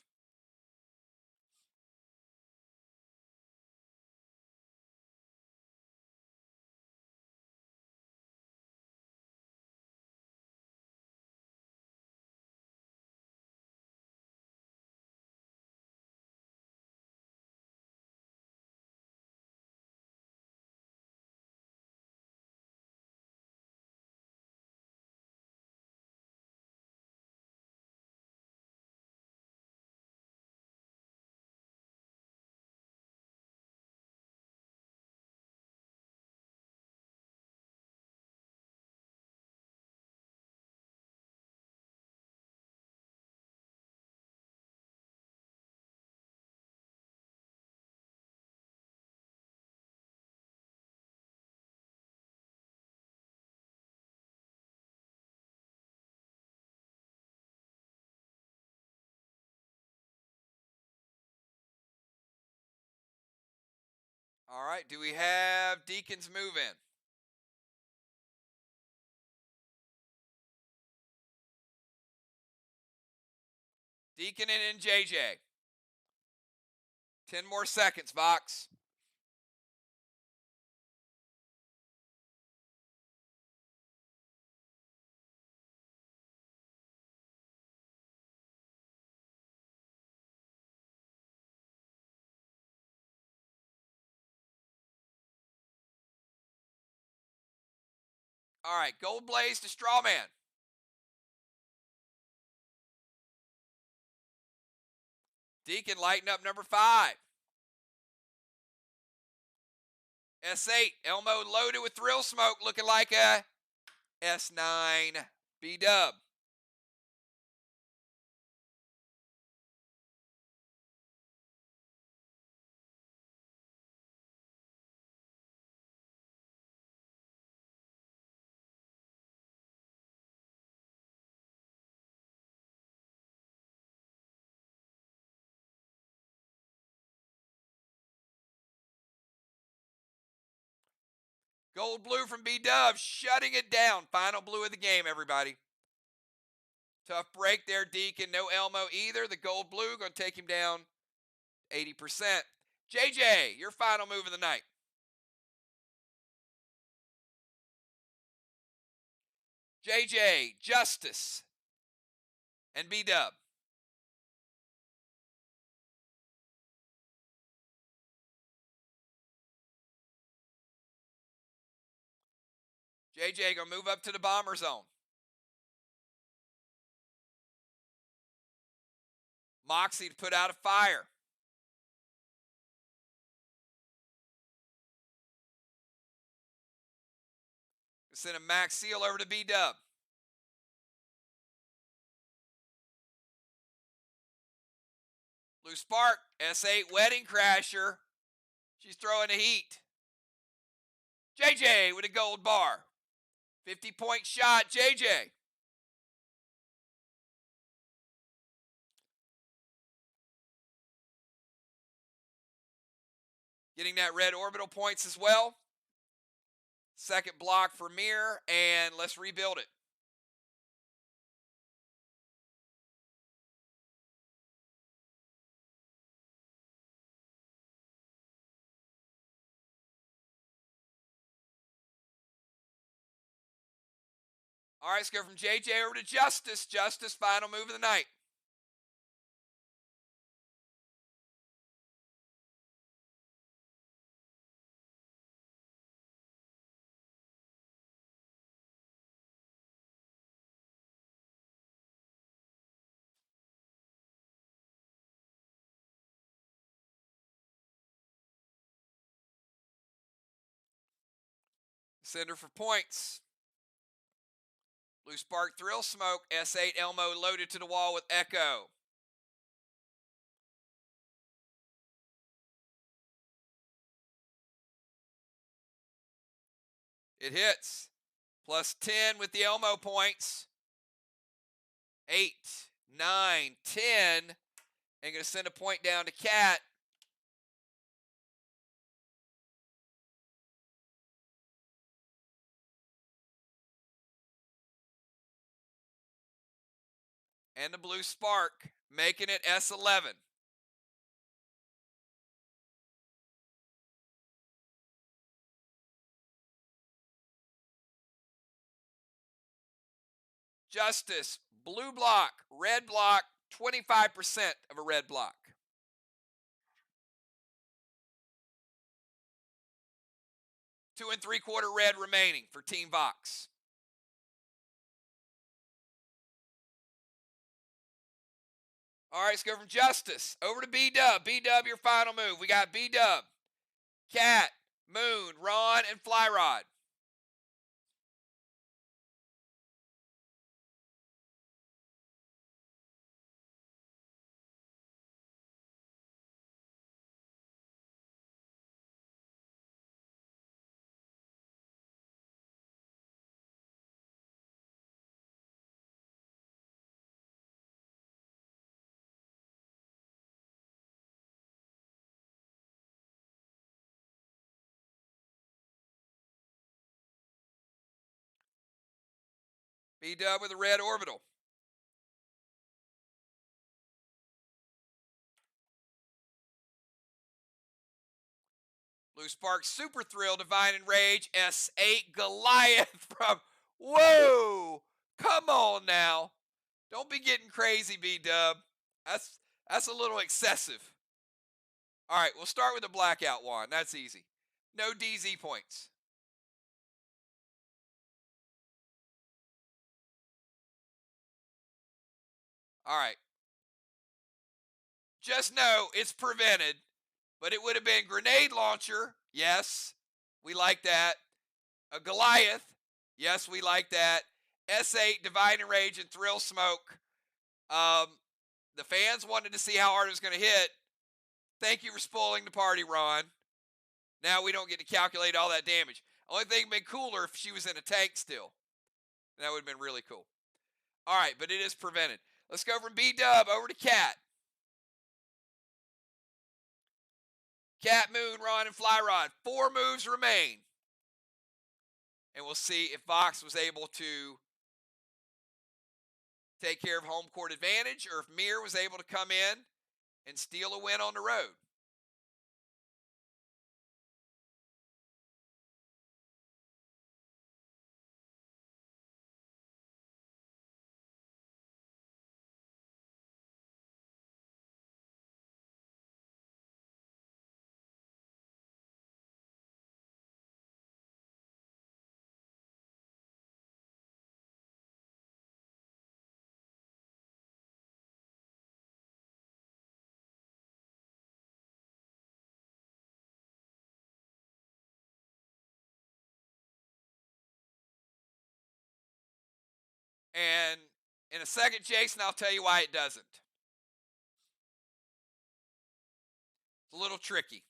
S1: All right, do we have Deacon's move in? Deacon and JJ. 10 more seconds, Vox. All right, Gold Blaze to Strawman. Deacon lighten up number 5. S8, Elmo loaded with Thrill Smoke, looking like a S9. B-Dub. Gold Blue from B-Dub, shutting it down. Final blue of the game, everybody. Tough break there, Deacon. No Elmo either. The Gold Blue going to take him down 80%. JJ, your final move of the night. JJ, Justice, and B-Dub. JJ going to move up to the bomber zone. Moxie to put out a fire. Send a Max Seal over to B-Dub. Blue Spark, S8 Wedding Crasher. She's throwing the heat. JJ with a gold bar. 50-point shot, JJ. Getting that red orbital points as well. Second block for MIR, and let's rebuild it. All right, let's go from JJ over to Justice. Justice, final move of the night. Sender for points. Blue Spark Thrill Smoke. S8 Elmo loaded to the wall with Echo. It hits. Plus 10 with the Elmo points. 8, 9, 10. And going to send a point down to Cat. And the Blue Spark, making it S11. Justice, blue block, red block, 25% of a red block. 2 3/4 red remaining for Team VOX. All right, let's go from Justice over to B-Dub. B-Dub, your final move. We got B-Dub, Cat, Moon, Ron, and Flyrod. B-Dub with a red orbital. Blue Spark, Super Thrill, Divine Enrage, S8 Goliath from. Whoa! Come on now. Don't be getting crazy, B-Dub. That's a little excessive. All right, we'll start with the blackout wand. That's easy. No DZ points. All right. Just know it's prevented, but it would have been grenade launcher. Yes, we like that. A Goliath. Yes, we like that. S8, Divine Enrage, and Thrill Smoke. The fans wanted to see how hard it was going to hit. Thank you for spoiling the party, Ron. Now we don't get to calculate all that damage. Only thing would have been cooler if she was in a tank still. That would have been really cool. All right, but it is prevented. Let's go from B-Dub over to Cat. Cat, Moon, Ron, and Flyrod. 4 moves remain. And we'll see if VOX was able to take care of home court advantage or if MIR was able to come in and steal a win on the road. And in a second, Jason, I'll tell you why it doesn't. It's a little tricky.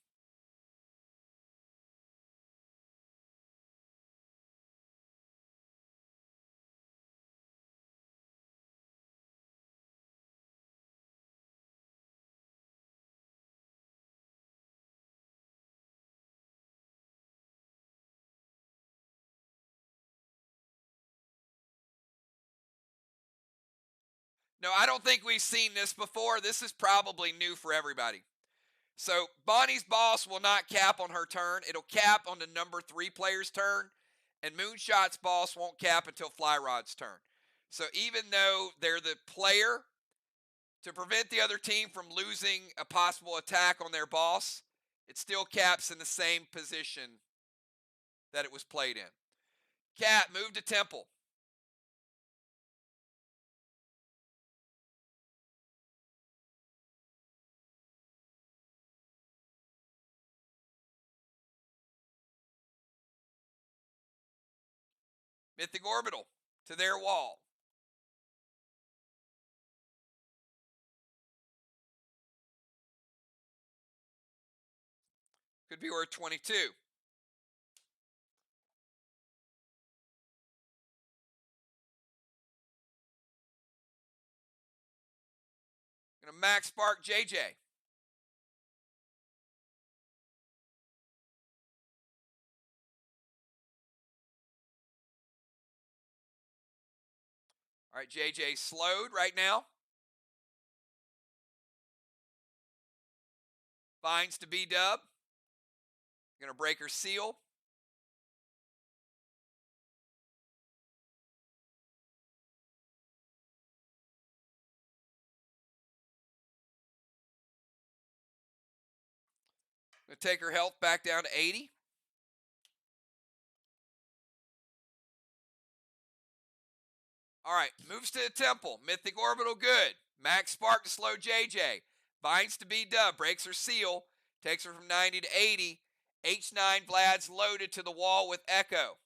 S1: No, I don't think we've seen this before. This is probably new for everybody. So Bonnie's boss will not cap on her turn. It'll cap on the number 3 player's turn. And Moonshot's boss won't cap until Flyrod's turn. So even though they're the player, to prevent the other team from losing a possible attack on their boss, it still caps in the same position that it was played in. Cat, move to Temple. Mythic Orbital to their wall. Could be worth 22. Gonna max spark JJ. All right, JJ slowed right now. Binds to B-Dub. Gonna break her seal. Gonna take her health back down to 80. All right, moves to the Temple. Mythic Orbital, good. Max Spark to slow JJ. Binds to B-Dub, breaks her seal. Takes her from 90 to 80. H9 Vlad's loaded to the wall with Echo.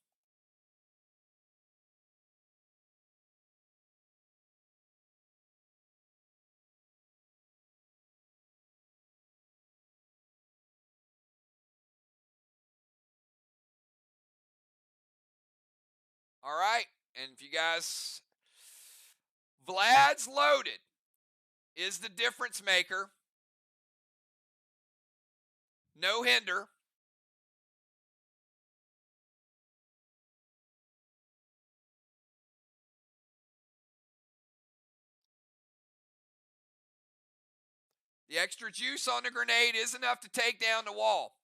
S1: All right, and if you guys, Vlad's loaded is the difference maker. No hinder. The extra juice on the grenade is enough to take down the wall.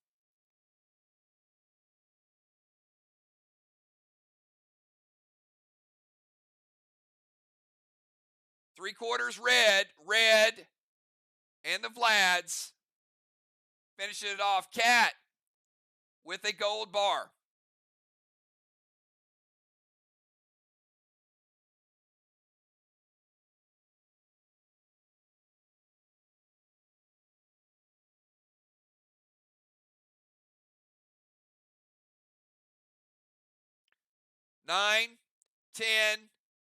S1: Three-quarters red, and the Vlads. Finishing it off, Cat with a gold bar. Nine, 10,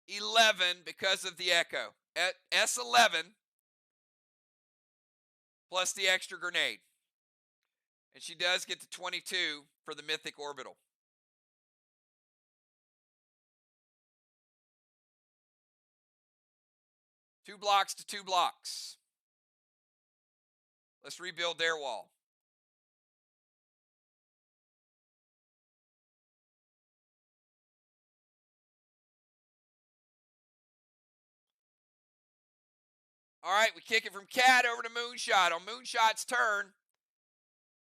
S1: 11 because of the Echo. At S11 plus the extra grenade. And she does get to 22 for the Mythic Orbital. Two blocks to two blocks. Let's rebuild their wall. All right, we kick it from Cat over to Moonshot. On Moonshot's turn,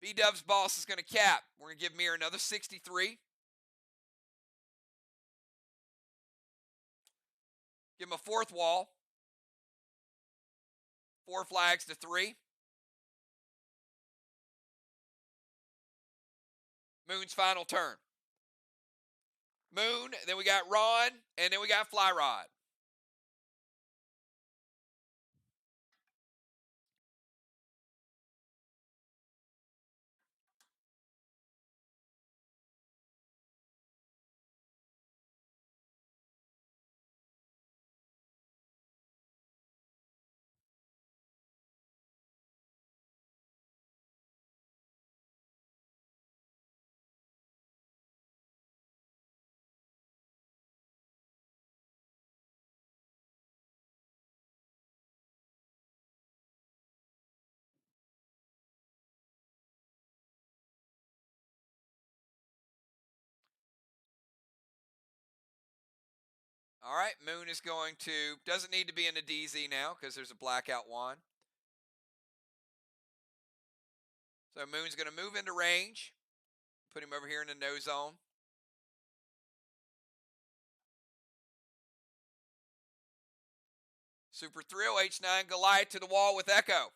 S1: B-Dub's boss is going to cap. We're going to give MIR another 63. Give him a fourth wall. 4 flags to 3. Moon's final turn. Moon, then we got Ron, and then we got Flyrod. All right, Moon is going to, doesn't need to be in the DZ now because there's a blackout wand. So Moon's going to move into range. Put him over here in the no zone. Super Thrill, H9 Goliath to the wall with Echo.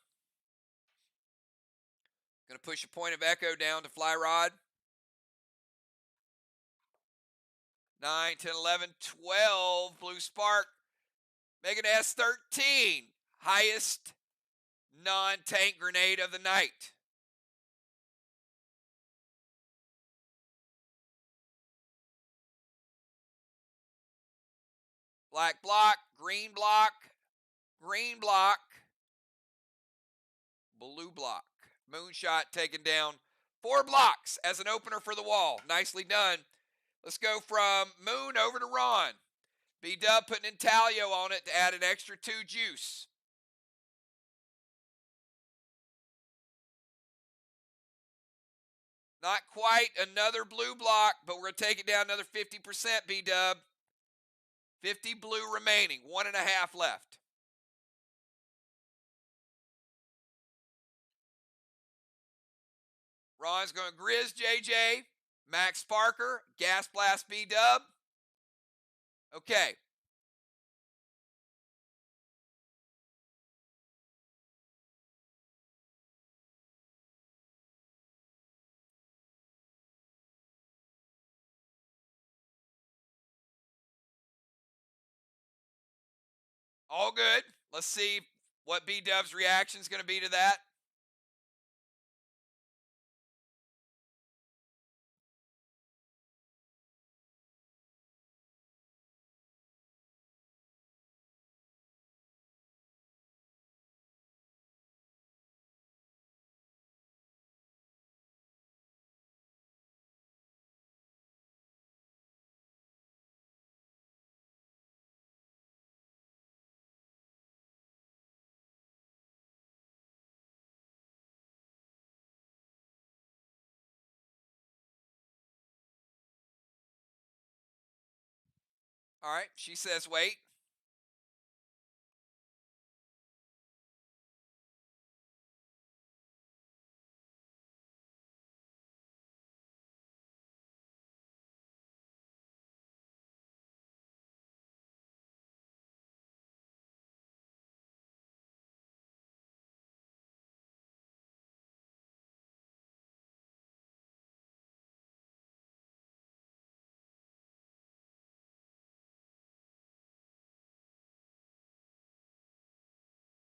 S1: Going to push a point of Echo down to Fly Rod. 9, 10, 11, 12. Blue Spark. Making S13. Highest non-tank grenade of the night. Black block, green block, green block, blue block. Moonshot taking down 4 blocks as an opener for the wall. Nicely done. Let's go from Moon over to Ron. B-Dub putting Intaglio on it to add an extra 2 juice. Not quite another blue block, but we're going to take it down another 50%, B-Dub. 50 blue remaining, 1.5 left. Ron's going to Grizz JJ, Max Parker, Gas Blast B-Dub. Okay. All good. Let's see what B-Dub's reaction is going to be to that. All right, she says wait.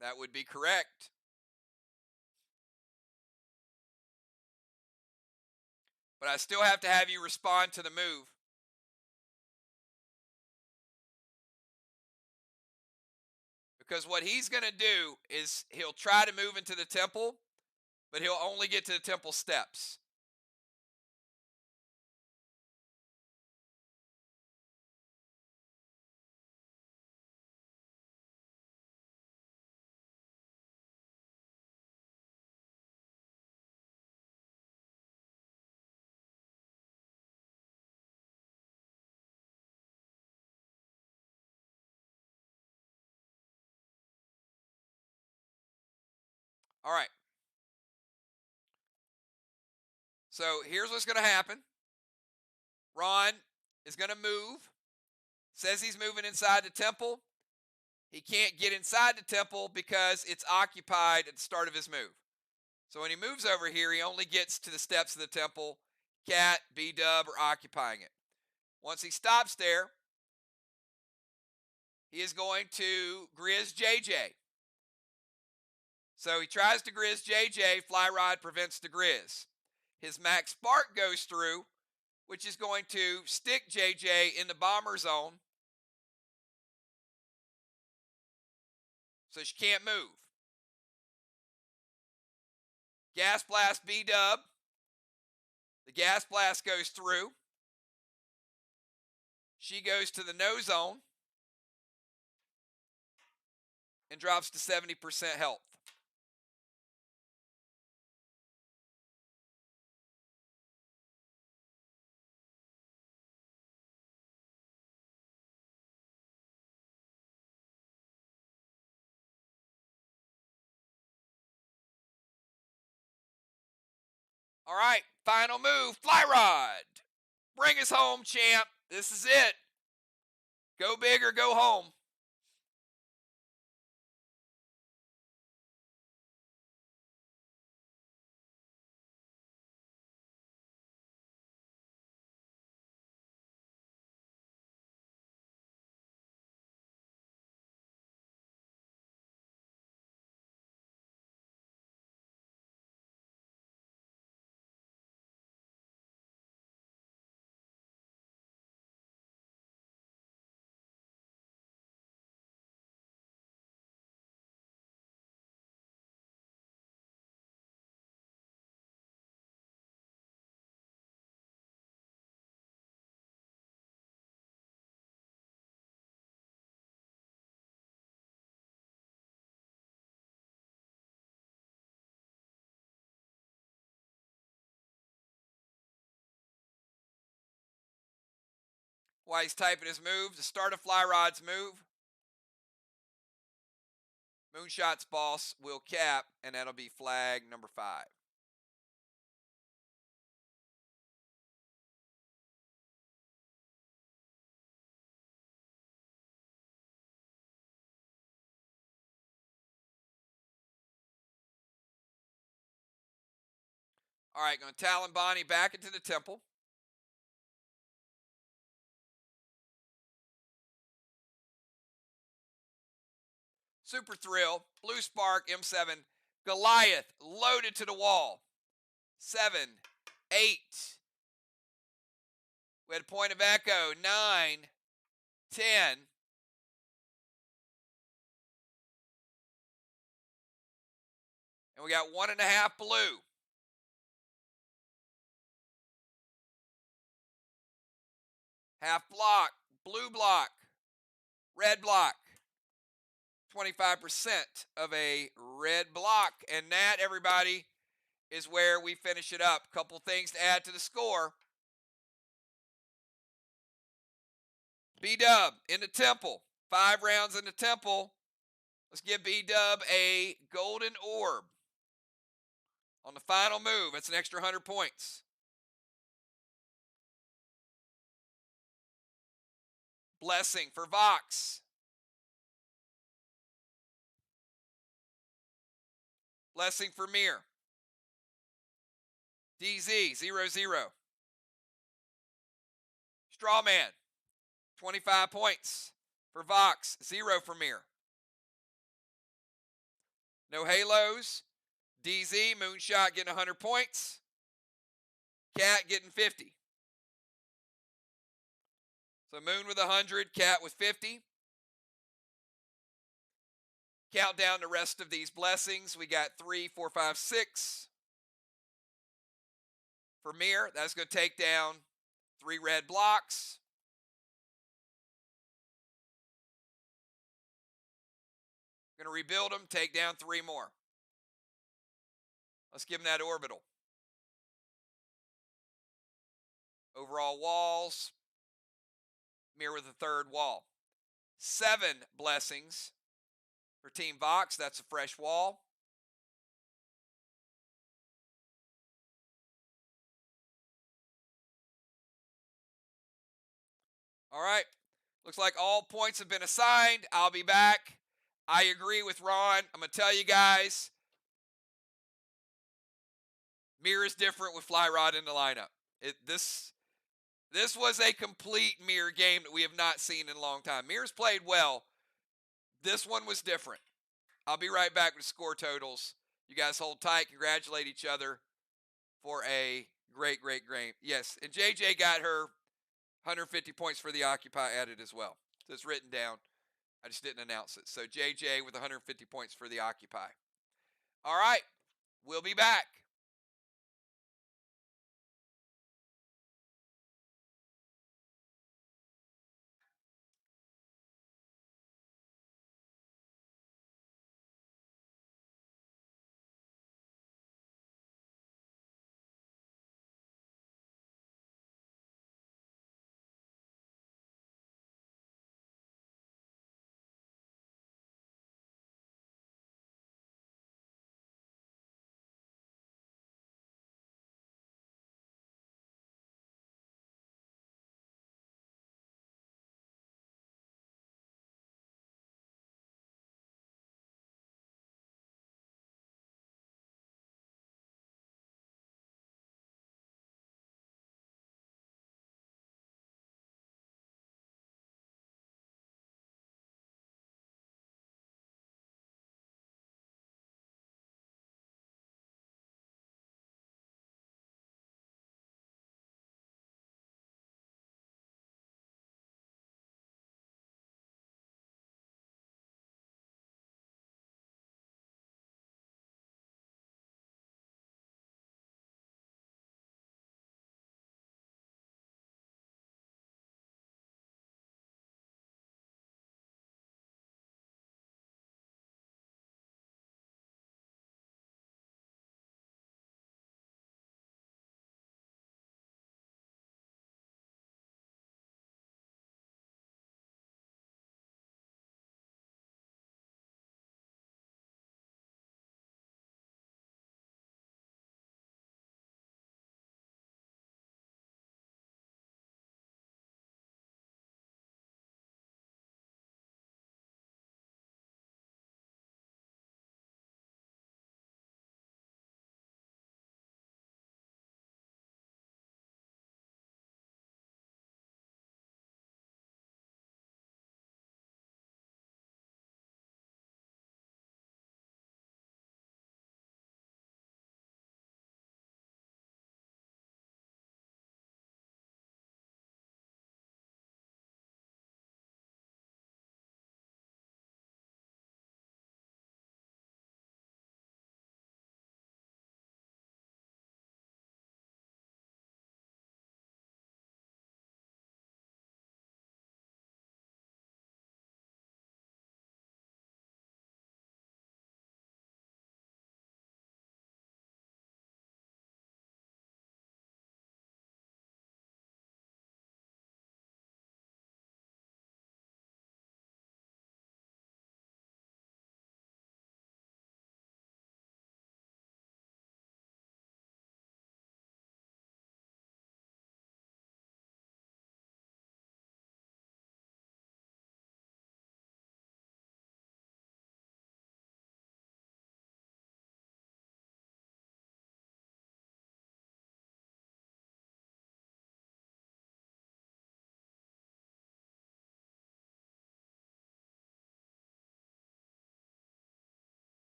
S1: That would be correct. But I still have to have you respond to the move. Because what he's going to do is he'll try to move into the temple, but he'll only get to the temple steps. All right. So here's what's going to happen. Ron is going to move. Says he's moving inside the temple. He can't get inside the temple because it's occupied at the start of his move. So when he moves over here, he only gets to the steps of the temple. Cat, B-Dub are occupying it. Once he stops there, he is going to Grizz JJ. So he tries to Grizz JJ. Fly Rod prevents the Grizz. His Max Spark goes through, which is going to stick JJ in the bomber zone. So she can't move. Gas Blast B-Dub. The Gas Blast goes through. She goes to the no zone and drops to 70% health. All right, final move, Fly Rod. Bring us home, champ. This is it. Go big or go home. While he's typing his move, the start of Fly Rod's move. Moonshot's boss will cap, and that'll be flag number 5. All right, going to Talon Bonnie back into the temple. Super Thrill, Blue Spark, M7, Goliath, loaded to the wall. 7, 8. We had a Point of Echo, 9, 10. And we got 1.5 blue. Half block, blue block, red block. 25% of a red block. And that, everybody, is where we finish it up. Couple things to add to the score. B-Dub in the temple. 5 rounds in the temple. Let's give B-Dub a golden orb. On the final move, it's an extra 100 points. Blessing for VOX. Blessing for MIR. DZ, 0-0. Strawman, 25 points for VOX, 0 for MIR. No halos. DZ, Moonshot getting 100 points. Cat getting 50. So Moon with 100, Cat with 50. Count down the rest of these blessings. We got 3, 4, 5, 6. For MIR, that's going to take down 3 red blocks. Going to rebuild them, take down 3 more. Let's give them that orbital. Overall walls. MIR with a 3rd wall. 7 blessings for Team VOX. That's a fresh wall. All right. Looks like all points have been assigned. I'll be back. I agree with Ron. I'm going to tell you guys, MIR is different with Fly Rod in the lineup. This was a complete MIR game that we have not seen in a long time. MIR's played well. This one was different. I'll be right back with score totals. You guys hold tight. Congratulate each other for a great, great game. Yes, and JJ got her 150 points for the Occupy added as well. So it's written down. I just didn't announce it. So JJ with 150 points for the Occupy. All right, we'll be back.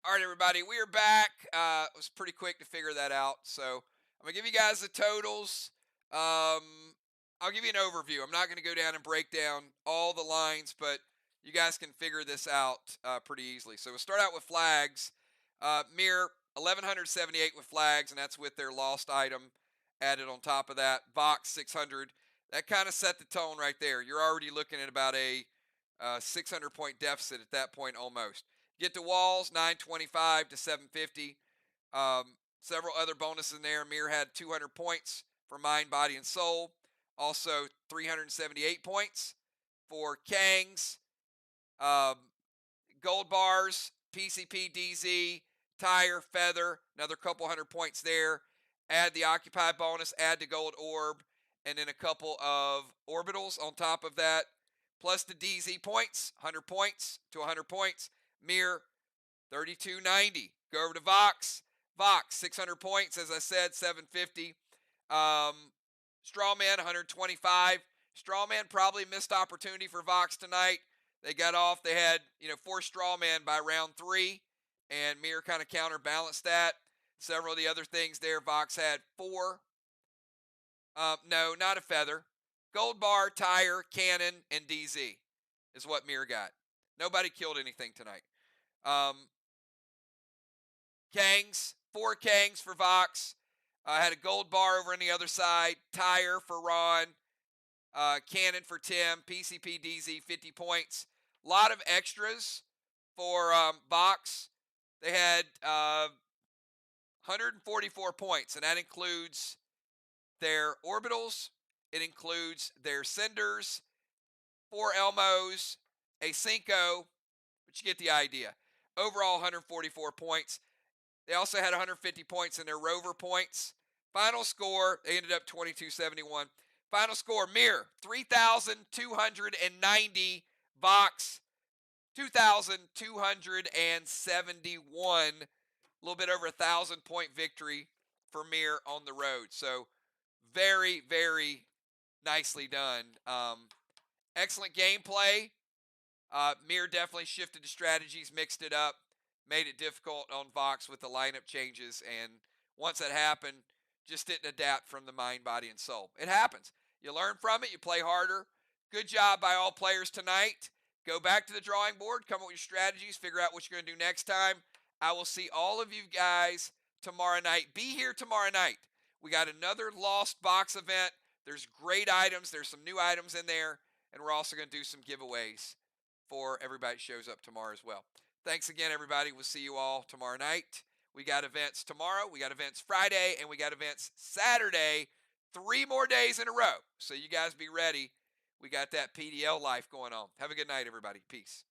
S1: All right, everybody, we are back. It was pretty quick to figure that out. So I'm going to give you guys the totals. I'll give you an overview. I'm not going to go down and break down all the lines, but you guys can figure this out pretty easily. So we'll start out with flags. MIR, 1,178 with flags, and that's with their lost item added on top of that. VOX, 600. That kind of set the tone right there. You're already looking at about a 600-point deficit at that point almost. Get to walls, 925 to 750. Several other bonuses in there. MIR had 200 points for mind, body, and soul. Also 378 points for Kangs. Gold bars, PCP, DZ, tire, feather, another couple hundred points there. Add the occupy bonus, add the gold orb, and then a couple of orbitals on top of that. Plus the DZ points, 100 points to 100 points. MIR, 3290. Go over to VOX. VOX, 600 points, as I said, 750. Strawman, 125. Strawman probably missed opportunity for VOX tonight. They got off. They had, 4 Strawman by round 3, and MIR kind of counterbalanced that. Several of the other things there, VOX had 4. No, not a feather. Gold bar, tire, cannon, and DZ is what MIR got. Nobody killed anything tonight. Kangs, 4 Kangs for VOX. Had a gold bar over on the other side. Tire for Ron. Cannon for Tim. PCP DZ, 50 points. A lot of extras for VOX. They had 144 points, and that includes their orbitals. It includes their cinders, 4 Elmos, a Cinco, but you get the idea. Overall, 144 points. They also had 150 points in their rover points. Final score, they ended up 2271. Final score, MIR, 3,290. VOX, 2,271. A little bit over 1,000-point victory for MIR on the road. So very, very nicely done. Excellent gameplay. MIR definitely shifted the strategies, mixed it up, made it difficult on VOX with the lineup changes, and once that happened, just didn't adapt from the mind, body, and soul. It happens. You learn from it. You play harder. Good job by all players tonight. Go back to the drawing board, come up with your strategies, figure out what you're going to do next time. I will see all of you guys tomorrow night. Be here tomorrow night. We got another Lost Box event. There's great items. There's some new items in there, and we're also going to do some giveaways for everybody that shows up tomorrow as well. Thanks again, everybody. We'll see you all tomorrow night. We got events tomorrow. We got events Friday, and we got events Saturday. 3 more days in a row. So you guys be ready. We got that PDL life going on. Have a good night, everybody. Peace.